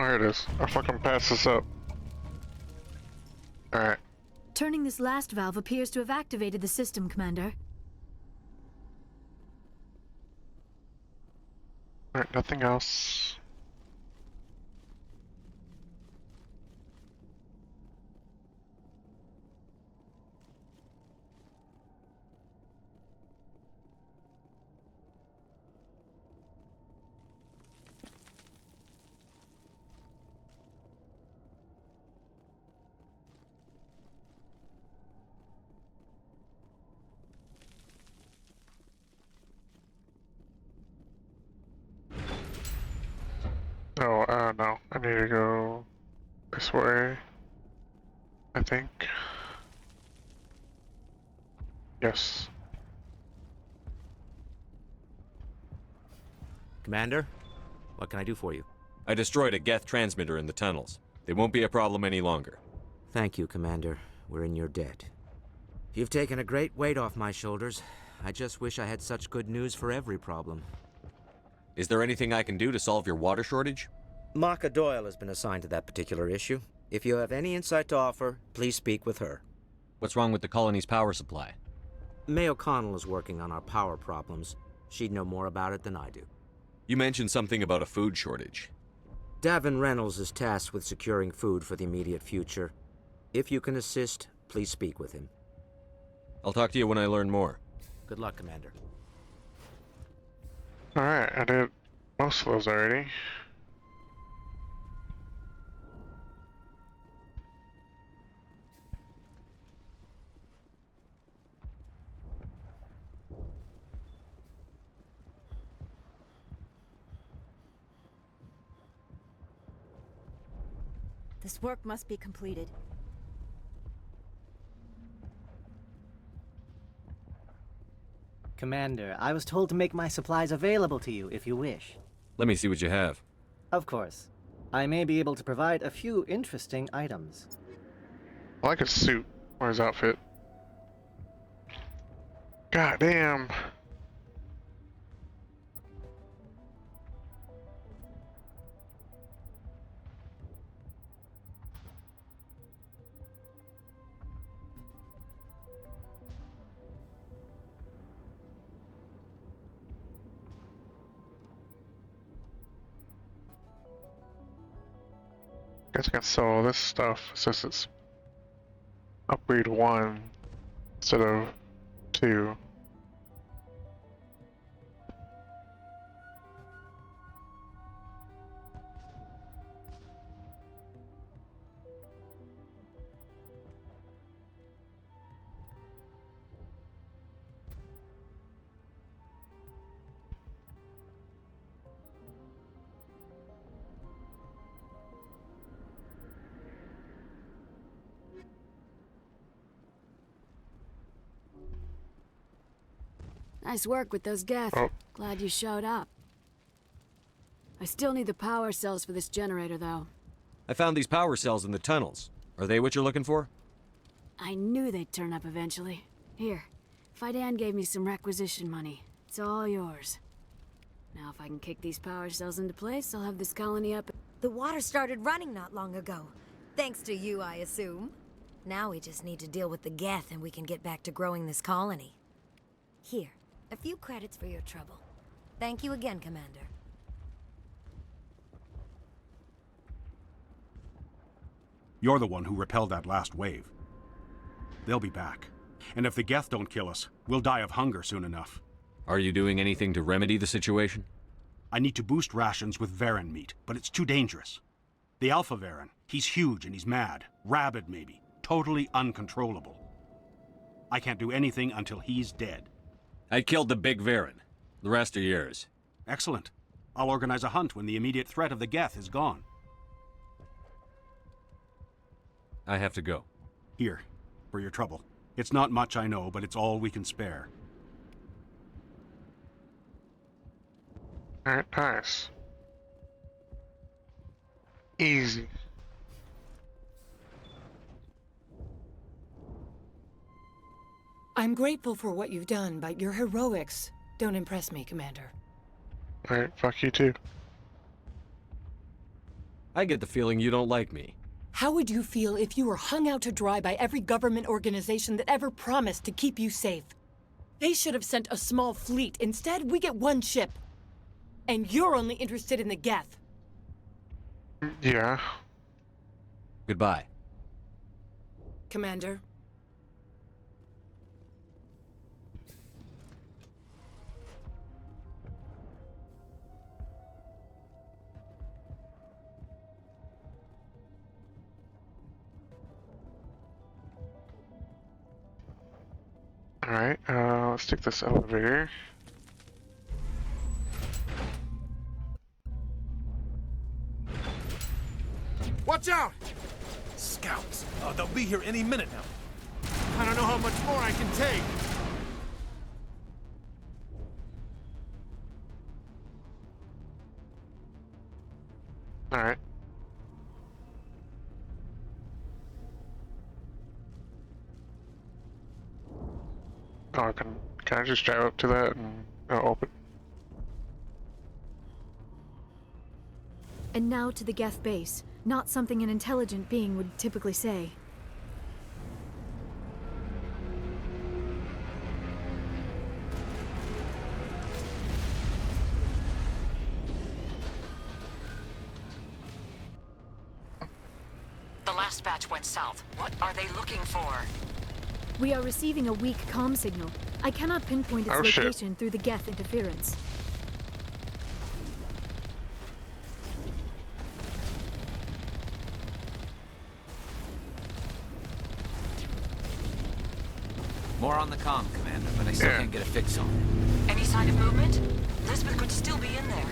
Speaker 1: Oh, here it is. I fucking passed this up. Alright.
Speaker 15: Turning this last valve appears to have activated the system, Commander.
Speaker 1: Alright, nothing else. Oh, no. I need to go this way. I think. Yes.
Speaker 26: Commander, what can I do for you?
Speaker 3: I destroyed a Geth transmitter in the tunnels. They won't be a problem any longer.
Speaker 26: Thank you, Commander. We're in your debt. You've taken a great weight off my shoulders. I just wish I had such good news for every problem.
Speaker 3: Is there anything I can do to solve your water shortage?
Speaker 26: Maka Doyle has been assigned to that particular issue. If you have any insight to offer, please speak with her.
Speaker 3: What's wrong with the colony's power supply?
Speaker 26: May O'Connell is working on our power problems. She'd know more about it than I do.
Speaker 3: You mentioned something about a food shortage.
Speaker 26: Davin Reynolds is tasked with securing food for the immediate future. If you can assist, please speak with him.
Speaker 3: I'll talk to you when I learn more.
Speaker 26: Good luck, Commander.
Speaker 1: Alright, I did most of those already.
Speaker 2: This work must be completed.
Speaker 23: Commander, I was told to make my supplies available to you if you wish.
Speaker 3: Let me see what you have.
Speaker 23: Of course. I may be able to provide a few interesting items.
Speaker 1: I like his suit or his outfit. God damn. Guess I can sell all this stuff since it's upgrade 1 instead of 2.
Speaker 22: Nice work with those Geth.
Speaker 1: Oh.
Speaker 22: Glad you showed up. I still need the power cells for this generator, though.
Speaker 3: I found these power cells in the tunnels. Are they what you're looking for?
Speaker 22: I knew they'd turn up eventually. Here, Fidan gave me some requisition money. It's all yours. Now if I can kick these power cells into place, I'll have this colony up.
Speaker 2: The water started running not long ago. Thanks to you, I assume. Now we just need to deal with the Geth and we can get back to growing this colony. Here, a few credits for your trouble. Thank you again, Commander.
Speaker 24: You're the one who repelled that last wave. They'll be back. And if the Geth don't kill us, we'll die of hunger soon enough.
Speaker 3: Are you doing anything to remedy the situation?
Speaker 24: I need to boost rations with Varen meat, but it's too dangerous. The Alpha Varen, he's huge and he's mad. Rabid, maybe. Totally uncontrollable. I can't do anything until he's dead.
Speaker 3: I killed the big Varen. The rest are yours.
Speaker 24: Excellent. I'll organize a hunt when the immediate threat of the Geth is gone.
Speaker 3: I have to go.
Speaker 24: Here, for your trouble. It's not much, I know, but it's all we can spare.
Speaker 1: Alright, nice. Easy.
Speaker 14: I'm grateful for what you've done, but your heroics don't impress me, Commander.
Speaker 1: Alright, fuck you too.
Speaker 16: I get the feeling you don't like me.
Speaker 14: How would you feel if you were hung out to dry by every government organization that ever promised to keep you safe? They should have sent a small fleet. Instead, we get one ship. And you're only interested in the Geth.
Speaker 1: Yeah.
Speaker 16: Goodbye.
Speaker 14: Commander.
Speaker 1: Alright, let's take this elevator.
Speaker 6: Watch out! Scouts. Oh, they'll be here any minute now. I don't know how much more I can take.
Speaker 1: Alright. Oh, can I just drive up to that and open?
Speaker 15: And now to the Geth base. Not something an intelligent being would typically say.
Speaker 7: The last batch went south. What are they looking for?
Speaker 15: We are receiving a weak comm signal. I cannot pinpoint its location through the Geth interference.
Speaker 4: More on the comm, Commander, but I still can't get a fix on it.
Speaker 7: Any sign of movement? Lisbeth could still be in there.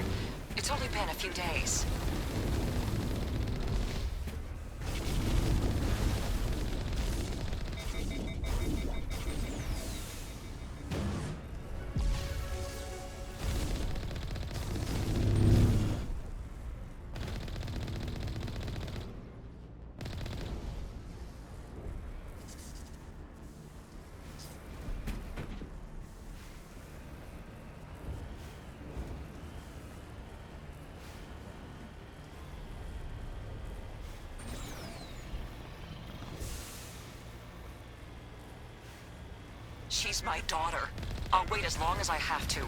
Speaker 7: It's only been a few days. She's my daughter. I'll wait as long as I have to.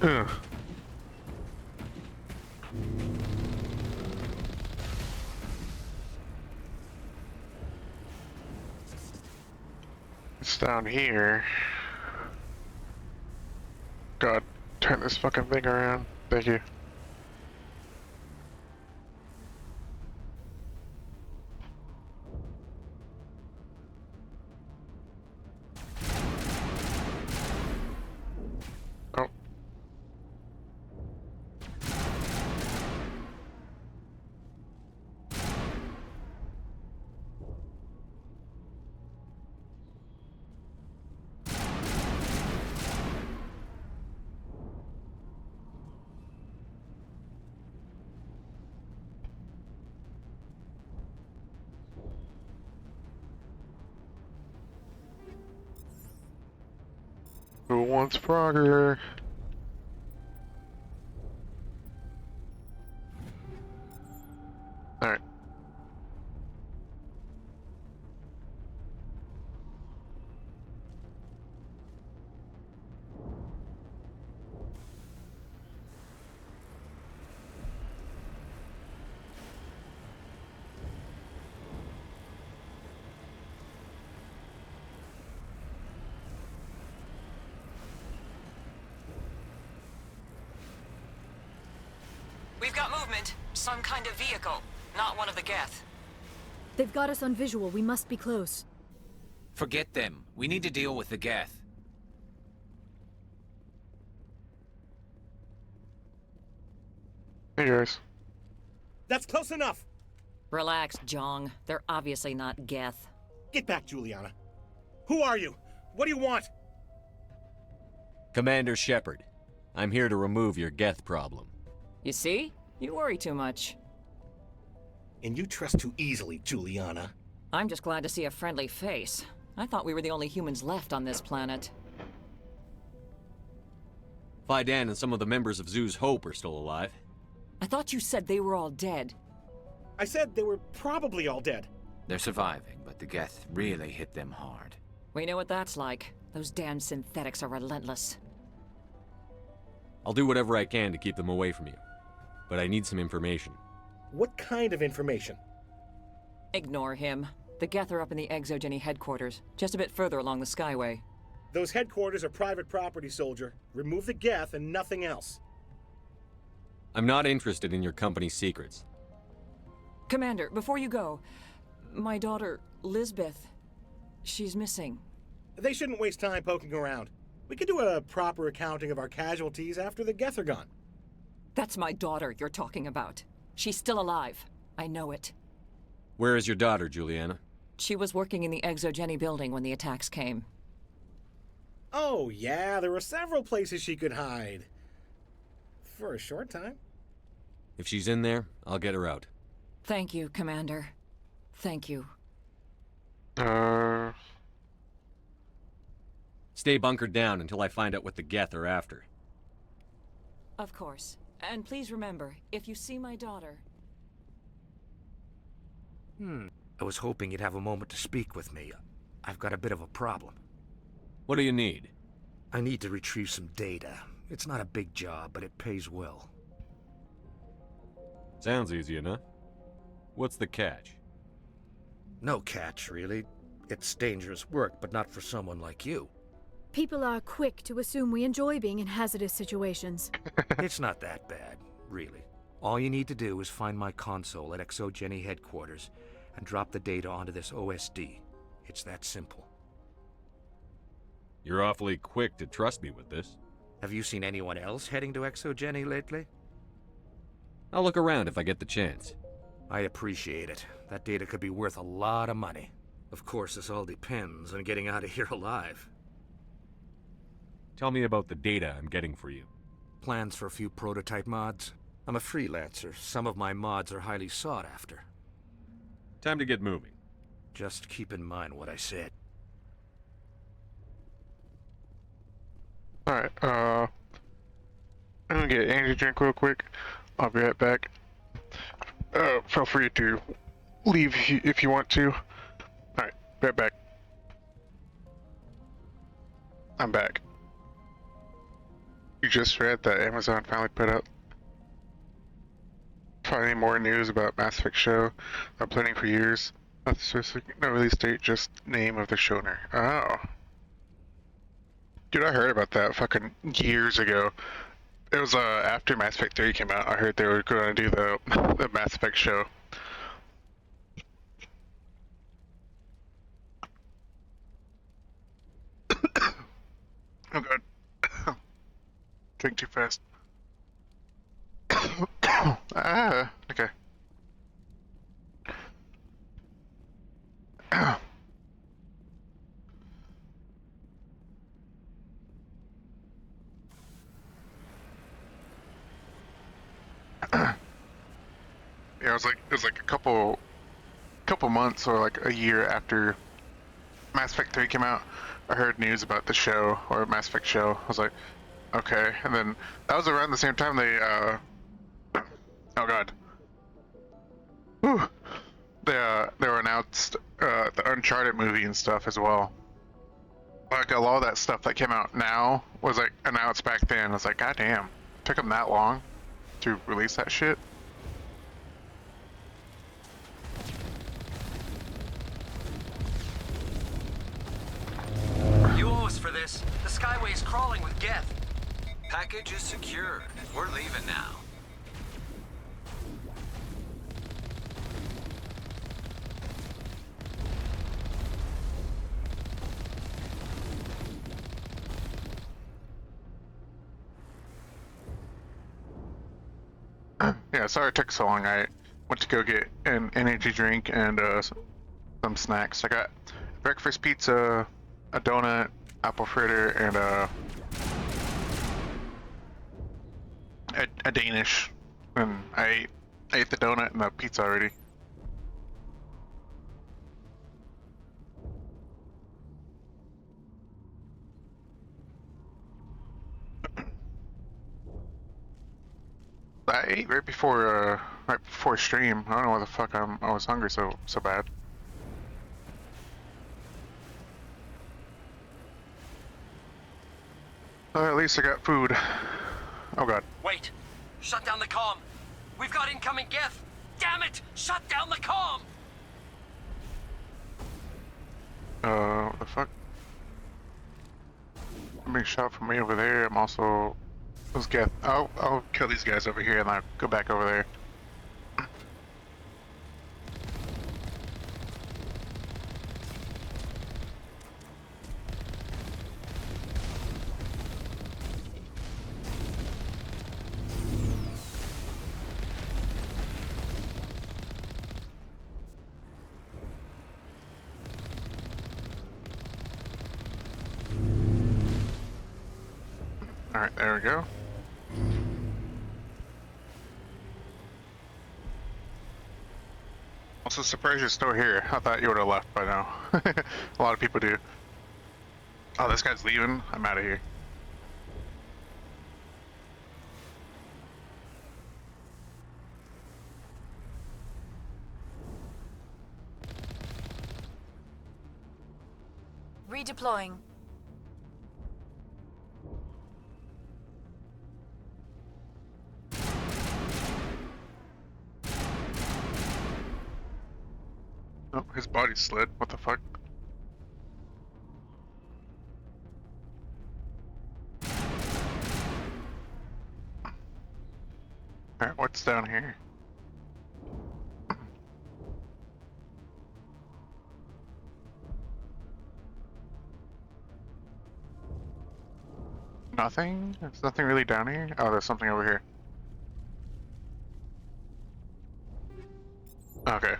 Speaker 1: Ugh. It's down here. God, turn this fucking thing around. Thank you. Oh. Who wants Frogger? Alright.
Speaker 7: We've got movement. Some kind of vehicle. Not one of the Geth.
Speaker 15: They've got us on visual. We must be close.
Speaker 4: Forget them. We need to deal with the Geth.
Speaker 1: Hey guys.
Speaker 6: That's close enough.
Speaker 7: Relax, Jong. They're obviously not Geth.
Speaker 6: Get back, Juliana. Who are you? What do you want?
Speaker 3: Commander Shepard, I'm here to remove your Geth problem.
Speaker 7: You see? You worry too much.
Speaker 8: And you trust too easily, Juliana.
Speaker 7: I'm just glad to see a friendly face. I thought we were the only humans left on this planet.
Speaker 3: Fidan and some of the members of Zoo's Hope are still alive.
Speaker 7: I thought you said they were all dead.
Speaker 8: I said they were probably all dead.
Speaker 4: They're surviving, but the Geth really hit them hard.
Speaker 7: We know what that's like. Those damn synthetics are relentless.
Speaker 3: I'll do whatever I can to keep them away from you. But I need some information.
Speaker 8: What kind of information?
Speaker 7: Ignore him. The Geth are up in the Exogeny headquarters, just a bit further along the Skyway.
Speaker 8: Those headquarters are private property, soldier. Remove the Geth and nothing else.
Speaker 3: I'm not interested in your company's secrets.
Speaker 7: Commander, before you go, my daughter, Lisbeth, she's missing.
Speaker 8: They shouldn't waste time poking around. We could do a proper accounting of our casualties after the Geth are gone.
Speaker 7: That's my daughter you're talking about. She's still alive. I know it.
Speaker 3: Where is your daughter, Juliana?
Speaker 7: She was working in the Exogeny building when the attacks came.
Speaker 8: Oh, yeah, there were several places she could hide. For a short time.
Speaker 3: If she's in there, I'll get her out.
Speaker 7: Thank you, Commander. Thank you.
Speaker 3: Stay bunkered down until I find out what the Geth are after.
Speaker 7: Of course. And please remember, if you see my daughter...
Speaker 9: I was hoping you'd have a moment to speak with me. I've got a bit of a problem.
Speaker 3: What do you need?
Speaker 9: I need to retrieve some data. It's not a big job, but it pays well.
Speaker 3: Sounds easy enough. What's the catch?
Speaker 9: No catch, really. It's dangerous work, but not for someone like you.
Speaker 15: People are quick to assume we enjoy being in hazardous situations.
Speaker 9: It's not that bad, really. All you need to do is find my console at Exogeny headquarters and drop the data onto this OSD. It's that simple.
Speaker 3: You're awfully quick to trust me with this.
Speaker 9: Have you seen anyone else heading to Exogeny lately?
Speaker 3: I'll look around if I get the chance.
Speaker 9: I'd appreciate it. That data could be worth a lot of money. Of course, this all depends on getting out of here alive.
Speaker 3: Tell me about the data I'm getting for you.
Speaker 9: Plans for a few prototype mods. I'm a freelancer. Some of my mods are highly sought after.
Speaker 3: Time to get moving.
Speaker 9: Just keep in mind what I said.
Speaker 1: Alright, I'm gonna get energy drink real quick. I'll be right back. Feel free to leave if you want to. Alright, right back. I'm back. You just read that Amazon finally put up finally more news about Mass Effect show. I'm planning for years. Not specific, no release date, just name of the showrunner. Oh. Dude, I heard about that fucking years ago. It was after Mass Effect 3 came out. I heard they were going to do the Mass Effect show. Oh god. Drink too fast. Okay. Yeah, it was like a couple months or like a year after Mass Effect 3 came out. I heard news about the show, or Mass Effect show. I was like, okay. And then that was around the same time they oh god. Whew. They were announced the Uncharted movie and stuff as well. Like a lot of that stuff that came out now was like announced back then. I was like, god damn, took them that long to release that shit.
Speaker 16: You owe us for this. The Skyway is crawling with Geth.
Speaker 4: Package is secure. We're leaving now.
Speaker 1: Yeah, sorry it took so long. I went to go get an energy drink and some snacks. I got breakfast pizza, a donut, apple fritter, and a Danish, and I ate the donut and the pizza already. I ate right before stream. I don't know why the fuck I was hungry so bad. At least I got food. Oh god.
Speaker 16: Wait! Shut down the comm! We've got incoming Geth! Damn it! Shut down the comm!
Speaker 1: What the fuck? I'm being shot from way over there. I'm also... Those Geth... I'll kill these guys over here and I'll go back over there. Alright, there we go. Also surprised you're still here. I thought you would have left by now. A lot of people do. Oh, this guy's leaving? I'm out of here.
Speaker 22: Redeploying.
Speaker 1: Oh, his body slid. What the fuck? Alright, what's down here? Nothing? There's nothing really down here? Oh, there's something over here. Okay.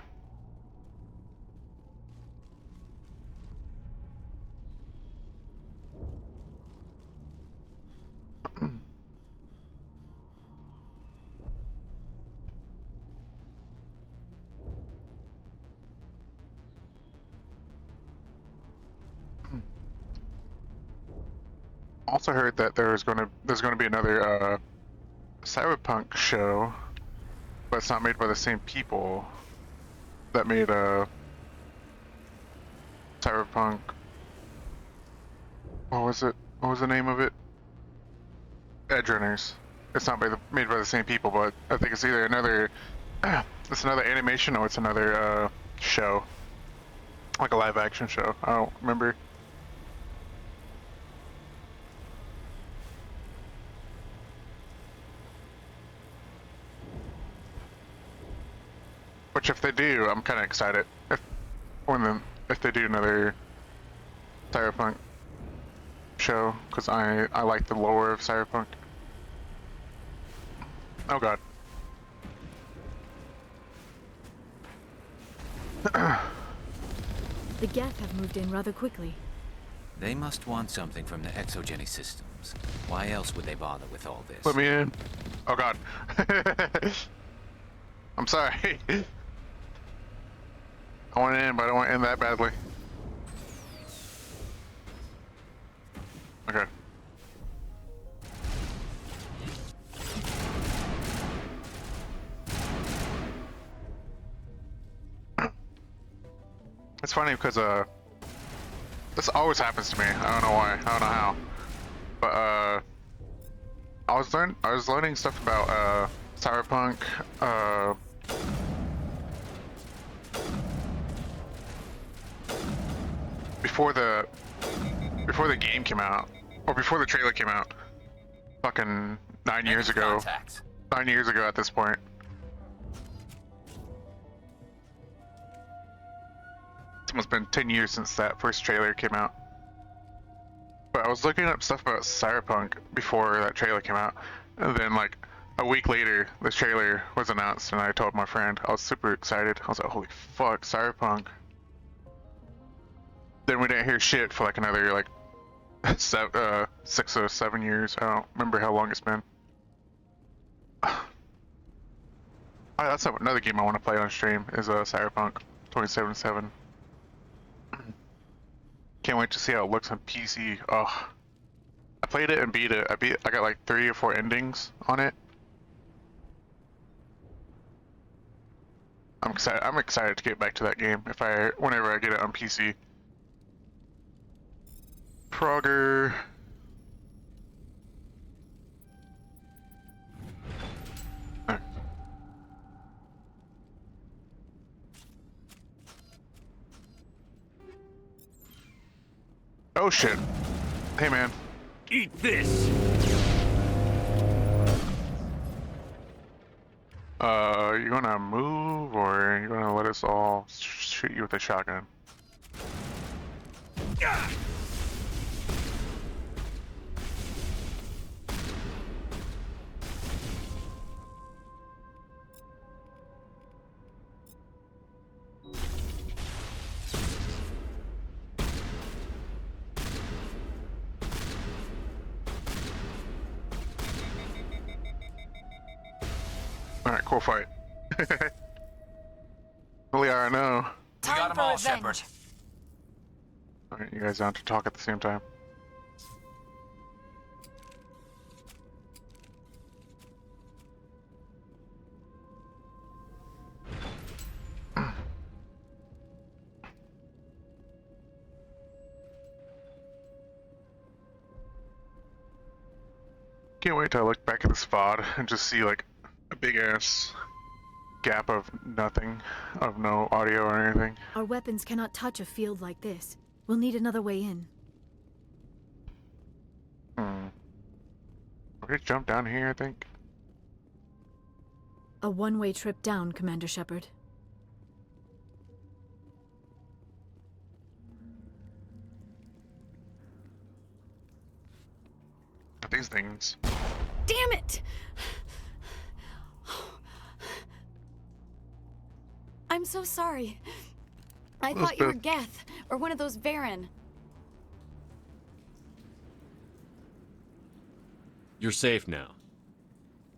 Speaker 1: Also heard that there's gonna be another cyberpunk show, but it's not made by the same people that made cyberpunk. What was it? What was the name of it? Edge Runners. It's not made by the same people, but I think it's either another it's another animation or it's another show, like a live action show. I don't remember. Which, if they do, I'm kind of excited. If they do another cyberpunk show, because I like the lore of cyberpunk. Oh god.
Speaker 22: The Geth have moved in rather quickly.
Speaker 4: They must want something from the exogeny systems. Why else would they bother with all this?
Speaker 1: Let me in. Oh god. I'm sorry. I want in, but I don't want in that badly. Okay. It's funny because this always happens to me. I don't know why. I don't know how. But I was learning stuff about cyberpunk before the game came out, or before the trailer came out. Fucking 9 years ago.
Speaker 16: Contacts.
Speaker 1: 9 years ago at this point. It's almost been 10 years since that first trailer came out. But I was looking up stuff about cyberpunk before that trailer came out, and then like a week later, the trailer was announced, and I told my friend. I was super excited. I was like, "Holy fuck, cyberpunk!" Then we didn't hear shit for like another like 6 or 7 years. I don't remember how long it's been. Oh, that's another game I want to play on stream. Is Cyberpunk 2077. Can't wait to see how it looks on PC. Oh, I played it and beat it. I got like 3 or 4 endings on it. I'm excited. I'm excited to get back to that game whenever I get it on PC. Frogger. Oh shit. Hey man.
Speaker 9: Eat this!
Speaker 1: You gonna move or you gonna let us all shoot you with a shotgun? Alright, cool fight. Well, yeah, I know.
Speaker 12: We got them all, Shepard.
Speaker 1: Alright, you guys down to talk at the same time? Can't wait till I look back at this VOD and just see like a big ass gap of nothing, of no audio or anything.
Speaker 15: Our weapons cannot touch a field like this. We'll need another way in.
Speaker 1: We're gonna jump down here, I think.
Speaker 15: A one-way trip down, Commander Shepard.
Speaker 1: These things.
Speaker 15: Damn it! I'm so sorry. I thought you were Geth, or one of those Varen.
Speaker 3: You're safe now.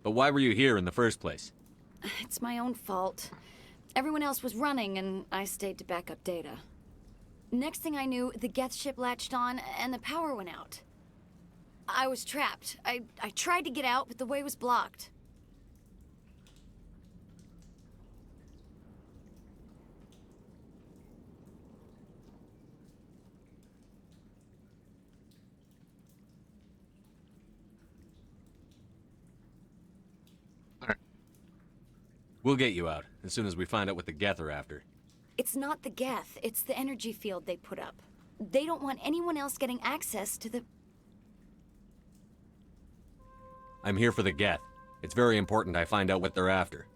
Speaker 3: But why were you here in the first place?
Speaker 15: It's my own fault. Everyone else was running, and I stayed to back up data. Next thing I knew, the Geth ship latched on, and the power went out. I was trapped. I tried to get out, but the way was blocked.
Speaker 3: We'll get you out as soon as we find out what the Geth are after.
Speaker 15: It's not the Geth, it's the energy field they put up. They don't want anyone else getting access to the...
Speaker 3: I'm here for the Geth. It's very important I find out what they're after.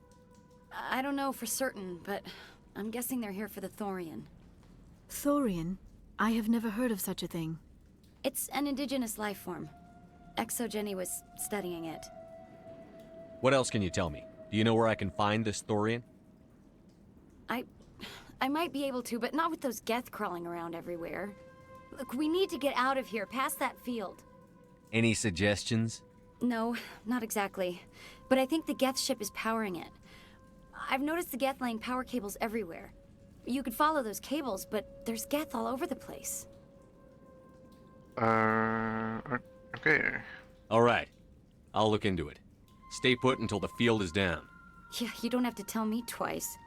Speaker 15: I don't know for certain, but I'm guessing they're here for the Thorian.
Speaker 22: Thorian? I have never heard of such a thing.
Speaker 15: It's an indigenous life form. ExoGenny was studying it.
Speaker 3: What else can you tell me? Do you know where I can find this Thorian?
Speaker 15: I might be able to, but not with those Geth crawling around everywhere. Look, we need to get out of here, past that field.
Speaker 3: Any suggestions?
Speaker 15: No, not exactly. But I think the Geth ship is powering it. I've noticed the Geth laying power cables everywhere. You could follow those cables, but there's Geth all over the place.
Speaker 1: Okay.
Speaker 3: All right. I'll look into it. Stay put until the field is down.
Speaker 15: Yeah, you don't have to tell me twice.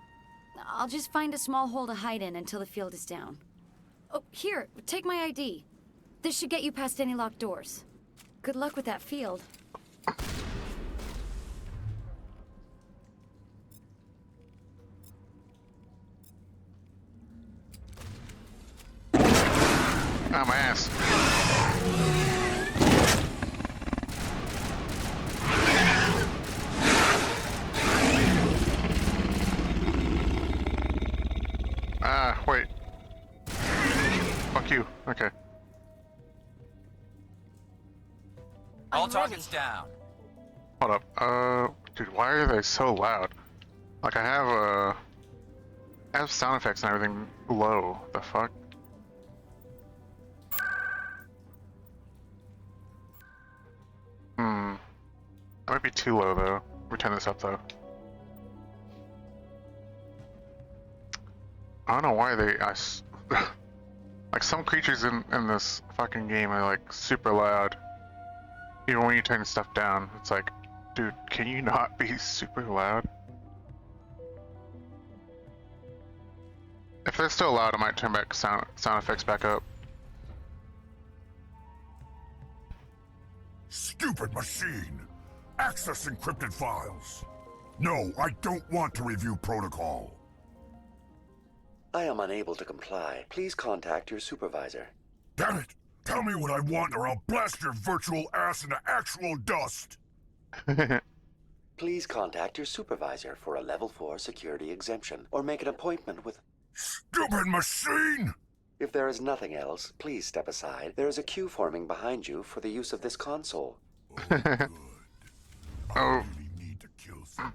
Speaker 15: I'll just find a small hole to hide in until the field is down. Oh, here, take my ID. This should get you past any locked doors. Good luck with that field.
Speaker 1: Ah, my ass. Ah, wait. Fuck you. Okay.
Speaker 12: All targets down.
Speaker 1: Hold up. Dude, why are they so loud? Like, I have sound effects and everything low. The fuck? That might be too low, though. We turn this up, though. I don't know why they like some creatures in this fucking game are like super loud. Even when you turn stuff down, it's like, dude, can you not be super loud? If they're still loud, I might turn back sound effects back up.
Speaker 11: Stupid machine! Access encrypted files! No, I don't want to review protocol.
Speaker 13: I am unable to comply. Please contact your supervisor.
Speaker 11: Damn it! Tell me what I want or I'll blast your virtual ass into actual dust!
Speaker 13: Please contact your supervisor for a level 4 security exemption, or make an appointment with...
Speaker 11: Stupid machine!
Speaker 13: If there is nothing else, please step aside. There is a queue forming behind you for the use of this console.
Speaker 1: Oh.
Speaker 11: Need to kill someone.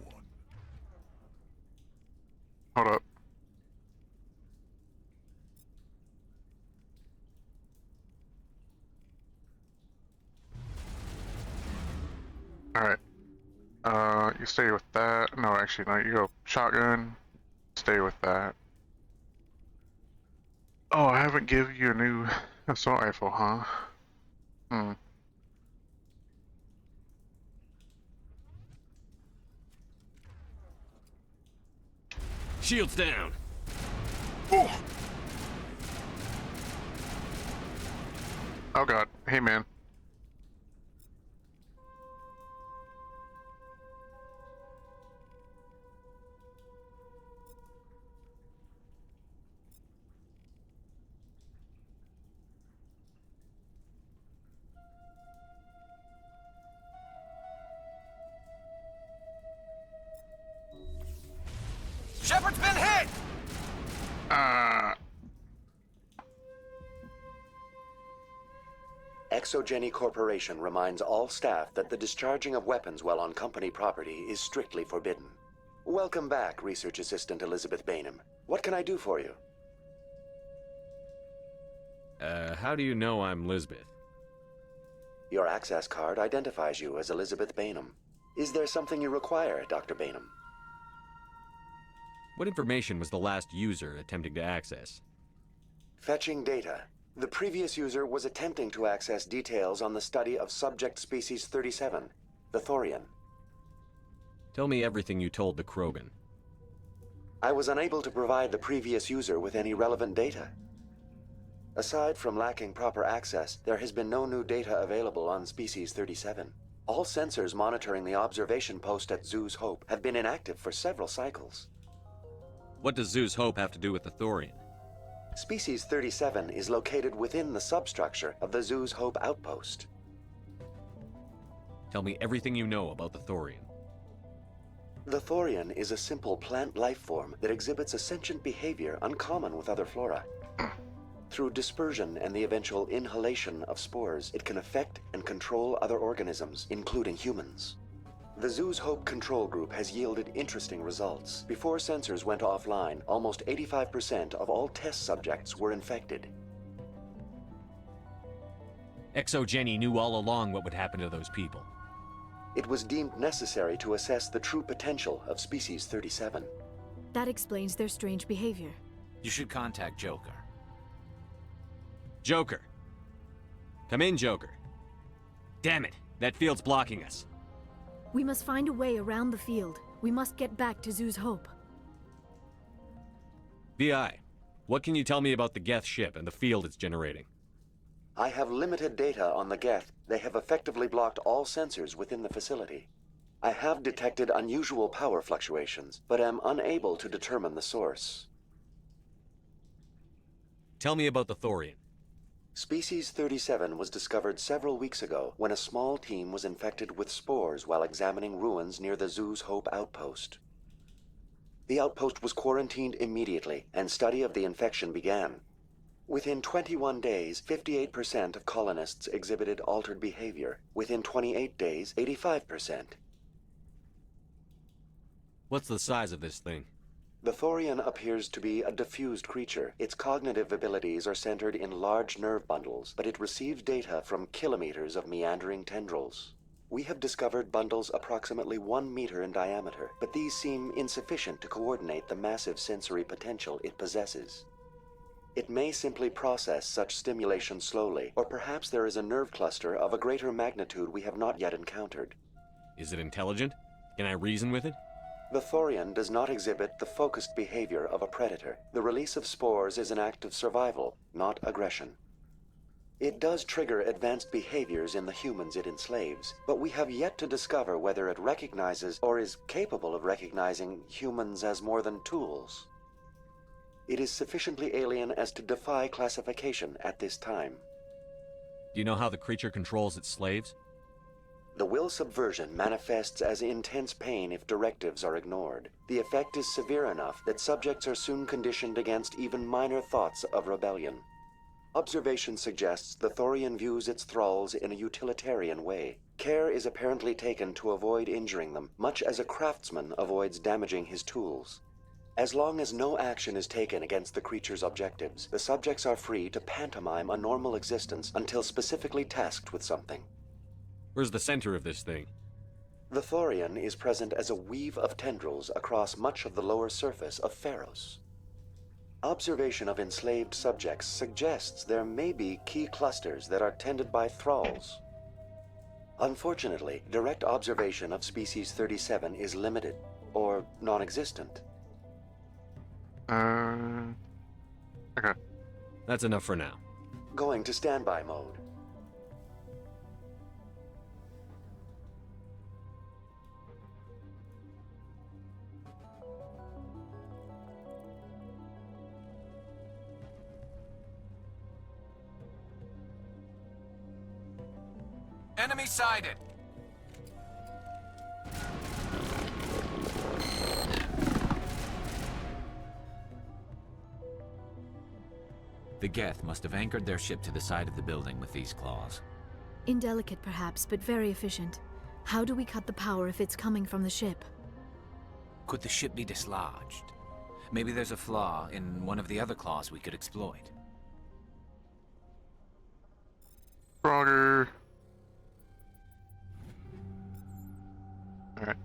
Speaker 1: Hold up. Alright. You stay with that. No, actually, no, you go shotgun. Stay with that. Oh, I haven't given you a new assault rifle, huh? Hmm.
Speaker 16: Shields down.
Speaker 1: Oh god. Hey man.
Speaker 12: Shepard's been hit!
Speaker 13: Exogeny Corporation reminds all staff that the discharging of weapons while on company property is strictly forbidden. Welcome back, Research Assistant Elizabeth Bainham. What can I do for you?
Speaker 16: How do you know I'm Lisbeth?
Speaker 13: Your access card identifies you as Elizabeth Bainham. Is there something you require, Dr. Bainham?
Speaker 16: What information was the last user attempting to access?
Speaker 13: Fetching data. The previous user was attempting to access details on the study of subject species 37, the Thorian.
Speaker 16: Tell me everything you told the Krogan.
Speaker 13: I was unable to provide the previous user with any relevant data. Aside from lacking proper access, there has been no new data available on species 37. All sensors monitoring the observation post at Zoo's Hope have been inactive for several cycles.
Speaker 16: What does Zoo's Hope have to do with the Thorian?
Speaker 13: Species 37 is located within the substructure of the Zoo's Hope outpost.
Speaker 16: Tell me everything you know about the Thorian.
Speaker 13: The Thorian is a simple plant life form that exhibits a sentient behavior uncommon with other flora. Through dispersion and the eventual inhalation of spores, it can affect and control other organisms, including humans. The Zoo's Hope control group has yielded interesting results. Before sensors went offline, almost 85% of all test subjects were infected.
Speaker 16: Exogeny knew all along what would happen to those people.
Speaker 13: It was deemed necessary to assess the true potential of species 37.
Speaker 22: That explains their strange behavior.
Speaker 4: You should contact Joker.
Speaker 16: Joker. Come in, Joker. Damn it, that field's blocking us.
Speaker 22: We must find a way around the field. We must get back to Zoo's Hope.
Speaker 16: VI, what can you tell me about the Geth ship and the field it's generating?
Speaker 13: I have limited data on the Geth. They have effectively blocked all sensors within the facility. I have detected unusual power fluctuations, but am unable to determine the source.
Speaker 16: Tell me about the Thorian.
Speaker 13: Species 37 was discovered several weeks ago when a small team was infected with spores while examining ruins near the Zoo's Hope outpost. The outpost was quarantined immediately, and study of the infection began. Within 21 days, 58% of colonists exhibited altered behavior. Within 28 days, 85%.
Speaker 16: What's the size of this thing?
Speaker 13: The Thorian appears to be a diffused creature. Its cognitive abilities are centered in large nerve bundles, but it receives data from kilometers of meandering tendrils. We have discovered bundles approximately 1 meter in diameter, but these seem insufficient to coordinate the massive sensory potential it possesses. It may simply process such stimulation slowly, or perhaps there is a nerve cluster of a greater magnitude we have not yet encountered.
Speaker 10: Is it intelligent? Can I reason with it?
Speaker 13: The Thorian does not exhibit the focused behavior of a predator. The release of spores is an act of survival, not aggression. It does trigger advanced behaviors in the humans it enslaves, but we have yet to discover whether it recognizes or is capable of recognizing humans as more than tools. It is sufficiently alien as to defy classification at this time.
Speaker 10: Do you know how the creature controls its slaves?
Speaker 13: The will subversion manifests as intense pain if directives are ignored. The effect is severe enough that subjects are soon conditioned against even minor thoughts of rebellion. Observation suggests the Thorian views its thralls in a utilitarian way. Care is apparently taken to avoid injuring them, much as a craftsman avoids damaging his tools. As long as no action is taken against the creature's objectives, the subjects are free to pantomime a normal existence until specifically tasked with something.
Speaker 10: Where's the center of this thing?
Speaker 13: The Thorian is present as a weave of tendrils across much of the lower surface of Pharos. Observation of enslaved subjects suggests there may be key clusters that are tended by thralls. Unfortunately, direct observation of species 37 is limited, or non-existent.
Speaker 1: Okay.
Speaker 10: That's enough for now.
Speaker 13: Going to standby mode.
Speaker 12: Enemy sighted!
Speaker 4: The Geth must have anchored their ship to the side of the building with these claws.
Speaker 15: Indelicate perhaps, but very efficient. How do we cut the power if it's coming from the ship?
Speaker 4: Could the ship be dislodged? Maybe there's a flaw in one of the other claws we could exploit.
Speaker 1: Roger. Alright.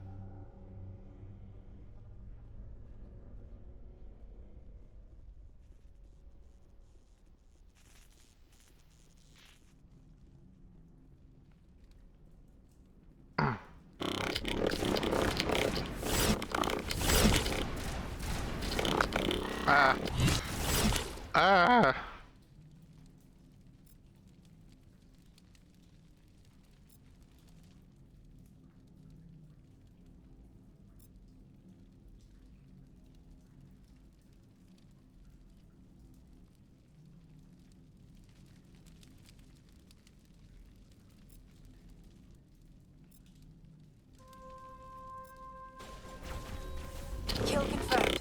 Speaker 1: Ah.
Speaker 2: Kill confirmed.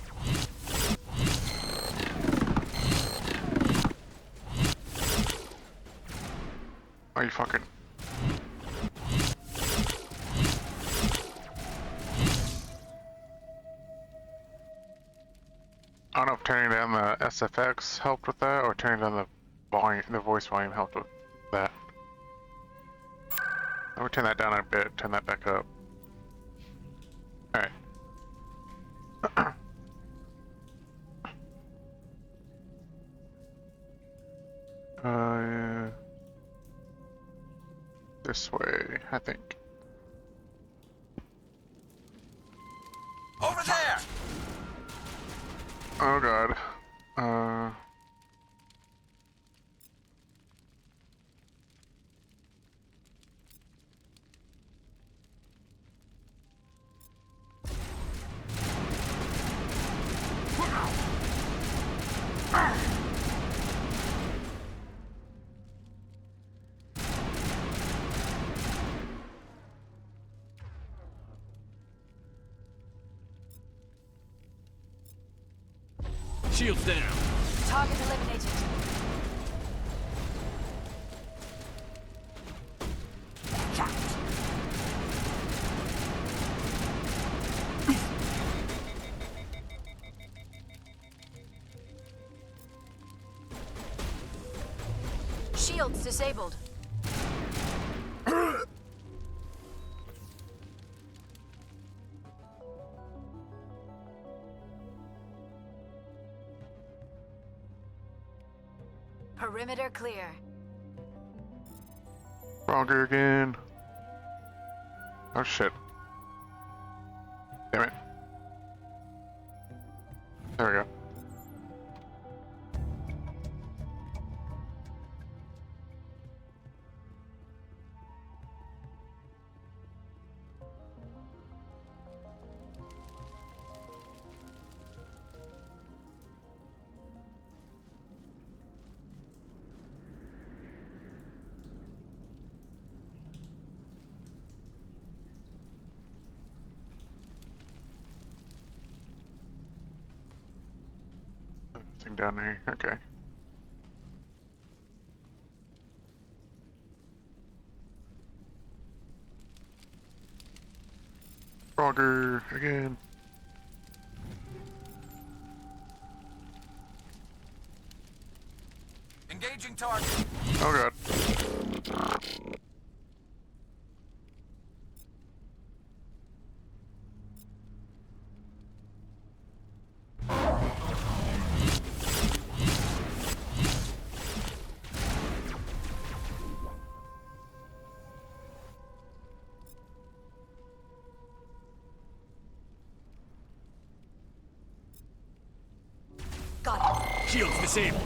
Speaker 1: Are you fucking... I don't know if turning down the SFX helped with that, or turning down the volume, the voice volume helped with that. I'm gonna turn that down a bit, turn that back up. Alright. This way, I think.
Speaker 12: Over there!
Speaker 1: Oh god.
Speaker 10: Shields down.
Speaker 2: Target eliminated. Shields disabled.
Speaker 22: Perimeter clear.
Speaker 1: Frogger again. Oh shit. Damn it. There we go. Thing down there. Okay. Frogger again.
Speaker 12: Engaging target.
Speaker 1: Oh god.
Speaker 2: Got it.
Speaker 16: Shield's disabled.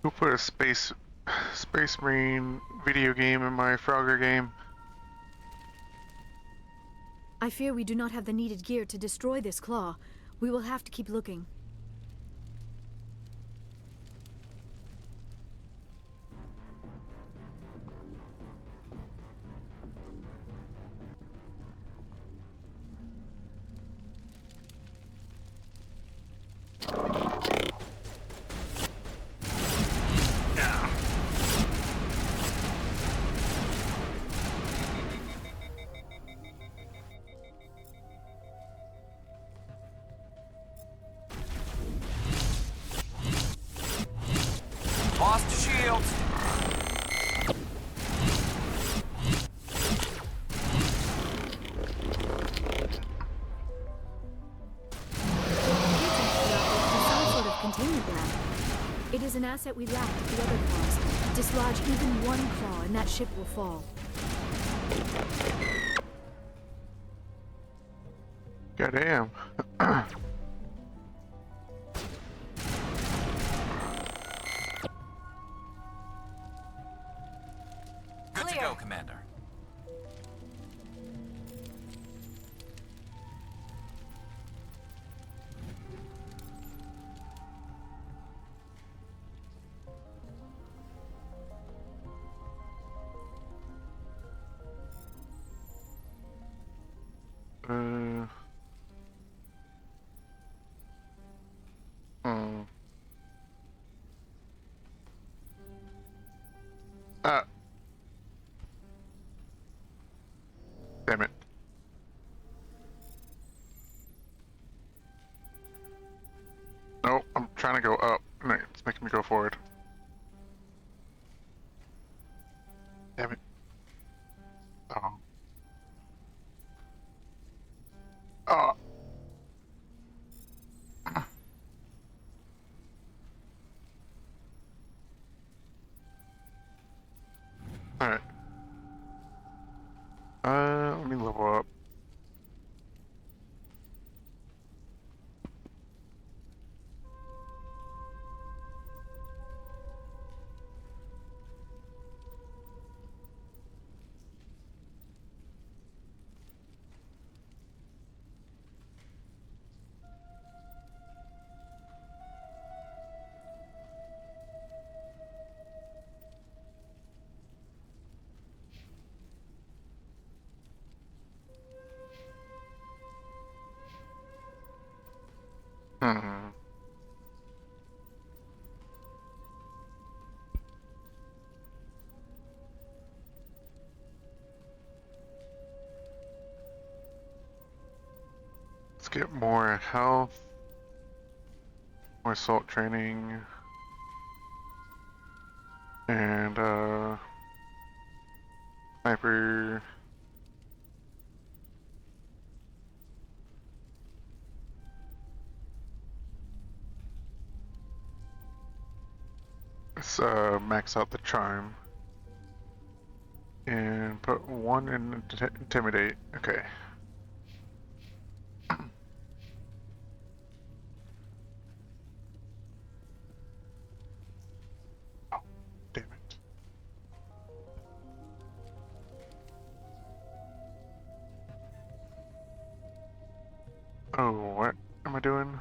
Speaker 1: Who put a Space Marine video game in my Frogger game?
Speaker 15: I fear we do not have the needed gear to destroy this claw. We will have to keep looking.
Speaker 12: Lost shields.
Speaker 15: Some sort of containment lab. It is an asset we lacked at the other claws. Dislodge even one claw and that ship will fall.
Speaker 1: Goddamn.
Speaker 12: Good to go, Commander. Damn it. No, I'm trying to go up. No, it's making me go forward. Damn it. Oh. Oh. Alright. Let me level up. Get more health, more assault training, and sniper. Let's max out the charm and put one in intimidate. Okay. Oh, damn it. Oh, what am I doing?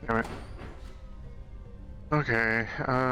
Speaker 12: Damn it. Okay, okay.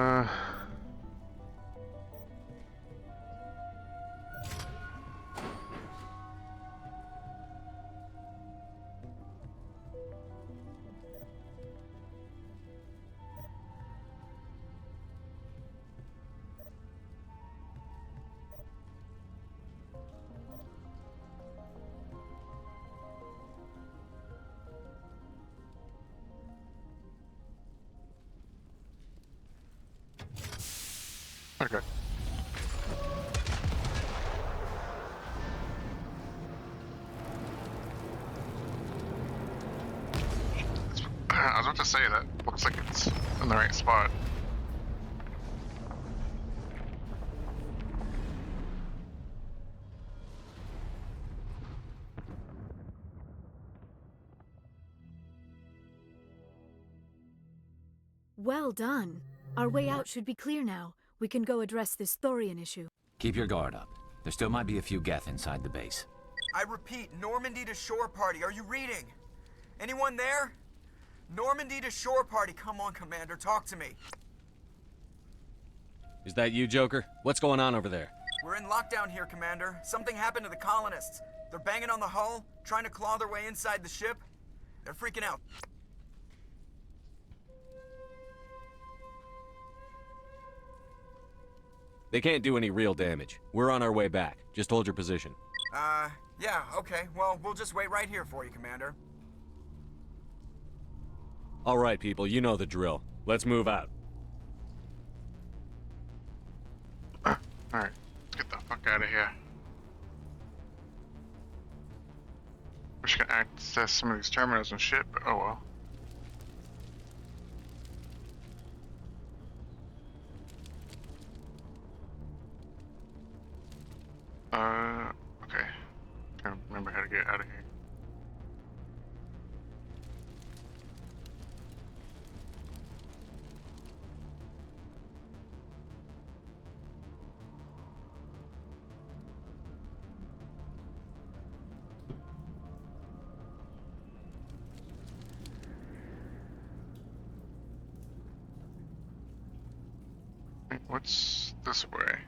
Speaker 12: I was about to say that. Looks like it's in the right spot.
Speaker 15: Well done. Our way out should be clear now. We can go address this Thorian issue.
Speaker 4: Keep your guard up. There still might be a few Geth inside the base.
Speaker 17: I repeat, Normandy to shore party. Are you reading? Anyone there? Normandy to shore party. Come on, Commander. Talk to me.
Speaker 10: Is that you, Joker? What's going on over there?
Speaker 17: We're in lockdown here, Commander. Something happened to the colonists. They're banging on the hull, trying to claw their way inside the ship. They're freaking out.
Speaker 10: They can't do any real damage. We're on our way back. Just hold your position.
Speaker 17: Yeah, okay. Well, we'll just wait right here for you, Commander.
Speaker 10: All right, people, you know the drill. Let's move out.
Speaker 12: Alright, let's get the fuck out of here. Wish I could access some of these terminals and shit, but oh well. Okay. Can't remember how to get out of here. Wait, what's this way?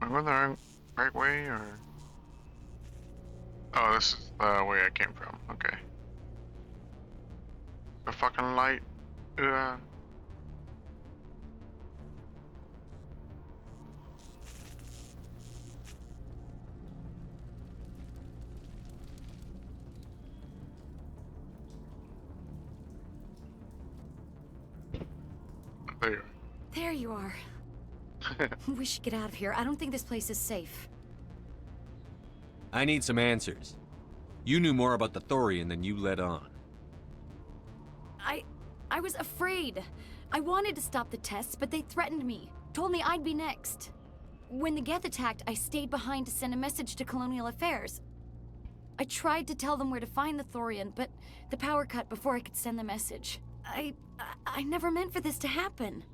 Speaker 12: Am I going the right way, or? Oh, this is the way I came from. Okay. The fucking light. There you are.
Speaker 2: There you are. We should get out of here. I don't think this place is safe.
Speaker 10: I need some answers. You knew more about the Thorian than you let on.
Speaker 22: I was afraid. I wanted to stop the tests, but they threatened me. Told me I'd be next. When the Geth attacked, I stayed behind to send a message to Colonial Affairs. I tried to tell them where to find the Thorian, but the power cut before I could send the message. I never meant for this to happen.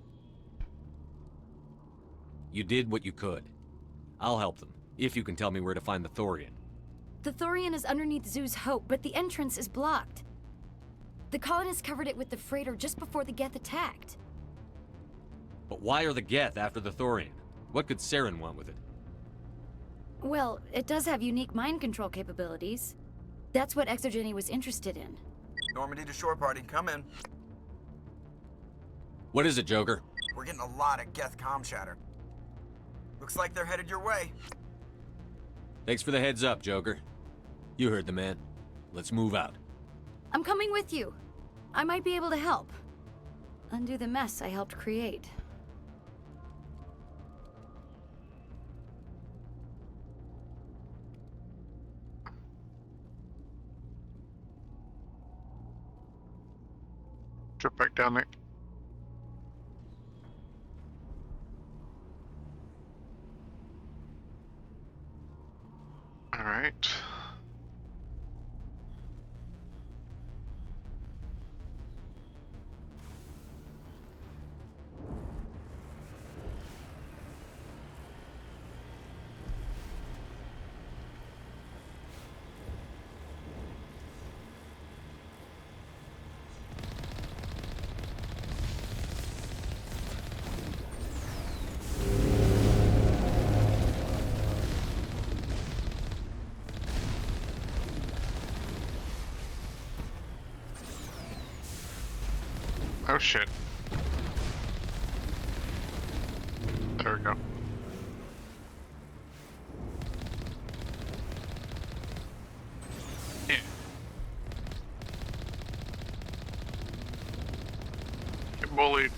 Speaker 10: You did what you could. I'll help them, if you can tell me where to find the Thorian.
Speaker 22: The Thorian is underneath Zoo's Hope, but the entrance is blocked. The colonists covered it with the freighter just before the Geth attacked.
Speaker 10: But why are the Geth after the Thorian? What could Saren want with it?
Speaker 22: Well, it does have unique mind control capabilities. That's what Exogeny was interested in.
Speaker 17: Normandy to shore party, come in.
Speaker 10: What is it, Joker?
Speaker 17: We're getting a lot of Geth comm chatter. Looks like they're headed your way.
Speaker 10: Thanks for the heads up, Joker. You heard the man. Let's move out.
Speaker 22: I'm coming with you. I might be able to help. Undo the mess I helped create.
Speaker 12: Drop back down there. All right. Oh shit. There we go. Yeah. Get bullied.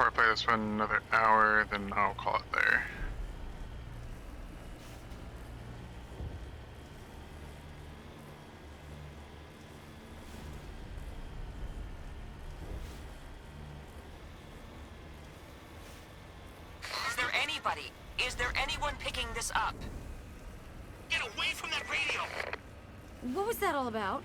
Speaker 12: I'll play this for another hour, then I'll call it there.
Speaker 5: Is there anybody? Is there anyone picking this up? Get away from that radio!
Speaker 22: What was that all about?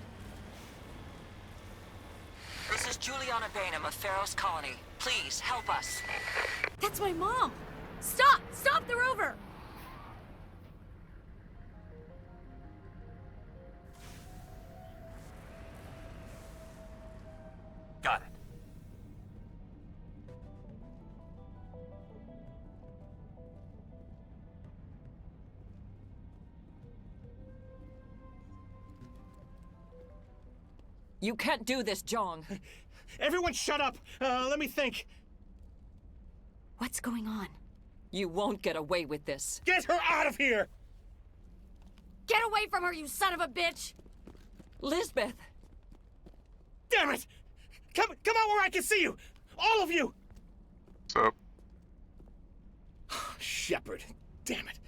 Speaker 5: This is Juliana Bainham of Pharaoh's Colony. Please, help us.
Speaker 22: That's my mom! Stop! Stop the rover!
Speaker 16: Got it.
Speaker 7: You can't do this, Jong.
Speaker 8: Everyone shut up! Let me think.
Speaker 22: What's going on?
Speaker 7: You won't get away with this.
Speaker 8: Get her out of here!
Speaker 22: Get away from her, you son of a bitch!
Speaker 7: Lisbeth!
Speaker 8: Damn it! Come out where I can see you! All of you!
Speaker 12: What's up?
Speaker 8: Shepard. Damn it.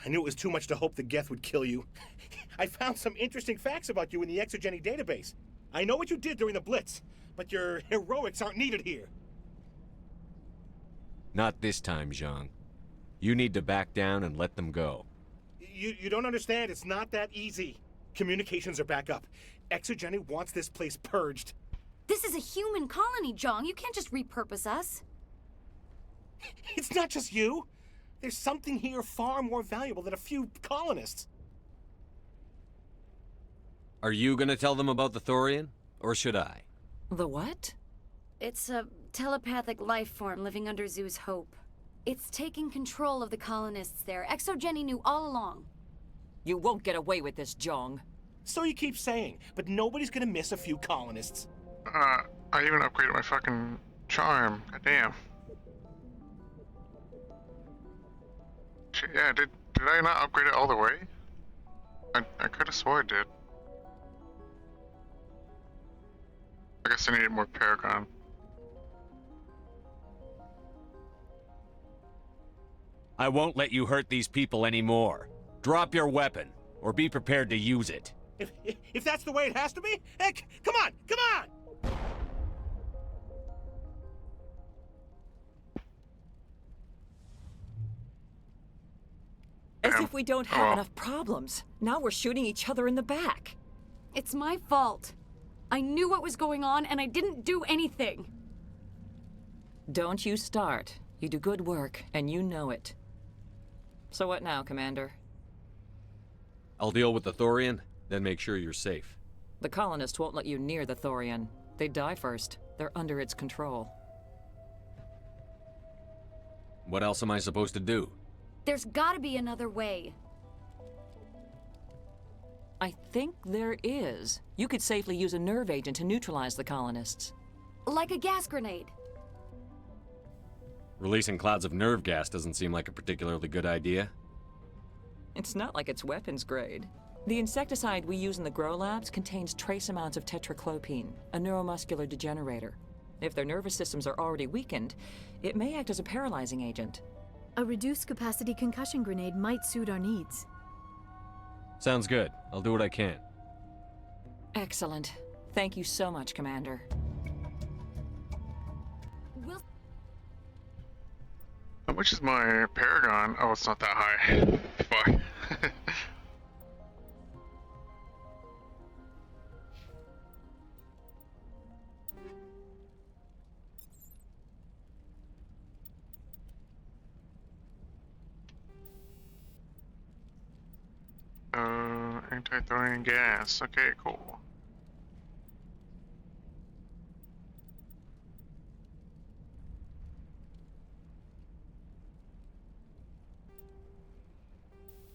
Speaker 8: I knew it was too much to hope the Geth would kill you. I found some interesting facts about you in the Exogeny database. I know what you did during the Blitz, but your heroics aren't needed here.
Speaker 10: Not this time, Zhang. You need to back down and let them go.
Speaker 8: You don't understand. It's not that easy. Communications are back up. Exogeny wants this place purged.
Speaker 22: This is a human colony, Jong. You can't just repurpose us.
Speaker 8: It's not just you. There's something here far more valuable than a few colonists.
Speaker 10: Are you gonna tell them about the Thorian? Or should I?
Speaker 7: The what?
Speaker 22: It's a telepathic life form living under Zoo's hope. It's taking control of the colonists there. Exogeny knew all along.
Speaker 7: You won't get away with this, Jong.
Speaker 8: So you keep saying, but nobody's gonna miss a few colonists.
Speaker 12: I even upgraded my fucking charm. Goddamn. Shit, yeah, did I not upgrade it all the way? I could have swore I did. I guess I needed more Paragon.
Speaker 10: I won't let you hurt these people anymore. Drop your weapon, or be prepared to use it.
Speaker 8: If that's the way it has to be, heck, come on, come on!
Speaker 7: As if we don't have enough problems. Now we're shooting each other in the back.
Speaker 22: It's my fault. I knew what was going on, and I didn't do anything.
Speaker 7: Don't you start. You do good work, and you know it. So what now, Commander?
Speaker 10: I'll deal with the Thorian, then make sure you're safe.
Speaker 7: The colonists won't let you near the Thorian. They die first. They're under its control.
Speaker 10: What else am I supposed to do?
Speaker 22: There's gotta be another way.
Speaker 7: I think there is. You could safely use a nerve agent to neutralize the colonists.
Speaker 22: Like a gas grenade.
Speaker 10: Releasing clouds of nerve gas doesn't seem like a particularly good idea.
Speaker 7: It's not like it's weapons grade. The insecticide we use in the grow labs contains trace amounts of tetraclopine, a neuromuscular degenerator. If their nervous systems are already weakened, it may act as a paralyzing agent.
Speaker 15: A reduced capacity concussion grenade might suit our needs.
Speaker 10: Sounds good. I'll do what I can.
Speaker 7: Excellent. Thank you so much, Commander.
Speaker 12: How much is my Paragon? Oh, it's not that high. Fuck. Anti-thorium gas. Okay, cool.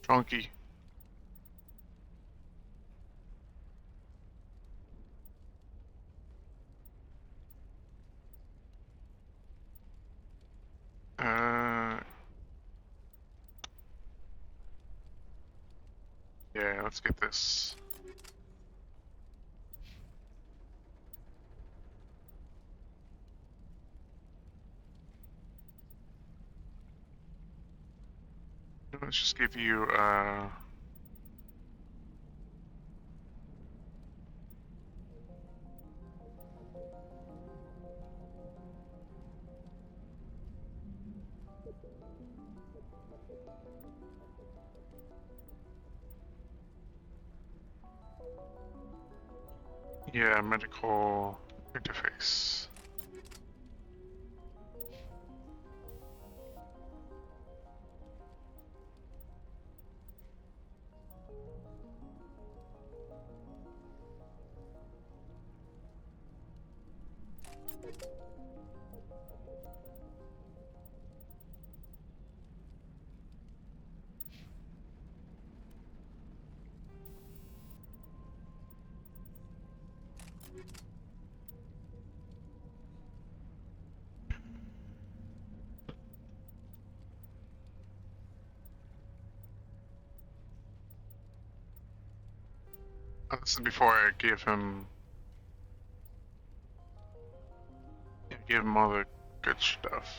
Speaker 12: Funky. Yeah, let's get this. Let's just give you, yeah, medical interface. This is before I give him all the good stuff.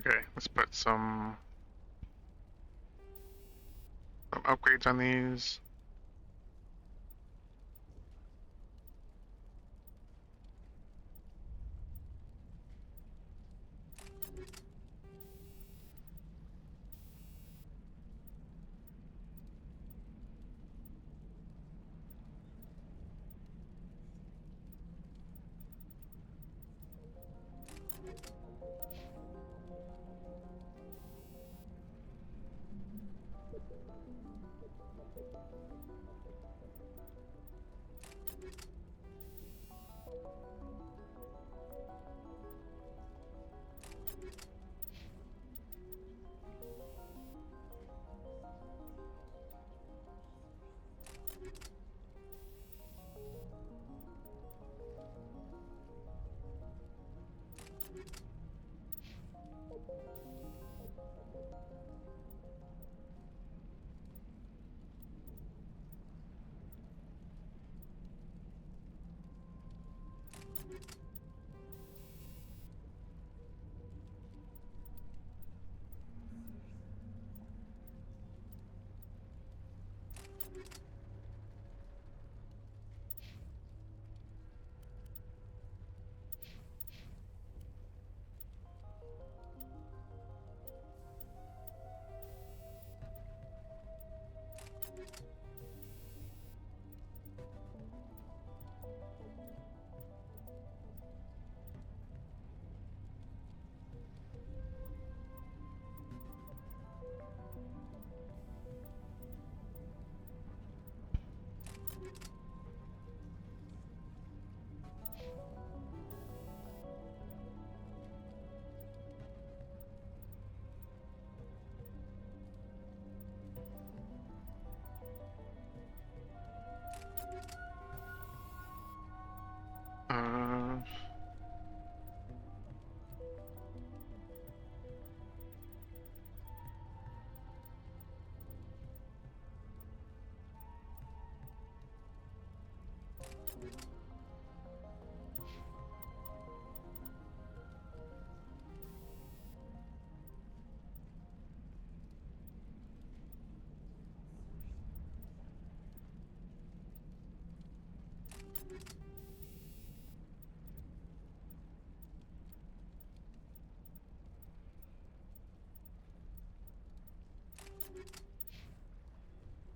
Speaker 12: Okay, let's put some upgrades on these.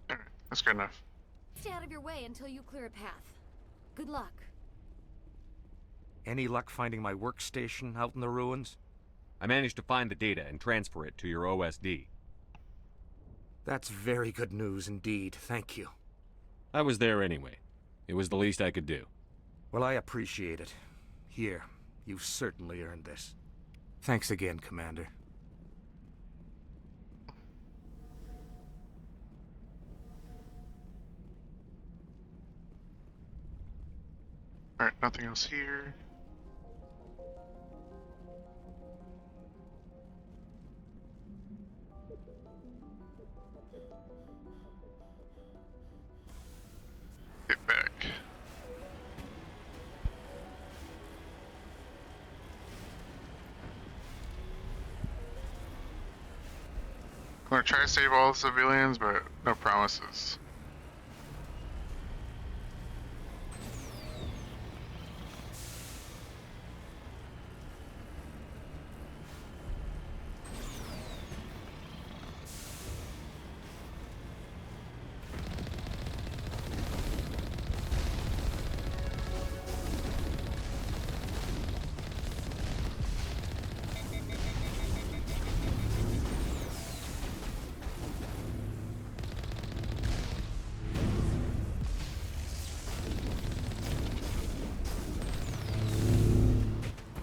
Speaker 12: Alright, that's good enough.
Speaker 22: Stay out of your way until you clear a path. Good luck.
Speaker 9: Any luck finding my workstation out in the ruins?
Speaker 10: I managed to find the data and transfer it to your OSD.
Speaker 9: That's very good news indeed, thank you.
Speaker 10: I was there anyway. It was the least I could do.
Speaker 9: Well, I appreciate it. Here, you've certainly earned this. Thanks again, Commander.
Speaker 12: Alright, nothing else here. Get back. I'm gonna try to save all the civilians, but no promises.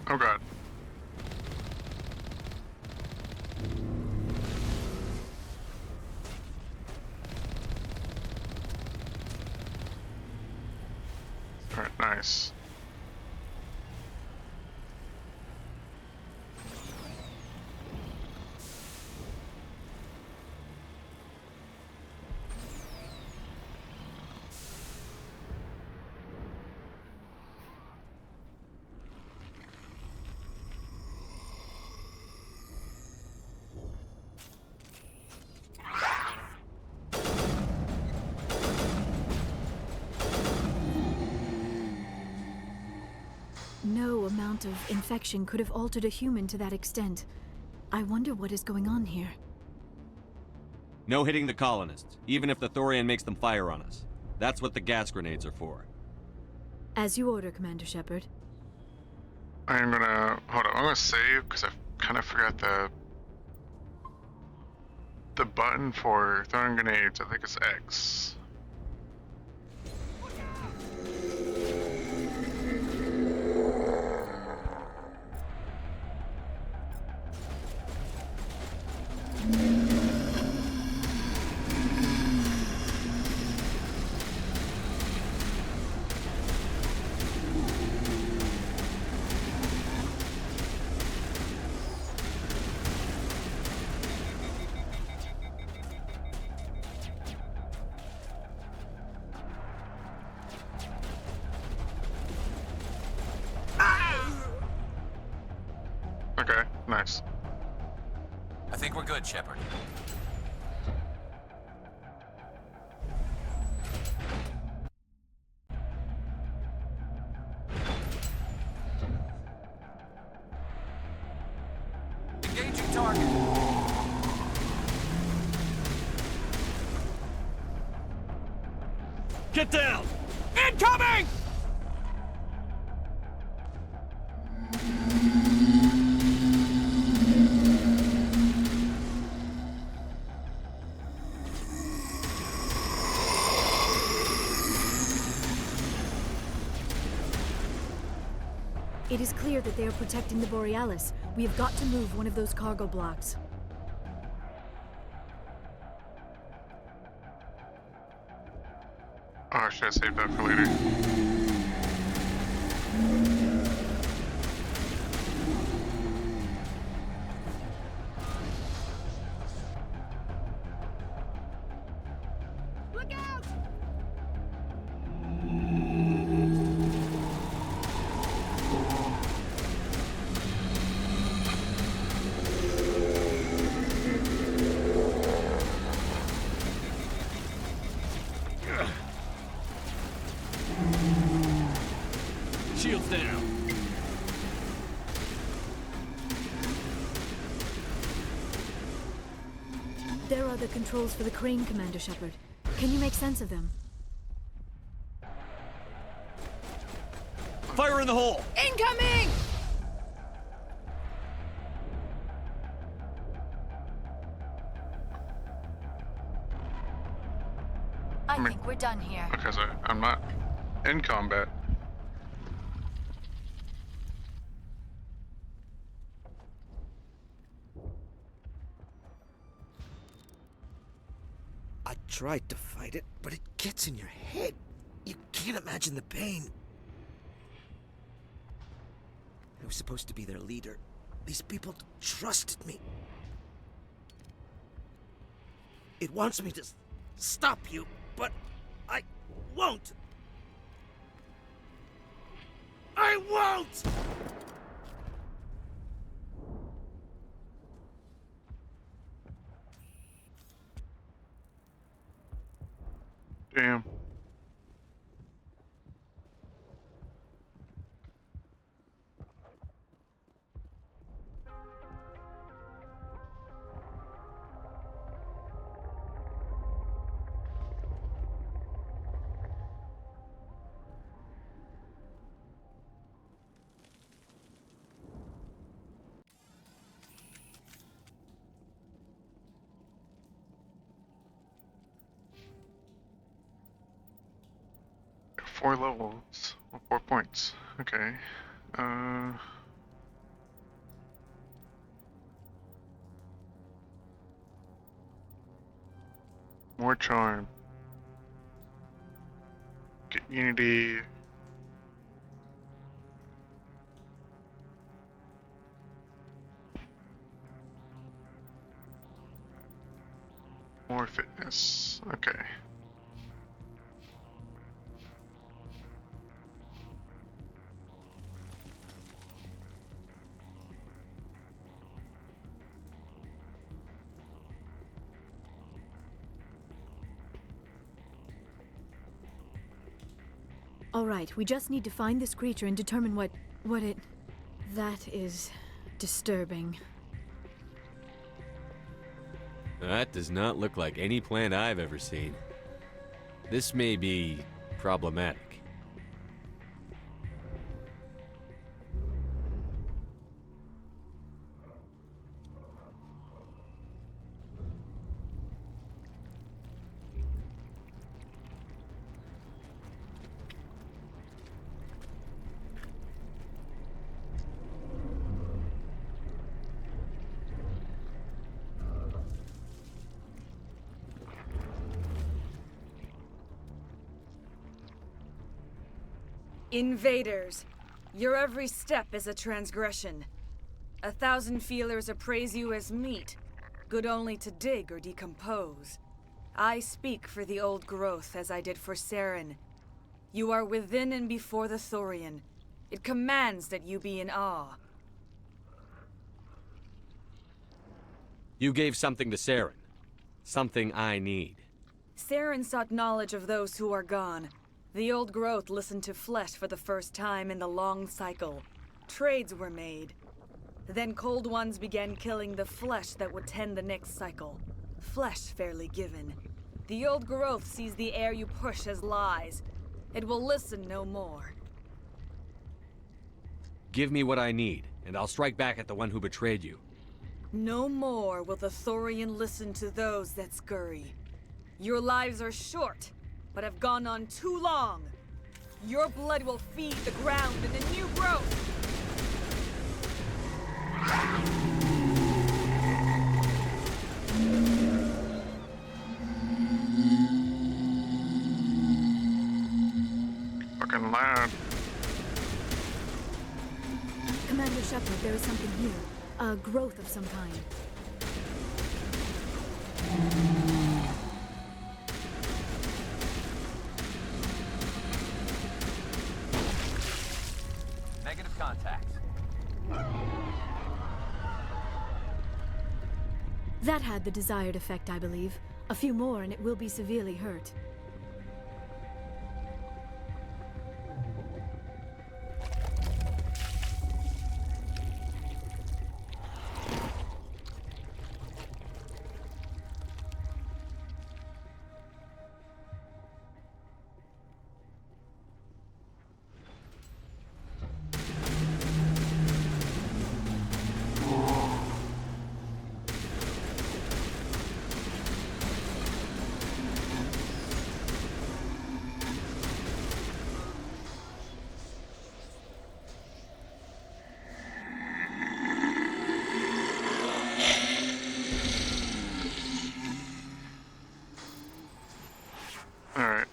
Speaker 12: Oh god. Alright, nice.
Speaker 15: No amount of infection could have altered a human to that extent. I wonder what is going on here.
Speaker 10: No hitting the colonists, even if the Thorian makes them fire on us. That's what the gas grenades are for.
Speaker 15: As you order, Commander Shepard.
Speaker 12: I'm gonna hold on. I'm gonna save because I kind of forgot the button for throwing grenades. I think it's X. Okay, nice.
Speaker 4: I think we're good, Shepard.
Speaker 6: target.
Speaker 16: Get down!
Speaker 6: Incoming!
Speaker 15: It is clear that they are protecting the Borealis. We have got to move one of those cargo blocks.
Speaker 12: Oh, should I save that for later?
Speaker 22: Look out!
Speaker 16: Shields down.
Speaker 15: There are the controls for the crane, Commander Shepard. Can you make sense of them?
Speaker 16: Fire in the hole!
Speaker 22: Incoming!
Speaker 12: I
Speaker 22: think we're done here.
Speaker 12: Because I'm not in combat.
Speaker 9: I tried to fight it, but it gets in your head. You can't imagine the pain. I was supposed to be their leader. These people trusted me. It wants me to stop you, but I won't. I won't!
Speaker 12: Damn. Four levels, 4 points. Okay. More charm. Get unity. More fitness. Okay.
Speaker 15: All right, we just need to find this creature and determine what it... That is disturbing.
Speaker 10: That does not look like any plant I've ever seen. This may be problematic.
Speaker 18: Invaders, your every step is a transgression. 1,000 feelers appraise you as meat, good only to dig or decompose. I speak for the old growth as I did for Saren. You are within and before the Thorian. It commands that you be in awe.
Speaker 10: You gave something to Saren. Something I need.
Speaker 18: Saren sought knowledge of those who are gone. The old growth listened to flesh for the first time in the long cycle. Trades were made. Then cold ones began killing the flesh that would tend the next cycle. Flesh fairly given. The old growth sees the air you push as lies. It will listen no more.
Speaker 10: Give me what I need, and I'll strike back at the one who betrayed you.
Speaker 18: No more will the Thorian listen to those that scurry. Your lives are short, but have gone on too long. Your blood will feed the ground and the new growth.
Speaker 12: Fucking loud.
Speaker 15: Commander Shepard, there is something here. A growth of some kind.
Speaker 16: Negative contact.
Speaker 15: That had the desired effect, I believe. A few more and it will be severely hurt.
Speaker 12: Alright.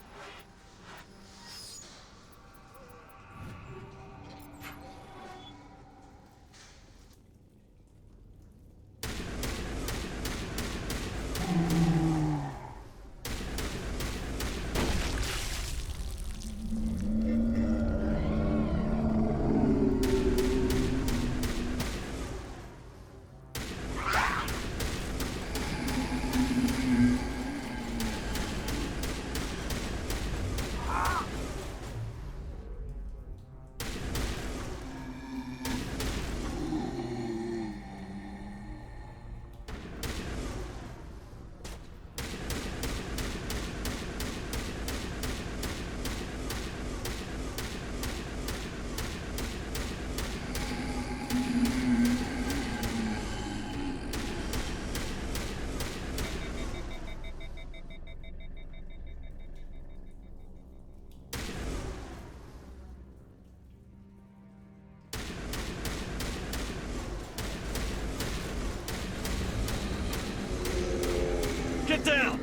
Speaker 16: Get down!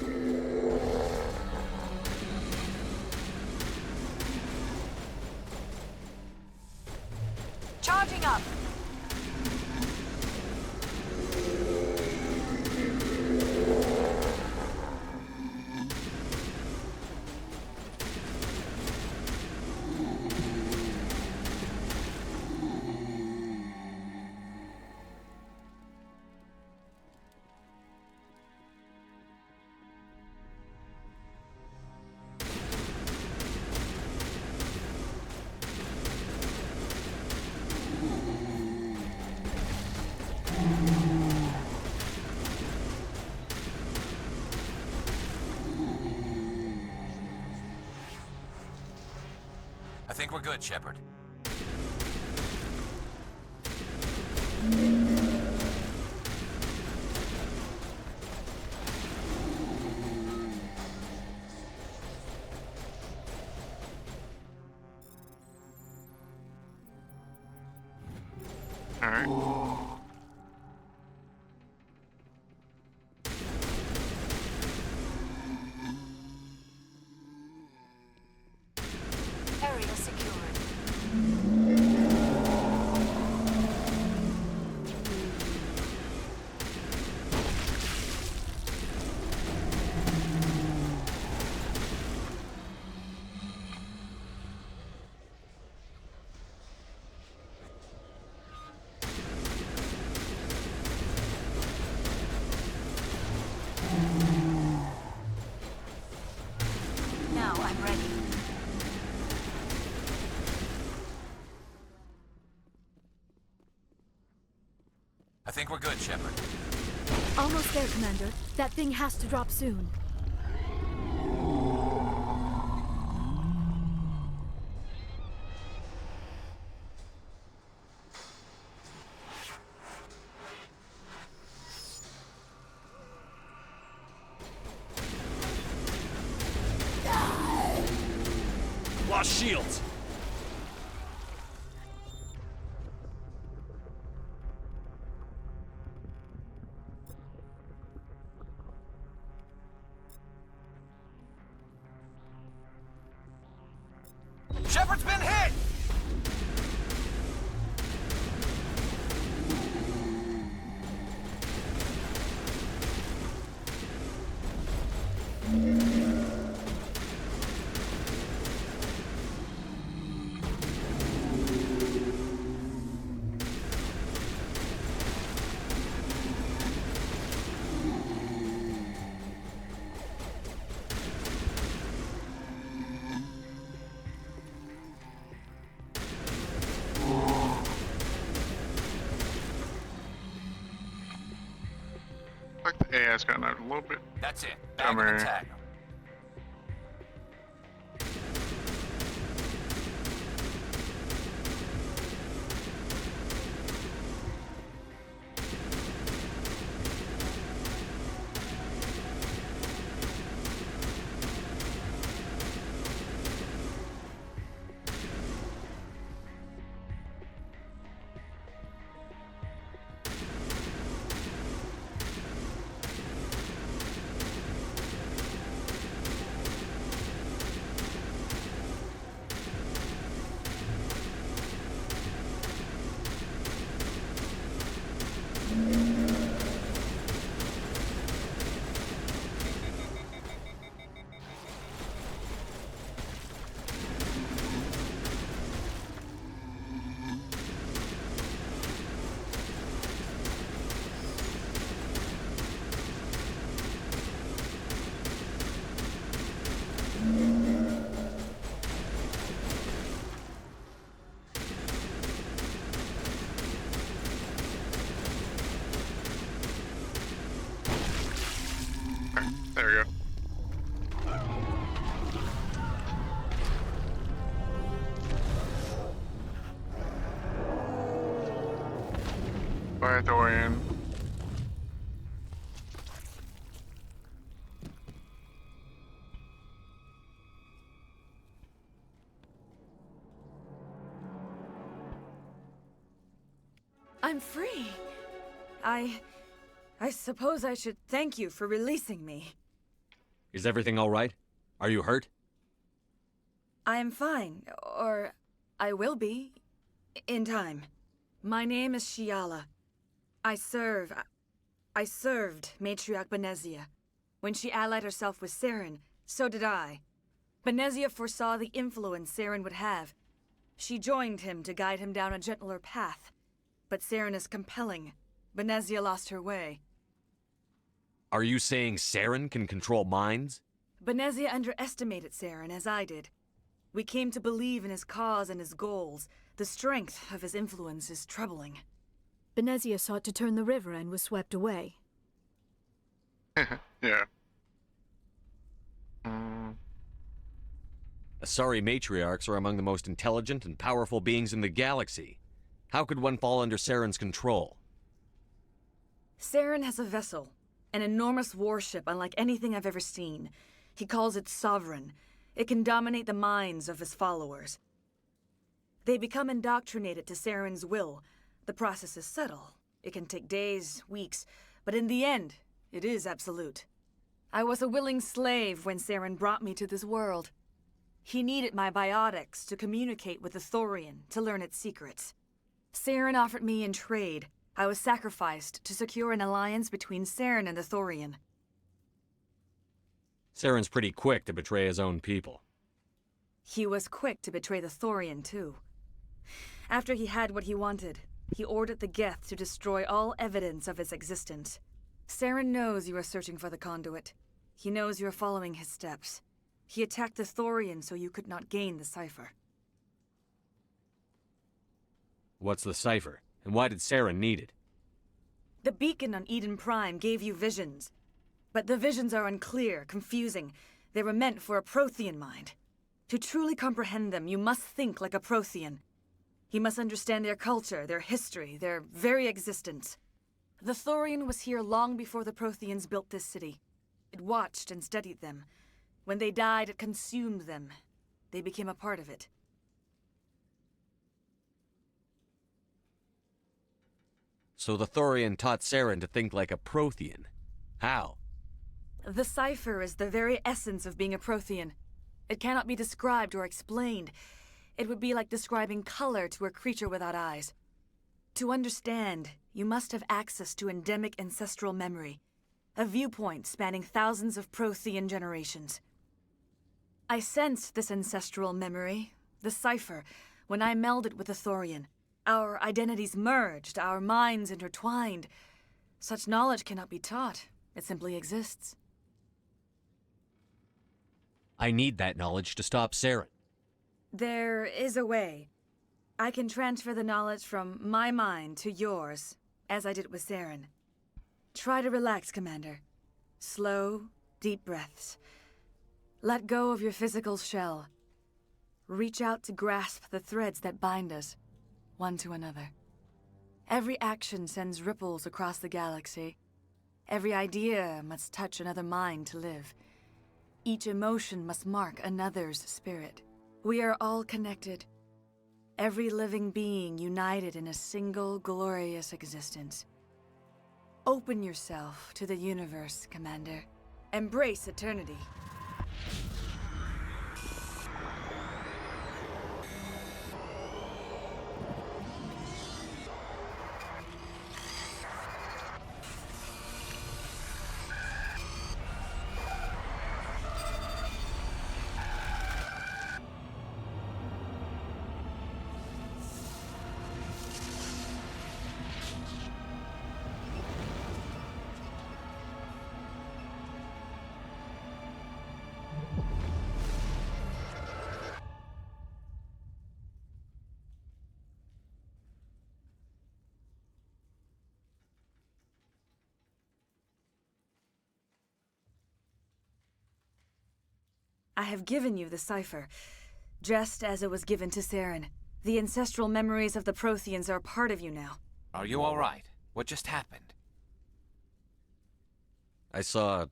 Speaker 22: Charging up!
Speaker 4: I think we're good, Shepard.
Speaker 12: Alright.
Speaker 22: Area secured.
Speaker 4: good, Shepard?
Speaker 15: Almost there, Commander. That thing has to drop soon.
Speaker 16: Lost shields.
Speaker 6: Shepard's been hit!
Speaker 12: Like the AI's gotten a little bit
Speaker 4: That's it. Back
Speaker 12: dumber.
Speaker 4: and attack.
Speaker 12: There we go. Bye, Dorian.
Speaker 18: I'm free. I suppose I should thank you for releasing me.
Speaker 16: Is everything all right? Are you hurt?
Speaker 18: I am fine, or I will be, in time. My name is Shiala. I served Matriarch Benezia. When she allied herself with Saren, so did I. Benezia foresaw the influence Saren would have. She joined him to guide him down a gentler path. But Saren is compelling. Benezia lost her way.
Speaker 16: Are you saying Saren can control minds?
Speaker 18: Benezia underestimated Saren, as I did. We came to believe in his cause and his goals. The strength of his influence is troubling.
Speaker 15: Benezia sought to turn the river and was swept away.
Speaker 12: Yeah.
Speaker 10: Asari matriarchs are among the most intelligent and powerful beings in the galaxy. How could one fall under Saren's control?
Speaker 18: Saren has a vessel, an enormous warship unlike anything I've ever seen. He calls it Sovereign. It can dominate the minds of his followers. They become indoctrinated to Saren's will. The process is subtle. It can take days, weeks, but in the end, it is absolute. I was a willing slave when Saren brought me to this world. He needed my biotics to communicate with the Thorian, to learn its secrets. Saren offered me in trade. I was sacrificed to secure an alliance between Saren and the Thorian.
Speaker 10: Saren's pretty quick to betray his own people.
Speaker 18: He was quick to betray the Thorian, too. After he had what he wanted, he ordered the Geth to destroy all evidence of its existence. Saren knows you are searching for the conduit. He knows you are following his steps. He attacked the Thorian so you could not gain the cipher.
Speaker 10: What's the cipher? And why did Saren need it?
Speaker 18: The beacon on Eden Prime gave you visions. But the visions are unclear, confusing. They were meant for a Prothean mind. To truly comprehend them, you must think like a Prothean. You must understand their culture, their history, their very existence. The Thorian was here long before the Protheans built this city. It watched and studied them. When they died, it consumed them. They became a part of it.
Speaker 10: So the Thorian taught Saren to think like a Prothean. How?
Speaker 18: The cipher is the very essence of being a Prothean. It cannot be described or explained. It would be like describing color to a creature without eyes. To understand, you must have access to endemic ancestral memory, a viewpoint spanning thousands of Prothean generations. I sensed this ancestral memory, the cipher, when I melded with the Thorian. Our identities merged, our minds intertwined. Such knowledge cannot be taught. It simply exists.
Speaker 10: I need that knowledge to stop Saren.
Speaker 18: There is a way. I can transfer the knowledge from my mind to yours, as I did with Saren. Try to relax, Commander. Slow, deep breaths. Let go of your physical shell. Reach out to grasp the threads that bind us, one to another. Every action sends ripples across the galaxy. Every idea must touch another mind to live. Each emotion must mark another's spirit. We are all connected. Every living being united in a single glorious existence. Open yourself to the universe, Commander. Embrace eternity. I have given you the cipher, just as it was given to Saren. The ancestral memories of the Protheans are a part of you now.
Speaker 4: Are you all right? What just happened?
Speaker 10: I saw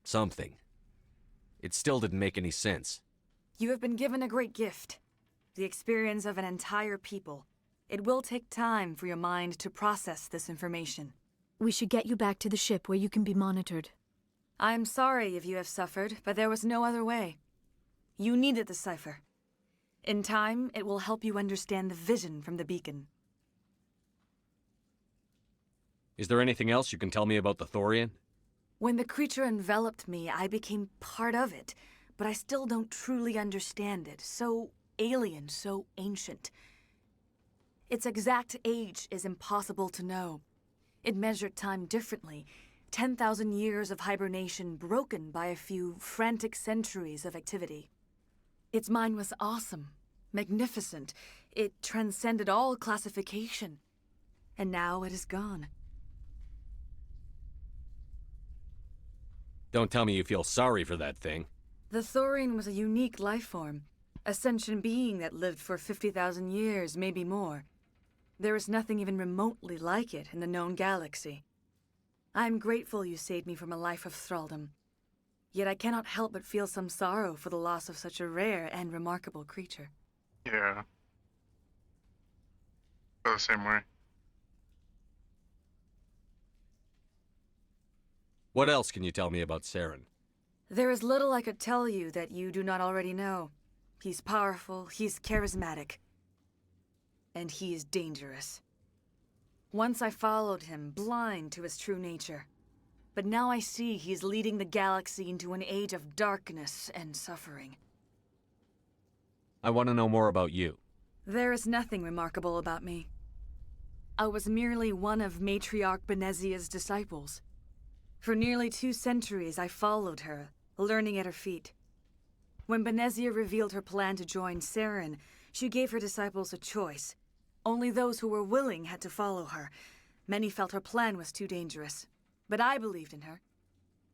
Speaker 10: something. It still didn't make any sense.
Speaker 18: You have been given a great gift. The experience of an entire people. It will take time for your mind to process this information.
Speaker 15: We should get you back to the ship where you can be monitored.
Speaker 18: I am sorry if you have suffered, but there was no other way. You needed the cipher. In time, it will help you understand the vision from the beacon.
Speaker 10: Is there anything else you can tell me about the Thorian?
Speaker 18: When the creature enveloped me, I became part of it, but I still don't truly understand it. So alien, so ancient. Its exact age is impossible to know. It measured time differently. 10,000 years of hibernation broken by a few frantic centuries of activity. Its mind was awesome, magnificent. It transcended all classification. And now it is gone.
Speaker 10: Don't tell me you feel sorry for that thing.
Speaker 18: The Thorian was a unique life form, a sentient being that lived for 50,000 years, maybe more. There is nothing even remotely like it in the known galaxy. I am grateful you saved me from a life of thraldom. Yet I cannot help but feel some sorrow for the loss of such a rare and remarkable creature.
Speaker 12: Yeah. Feel the same way.
Speaker 10: What else can you tell me about Saren?
Speaker 18: There is little I could tell you that you do not already know. He's powerful, he's charismatic, and he is dangerous. Once I followed him, blind to his true nature. But now I see he's leading the galaxy into an age of darkness and suffering.
Speaker 10: I want to know more about you.
Speaker 18: There is nothing remarkable about me. I was merely one of Matriarch Benezia's disciples. For nearly 2 centuries I followed her, learning at her feet. When Benezia revealed her plan to join Saren, she gave her disciples a choice. Only those who were willing had to follow her. Many felt her plan was too dangerous, but I believed in her.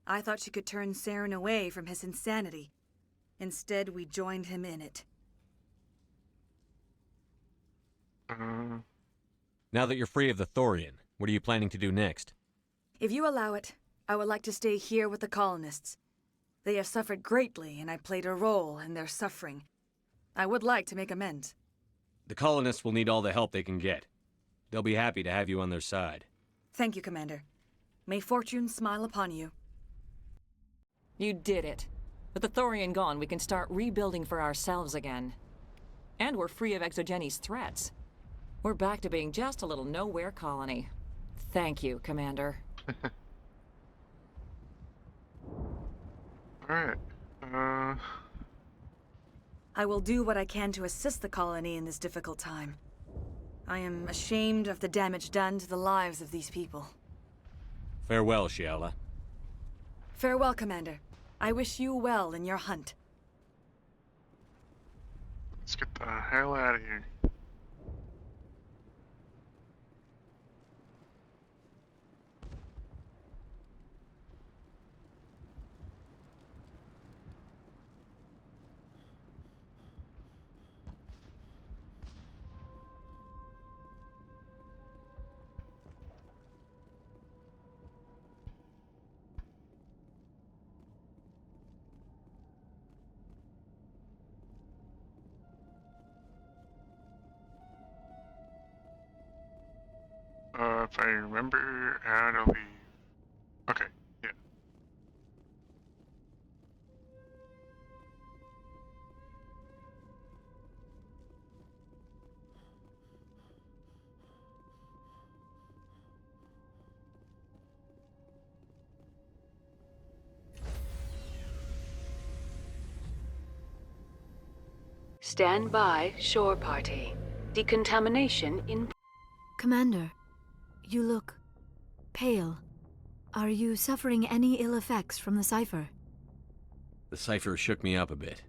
Speaker 18: I thought she could turn Saren away from his insanity. Instead, we joined him in it.
Speaker 10: Now that you're free of the Thorian, what are you planning to do next?
Speaker 18: If you allow it, I would like to stay here with the colonists. They have suffered greatly, and I played a role in their suffering. I would like to make amends.
Speaker 10: The colonists will need all the help they can get. They'll be happy to have you on their side.
Speaker 18: Thank you, Commander. May fortune smile upon you.
Speaker 7: You did it. With the Thorian gone, we can start rebuilding for ourselves again. And we're free of Exogenes' threats. We're back to being just a little nowhere colony. Thank you, Commander.
Speaker 12: Alright.
Speaker 18: I will do what I can to assist the colony in this difficult time. I am ashamed of the damage done to the lives of these people.
Speaker 10: Farewell, Shiala.
Speaker 18: Farewell, Commander. I wish you well in your hunt.
Speaker 12: Let's get the hell out of here. If I remember how to leave. Okay, yeah.
Speaker 19: Stand by, shore party. Decontamination in...
Speaker 15: Commander, you look pale. Are you suffering any ill effects from the cipher?
Speaker 10: The cipher shook me up a bit.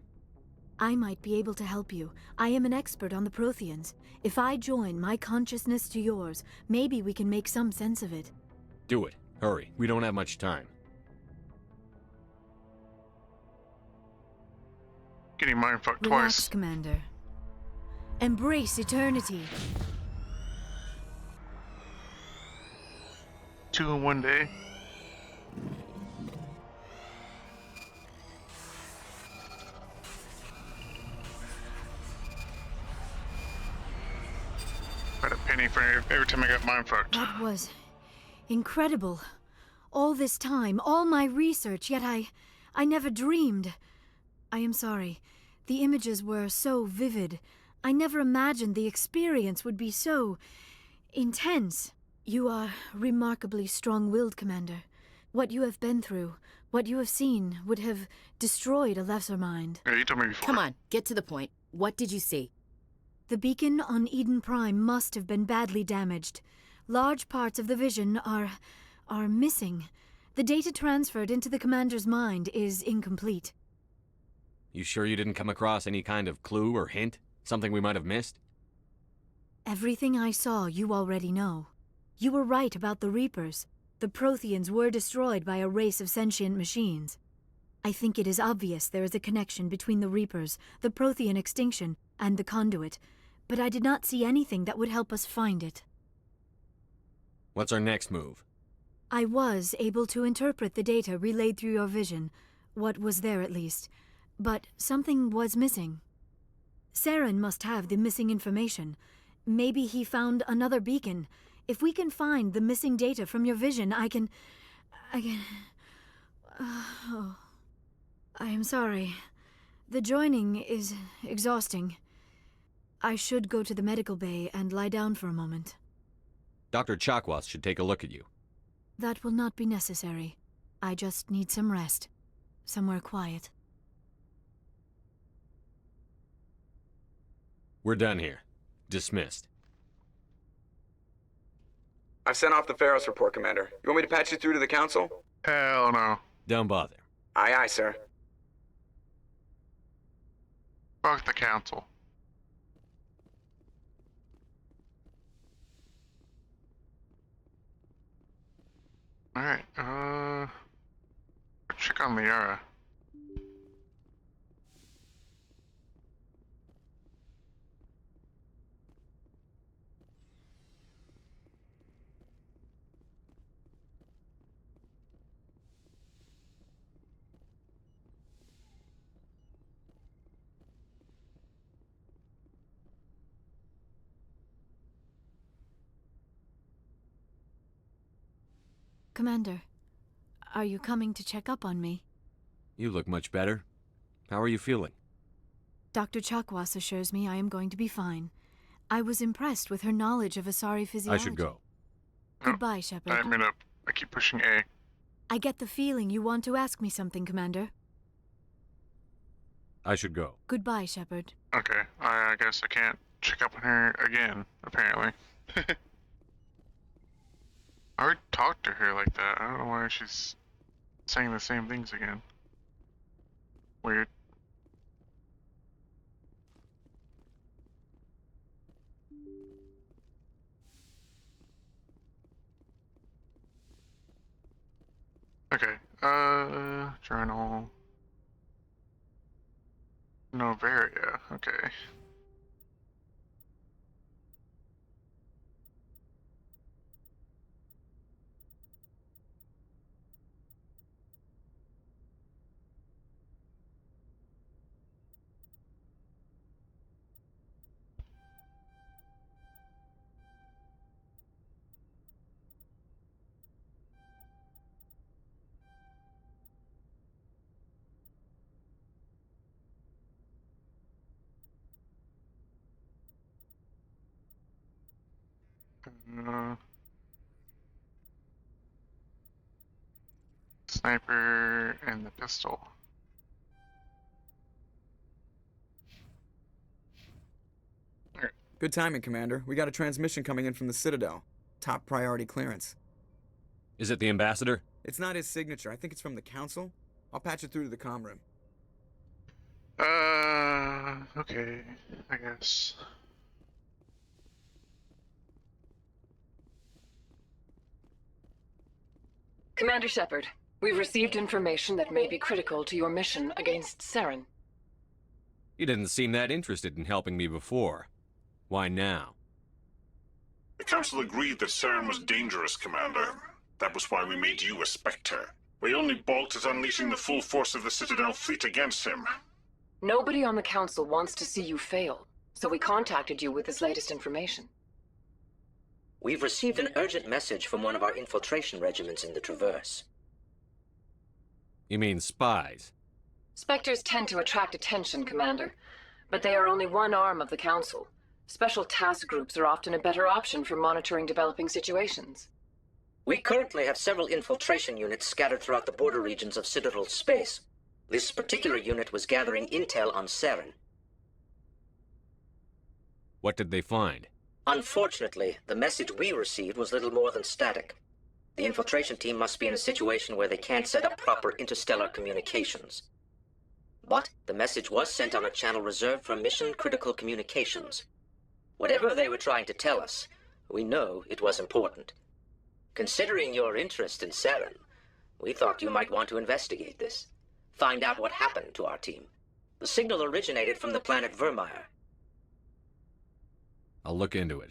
Speaker 15: I might be able to help you. I am an expert on the Protheans. If I join my consciousness to yours, maybe we can make some sense of it.
Speaker 10: Do it. Hurry. We don't have much time.
Speaker 12: Getting mindfucked
Speaker 15: Relax,
Speaker 12: twice.
Speaker 15: Commander. Embrace eternity.
Speaker 12: 2 in 1 day. I had a penny for every time I got mindfucked.
Speaker 15: That was incredible. All this time, all my research, yet I never dreamed. I am sorry. The images were so vivid. I never imagined the experience would be so intense. You are remarkably strong-willed, Commander. What you have been through, what you have seen, would have destroyed a lesser mind.
Speaker 12: Yeah, you told me before.
Speaker 20: Come on, get to the point. What did you see?
Speaker 15: The beacon on Eden Prime must have been badly damaged. Large parts of the vision are missing. The data transferred into the Commander's mind is incomplete.
Speaker 10: You sure you didn't come across any kind of clue or hint? Something we might have missed?
Speaker 15: Everything I saw you already know. You were right about the Reapers. The Protheans were destroyed by a race of sentient machines. I think it is obvious there is a connection between the Reapers, the Prothean extinction, and the Conduit, but I did not see anything that would help us find it.
Speaker 10: What's our next move?
Speaker 15: I was able to interpret the data relayed through your vision, what was there at least, but something was missing. Saren must have the missing information. Maybe he found another beacon. If we can find the missing data from your vision, I can... Oh, I am sorry. The joining is exhausting. I should go to the medical bay and lie down for a moment.
Speaker 10: Dr. Chakwas should take a look at you.
Speaker 15: That will not be necessary. I just need some rest. Somewhere quiet.
Speaker 10: We're done here. Dismissed.
Speaker 17: I've sent off the Pharos report, Commander. You want me to patch you through to the Council?
Speaker 12: Hell no.
Speaker 10: Don't bother.
Speaker 17: Aye, aye, sir.
Speaker 12: Fuck the Council. Alright, check on Liara.
Speaker 15: Commander, are you coming to check up on me?
Speaker 10: You look much better. How are you feeling?
Speaker 15: Dr. Chakwas assures me I am going to be fine. I was impressed with her knowledge of Asari physiology.
Speaker 10: I should go.
Speaker 15: Goodbye, Shepard.
Speaker 12: I mean, I keep pushing A.
Speaker 15: I get the feeling you want to ask me something, Commander.
Speaker 10: I should go.
Speaker 15: Goodbye, Shepard.
Speaker 12: Okay, I guess I can't check up on her again, apparently. I already talked to her like that. I don't know why she's saying the same things again. Weird. Okay, journal. Novaria, okay. Sniper and the pistol.
Speaker 17: Good timing, Commander. We got a transmission coming in from the Citadel. Top priority clearance.
Speaker 10: Is it the ambassador?
Speaker 17: It's not his signature. I think it's from the Council. I'll patch it through to the comm room.
Speaker 12: Okay, I guess.
Speaker 19: Commander Shepard, we've received information that may be critical to your mission against Saren.
Speaker 10: You didn't seem that interested in helping me before. Why now?
Speaker 11: The Council agreed that Saren was dangerous, Commander. That was why we made you a Spectre. We only balked at unleashing the full force of the Citadel fleet against him.
Speaker 19: Nobody on the Council wants to see you fail, so we contacted you with this latest information.
Speaker 14: We've received an urgent message from one of our infiltration regiments in the Traverse.
Speaker 10: You mean spies?
Speaker 19: Spectres tend to attract attention, Commander, but they are only one arm of the Council. Special task groups are often a better option for monitoring developing situations.
Speaker 14: We currently have several infiltration units scattered throughout the border regions of Citadel space. This particular unit was gathering intel on Saren.
Speaker 10: What did they find?
Speaker 14: Unfortunately, the message we received was little more than static. The infiltration team must be in a situation where they can't set up proper interstellar communications. But the message was sent on a channel reserved for mission-critical communications. Whatever they were trying to tell us, we know it was important. Considering your interest in Saren, we thought you might want to investigate this. Find out what happened to our team. The signal originated from the planet Vermeer.
Speaker 10: I'll look into it.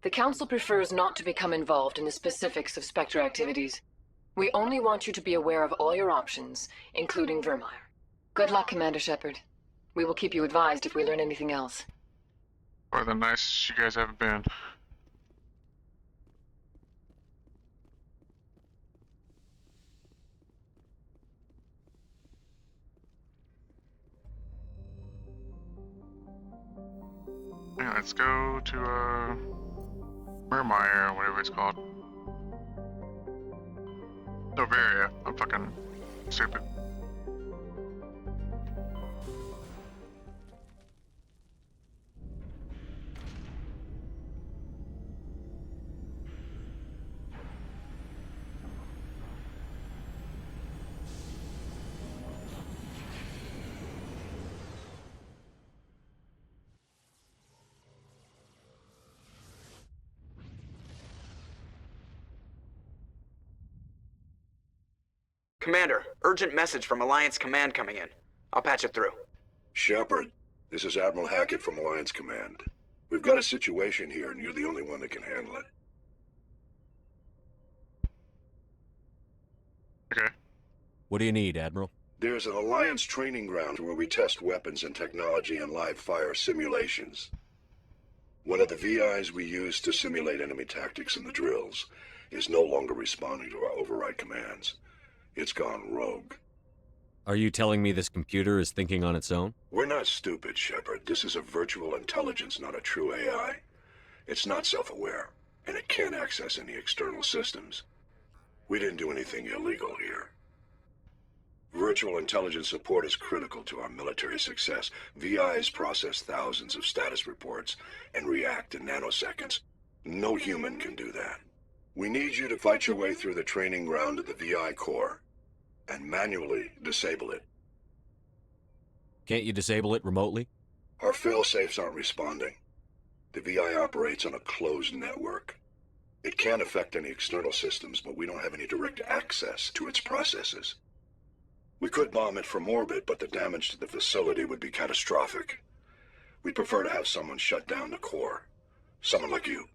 Speaker 19: The Council prefers not to become involved in the specifics of Spectre activities. We only want you to be aware of all your options, including Vermeer. Good luck, Commander Shepard. We will keep you advised if we learn anything else.
Speaker 12: Or the nicest you guys ever been. Yeah, let's go to, Vermeer, or whatever it's called. Novaria. I'm fucking stupid.
Speaker 17: Commander, urgent message from Alliance Command coming in. I'll patch it through.
Speaker 3: Shepard, this is Admiral Hackett from Alliance Command. We've got a situation here, and you're the only one that can handle it.
Speaker 12: Okay.
Speaker 10: What do you need, Admiral?
Speaker 3: There's an Alliance training ground where we test weapons and technology in live fire simulations. One of the VIs we use to simulate enemy tactics in the drills is no longer responding to our override commands. It's gone rogue.
Speaker 10: Are you telling me this computer is thinking on its own?
Speaker 3: We're not stupid, Shepard. This is a virtual intelligence, not a true AI. It's not self-aware, and it can't access any external systems. We didn't do anything illegal here. Virtual intelligence support is critical to our military success. VIs process thousands of status reports and react in nanoseconds. No human can do that. We need you to fight your way through the training ground of the VI core and manually disable it.
Speaker 10: Can't you disable it remotely?
Speaker 3: Our fail-safes aren't responding. The VI operates on a closed network. It can affect any external systems, but we don't have any direct access to its processes. We could bomb it from orbit, but the damage to the facility would be catastrophic. We'd prefer to have someone shut down the core. Someone like you.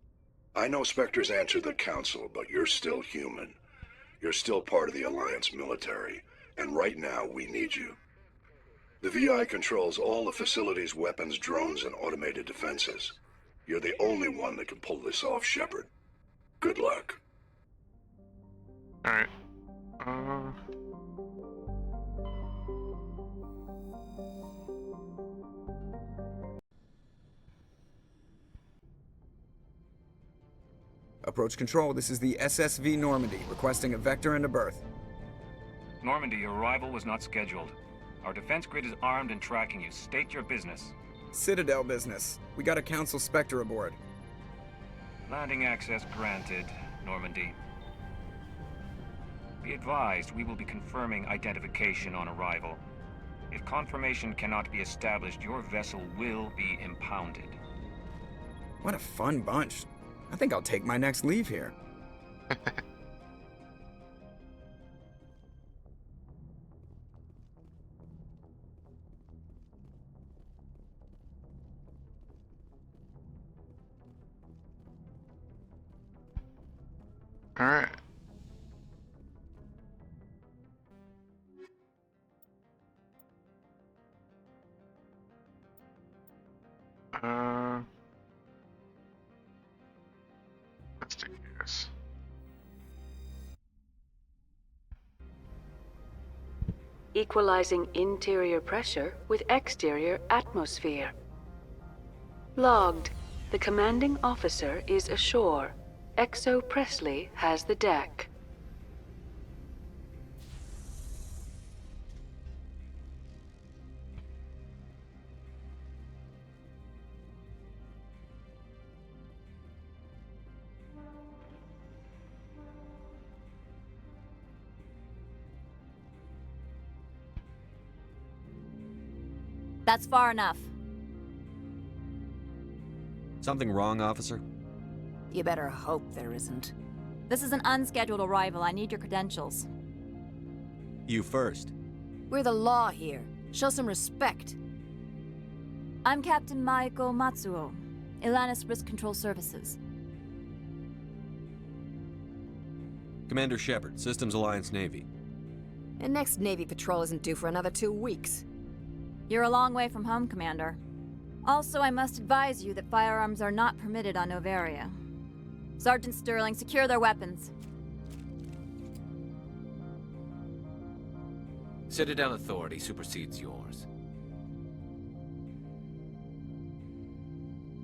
Speaker 3: I know Spectres answer the Council, but you're still human. You're still part of the Alliance military, and right now we need you. The VI controls all the facility's weapons, drones, and automated defenses. You're the only one that can pull this off, Shepard. Good luck.
Speaker 12: Alright.
Speaker 17: Approach control, this is the SSV Normandy, requesting a vector and a berth.
Speaker 9: Normandy, your arrival was not scheduled. Our defense grid is armed and tracking you. State your business.
Speaker 17: Citadel business. We got a Council Spectre aboard.
Speaker 9: Landing access granted, Normandy. Be advised, we will be confirming identification on arrival. If confirmation cannot be established, your vessel will be impounded.
Speaker 17: What a fun bunch. I think I'll take my next leave here.
Speaker 12: Alright. Let's do this.
Speaker 21: Equalizing interior pressure with exterior atmosphere. Logged. The commanding officer is ashore. Exo Presley has the deck.
Speaker 23: That's far enough.
Speaker 10: Something wrong, officer?
Speaker 20: You better hope there isn't.
Speaker 23: This is an unscheduled arrival. I need your credentials.
Speaker 10: You first.
Speaker 20: We're the law here. Show some respect.
Speaker 23: I'm Captain Maiko Matsuo, Ilanis Risk Control Services.
Speaker 10: Commander Shepard, Systems Alliance Navy.
Speaker 20: And next Navy patrol isn't due for another 2 weeks.
Speaker 23: You're a long way from home, Commander. Also, I must advise you that firearms are not permitted on Novaria. Sergeant Sterling, secure their weapons.
Speaker 4: Citadel authority supersedes yours.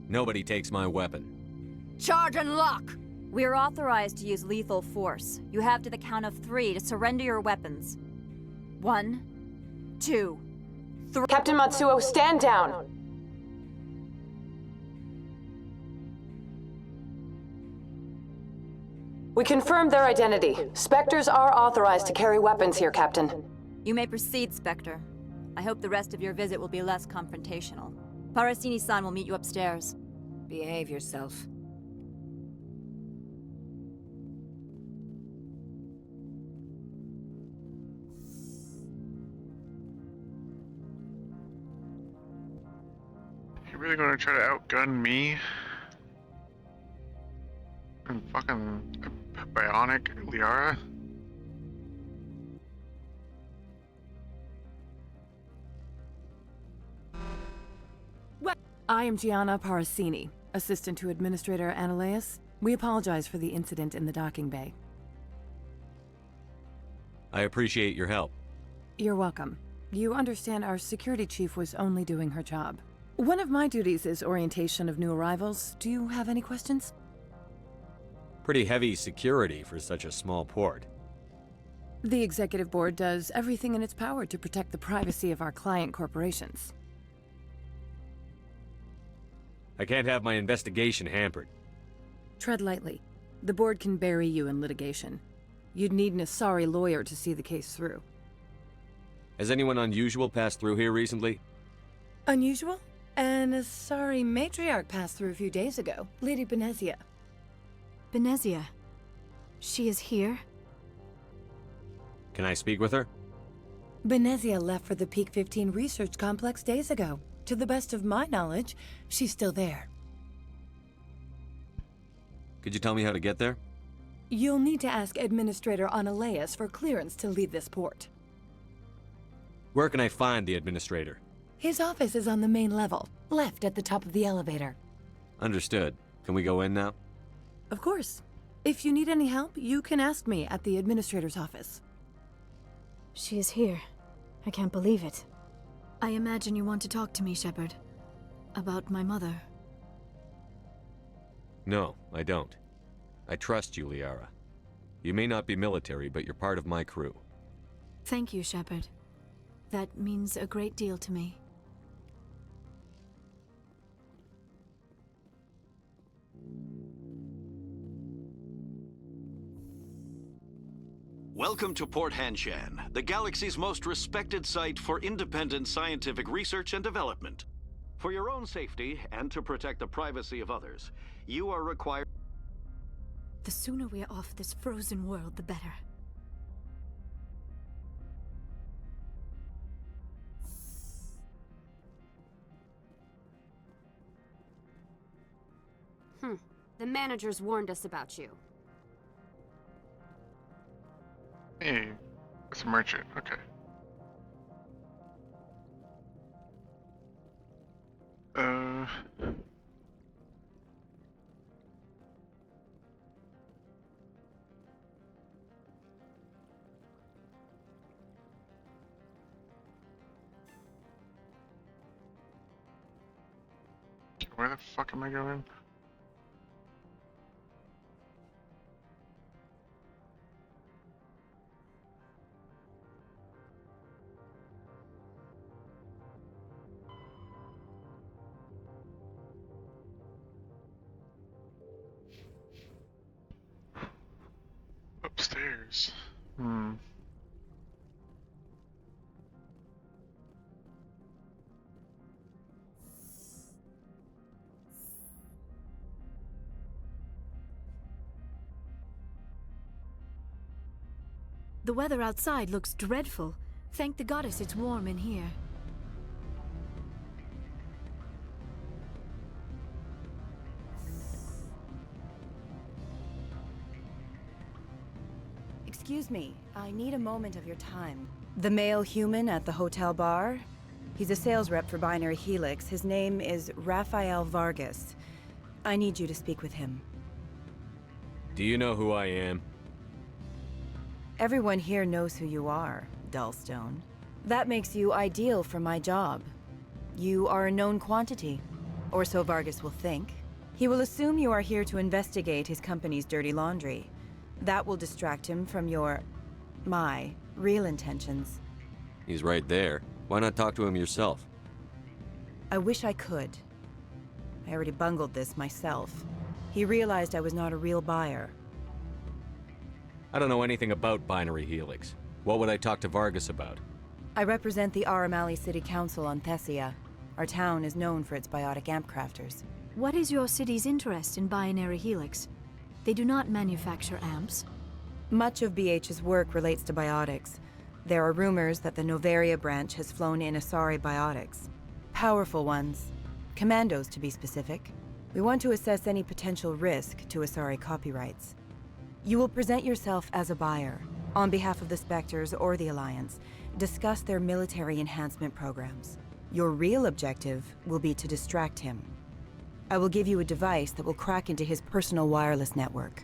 Speaker 10: Nobody takes my weapon.
Speaker 20: Charge and lock!
Speaker 23: We are authorized to use lethal force. You have to the count of 3 to surrender your weapons. 1, 2, 3.
Speaker 19: Captain Matsuo, stand down! We confirmed their identity. Spectres are authorized to carry weapons here, Captain.
Speaker 23: You may proceed, Spectre. I hope the rest of your visit will be less confrontational. Parasini-san will meet you upstairs.
Speaker 20: Behave yourself.
Speaker 12: really gonna try to outgun me? And fucking bionic Liara?
Speaker 1: I am Gianna Parasini, assistant to Administrator Ananias. We apologize for the incident in the docking bay.
Speaker 10: I appreciate your help.
Speaker 1: You're welcome. You understand our security chief was only doing her job. One of my duties is orientation of new arrivals. Do you have any questions?
Speaker 10: Pretty heavy security for such a small port.
Speaker 1: The executive board does everything in its power to protect the privacy of our client corporations.
Speaker 10: I can't have my investigation hampered.
Speaker 1: Tread lightly. The board can bury you in litigation. You'd need an Asari lawyer to see the case through.
Speaker 10: Has anyone unusual passed through here recently?
Speaker 1: Unusual? An Asari matriarch passed through a few days ago, Lady Benezia.
Speaker 15: Benezia? She is here?
Speaker 10: Can I speak with her?
Speaker 1: Benezia left for the Peak 15 research complex days ago. To the best of my knowledge, she's still there.
Speaker 10: Could you tell me how to get there?
Speaker 1: You'll need to ask Administrator Ananias for clearance to leave this port.
Speaker 10: Where can I find the administrator?
Speaker 1: His office is on the main level, left at the top of the elevator.
Speaker 10: Understood. Can we go in now?
Speaker 1: Of course. If you need any help, you can ask me at the administrator's office.
Speaker 15: She is here. I can't believe it. I imagine you want to talk to me, Shepard. About my mother.
Speaker 10: No, I don't. I trust you, Liara. You may not be military, but you're part of my crew.
Speaker 15: Thank you, Shepard. That means a great deal to me.
Speaker 2: Welcome to Port Hanshan, the galaxy's most respected site for independent scientific research and development. For your own safety and to protect the privacy of others, you are required...
Speaker 15: The sooner we are off this frozen world, the better.
Speaker 13: The managers warned us about you.
Speaker 12: Hey, it's a merchant. Okay. Where the fuck am I going? Upstairs.
Speaker 15: The weather outside looks dreadful. Thank the goddess it's warm in here.
Speaker 24: Excuse me, I need a moment of your time. The male human at the hotel bar? He's a sales rep for Binary Helix. His name is Rafael Vargas. I need you to speak with him.
Speaker 10: Do you know who I am?
Speaker 24: Everyone here knows who you are, Dullstone. That makes you ideal for my job. You are a known quantity, or so Vargas will think. He will assume you are here to investigate his company's dirty laundry. That will distract him from my real intentions.
Speaker 10: He's right there. Why not talk to him yourself?
Speaker 24: I wish I could. I already bungled this myself. He realized I was not a real buyer.
Speaker 10: I don't know anything about Binary Helix. What would I talk to Vargas about?
Speaker 24: I represent the Aramali City Council on Thessia. Our town is known for its biotic amp crafters.
Speaker 15: What is your city's interest in Binary Helix? They do not manufacture amps.
Speaker 24: Much of BH's work relates to biotics. There are rumors that the Novaria branch has flown in Asari biotics. Powerful ones. Commandos, to be specific. We want to assess any potential risk to Asari copyrights. You will present yourself as a buyer, on behalf of the Spectres or the Alliance, discuss their military enhancement programs. Your real objective will be to distract him. I will give you a device that will crack into his personal wireless network.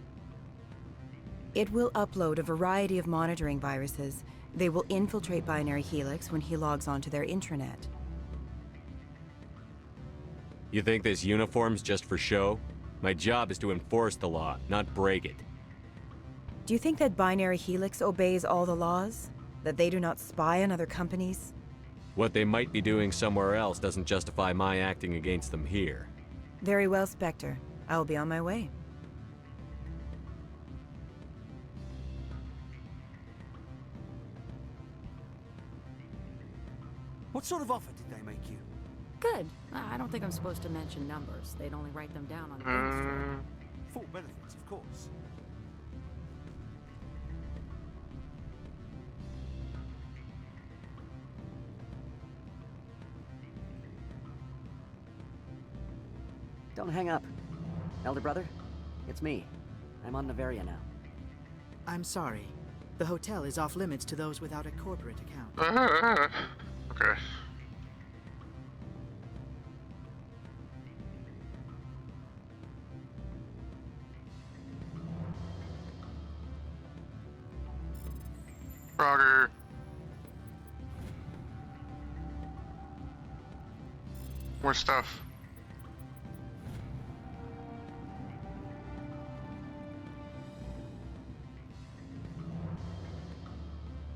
Speaker 24: It will upload a variety of monitoring viruses. They will infiltrate Binary Helix when he logs onto their intranet.
Speaker 10: You think this uniform's just for show? My job is to enforce the law, not break it.
Speaker 24: Do you think that Binary Helix obeys all the laws? That they do not spy on other companies?
Speaker 10: What they might be doing somewhere else doesn't justify my acting against them here.
Speaker 24: Very well, Spectre. I will be on my way.
Speaker 5: What sort of offer did they make you?
Speaker 6: Good. I don't think I'm supposed to mention numbers. They'd only write them down on things.
Speaker 5: Full benefits, of course.
Speaker 8: Don't hang up. Elder brother, it's me. I'm on Nevaria now.
Speaker 6: I'm sorry. The hotel is off limits to those without a corporate account.
Speaker 12: Okay. Frogger. More stuff.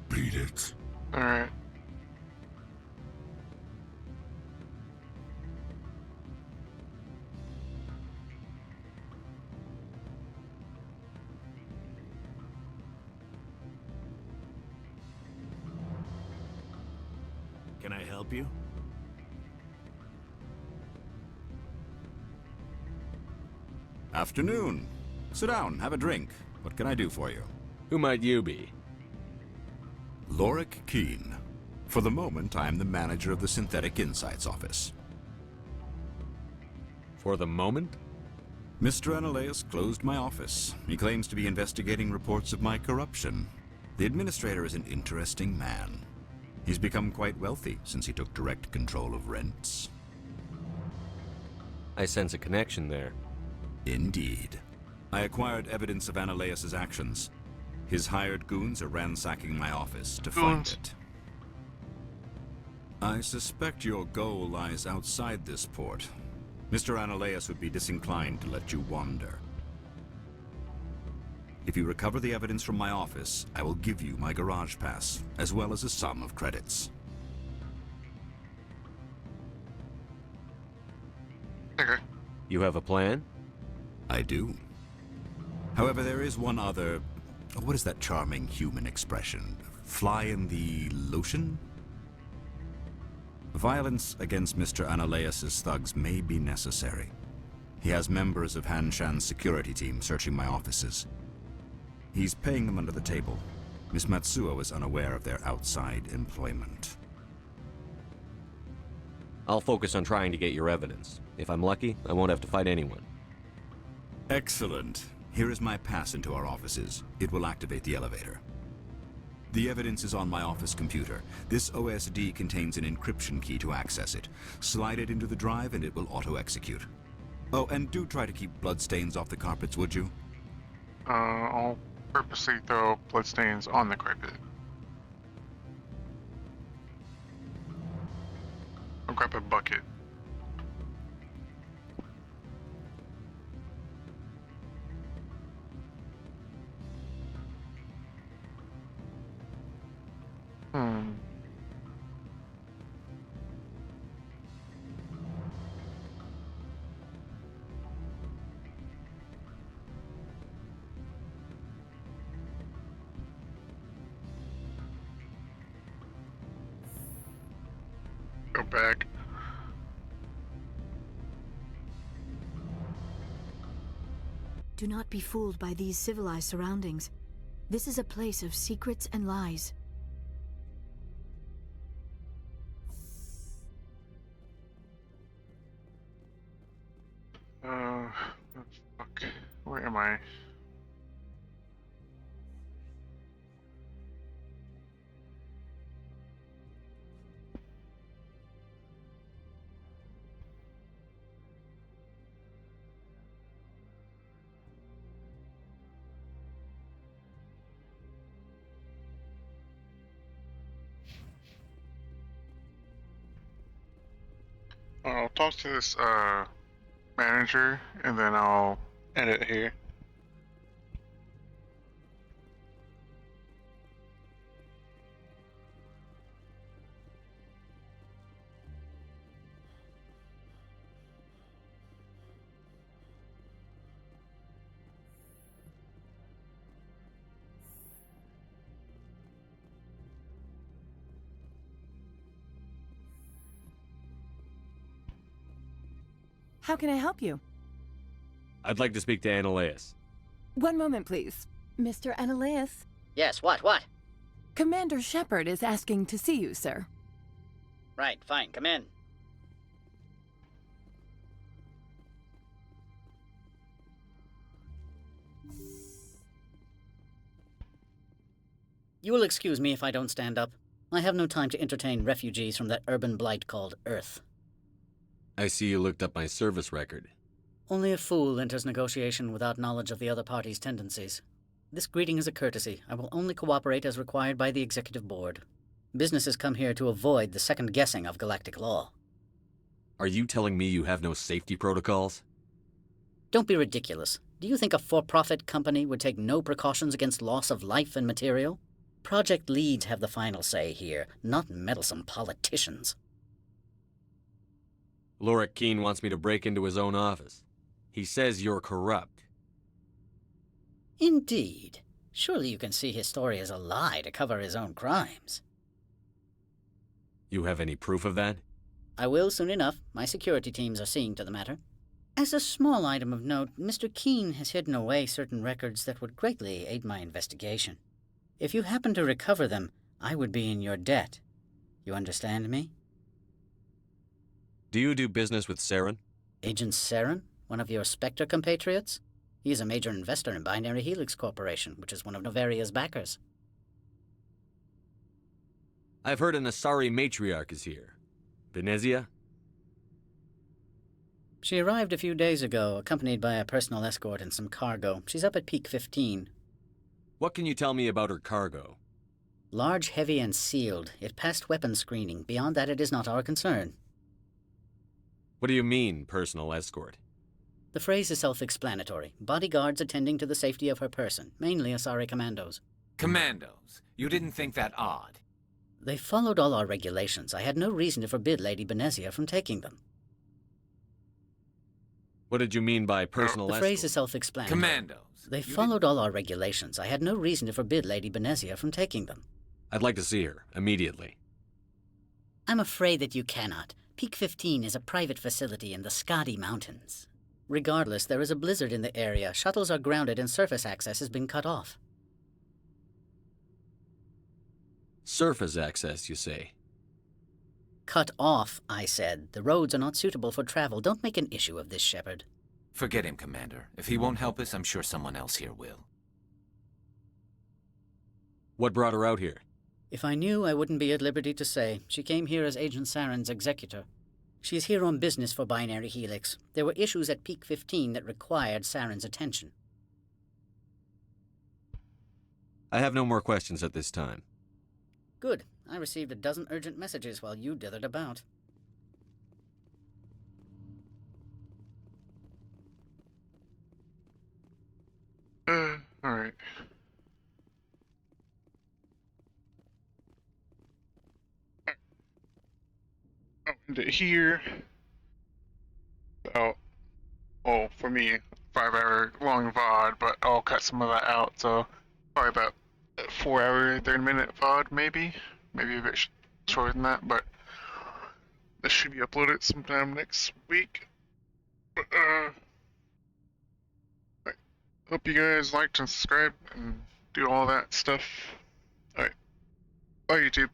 Speaker 3: Beat it.
Speaker 12: Alright.
Speaker 22: Can I help you?
Speaker 25: Afternoon. Sit down, have a drink. What can I do for you?
Speaker 10: Who might you be?
Speaker 25: Lorik Keen. For the moment, I am the manager of the Synthetic Insights Office.
Speaker 10: For the moment?
Speaker 25: Mr. Analaeus closed my office. He claims to be investigating reports of my corruption. The administrator is an interesting man. He's become quite wealthy since he took direct control of rents.
Speaker 10: I sense a connection there.
Speaker 25: Indeed. I acquired evidence of Analaeus' actions. His hired goons are ransacking my office to find it. I suspect your goal lies outside this port. Mr. Analaeus would be disinclined to let you wander. If you recover the evidence from my office, I will give you my garage pass, as well as a sum of credits.
Speaker 12: Okay.
Speaker 10: You have a plan?
Speaker 25: I do. However, there is one other... What is that charming human expression? Fly in the lotion? Violence against Mr. Analaeus' thugs may be necessary. He has members of Han Shan's security team searching my offices. He's paying them under the table. Miss Matsuo is unaware of their outside employment.
Speaker 10: I'll focus on trying to get your evidence. If I'm lucky, I won't have to fight anyone.
Speaker 25: Excellent. Here is my pass into our offices. It will activate the elevator. The evidence is on my office computer. This OSD contains an encryption key to access it. Slide it into the drive and it will auto-execute. Oh, and do try to keep bloodstains off the carpets, would you?
Speaker 12: I'll purposely throw bloodstains on the carpet. I'll grab a bucket. Go back.
Speaker 15: Do not be fooled by these civilized surroundings. This is a place of secrets and lies.
Speaker 12: Fuck. Where am I? I'll talk to this manager and then I'll end it here.
Speaker 1: How can I help you?
Speaker 10: I'd like to speak to Annaleus.
Speaker 1: One moment, please. Mr. Annaleus.
Speaker 14: Yes, what?
Speaker 1: Commander Shepard is asking to see you, sir.
Speaker 14: Right, fine, come in.
Speaker 7: You will excuse me if I don't stand up. I have no time to entertain refugees from that urban blight called Earth.
Speaker 10: I see you looked up my service record.
Speaker 7: Only a fool enters negotiation without knowledge of the other party's tendencies. This greeting is a courtesy. I will only cooperate as required by the Executive Board. Businesses come here to avoid the second guessing of galactic law.
Speaker 10: Are you telling me you have no safety protocols?
Speaker 7: Don't be ridiculous. Do you think a for-profit company would take no precautions against loss of life and material? Project leads have the final say here, not meddlesome politicians.
Speaker 10: Lorik Keene wants me to break into his own office. He says you're corrupt.
Speaker 7: Indeed. Surely you can see his story as a lie to cover his own crimes.
Speaker 10: You have any proof of that?
Speaker 7: I will soon enough. My security teams are seeing to the matter. As a small item of note, Mr. Keene has hidden away certain records that would greatly aid my investigation. If you happen to recover them, I would be in your debt. You understand me?
Speaker 10: Do you do business with Saren?
Speaker 7: Agent Saren? One of your Spectre compatriots? He is a major investor in Binary Helix Corporation, which is one of Novaria's backers.
Speaker 10: I've heard an Asari matriarch is here. Benezia?
Speaker 7: She arrived a few days ago, accompanied by a personal escort and some cargo. She's up at Peak 15.
Speaker 10: What can you tell me about her cargo?
Speaker 7: Large, heavy, and sealed. It passed weapons screening. Beyond that, it is not our concern.
Speaker 10: What do you mean, personal escort?
Speaker 7: The phrase is self-explanatory. Bodyguards attending to the safety of her person, mainly Asari commandos.
Speaker 4: Commandos? You didn't think that odd?
Speaker 7: They followed all our regulations. I had no reason to forbid Lady Benezia from taking them.
Speaker 10: What did you mean by personal escort?
Speaker 7: The phrase is self-explanatory.
Speaker 4: Commandos.
Speaker 7: They followed all our regulations. I had no reason to forbid Lady Benezia from taking them.
Speaker 10: I'd like to see her, immediately.
Speaker 7: I'm afraid that you cannot. Peak 15 is a private facility in the Skadi Mountains. Regardless, there is a blizzard in the area. Shuttles are grounded and surface access has been cut off.
Speaker 10: Surface access, you say?
Speaker 7: Cut off, I said. The roads are not suitable for travel. Don't make an issue of this, Shepard.
Speaker 4: Forget him, Commander. If he won't help us, I'm sure someone else here will.
Speaker 10: What brought her out here?
Speaker 7: If I knew, I wouldn't be at liberty to say. She came here as Agent Saren's executor. She is here on business for Binary Helix. There were issues at Peak 15 that required Saren's attention.
Speaker 10: I have no more questions at this time.
Speaker 7: Good. I received a dozen urgent messages while you dithered about.
Speaker 12: Alright. I'll end it here. Oh, well, for me, 5-hour long VOD, but I'll cut some of that out, so probably about 4-hour, 30-minute VOD, maybe a bit shorter than that, but this should be uploaded sometime next week. But, I hope you guys liked and subscribed and do all that stuff. Alright, bye YouTube.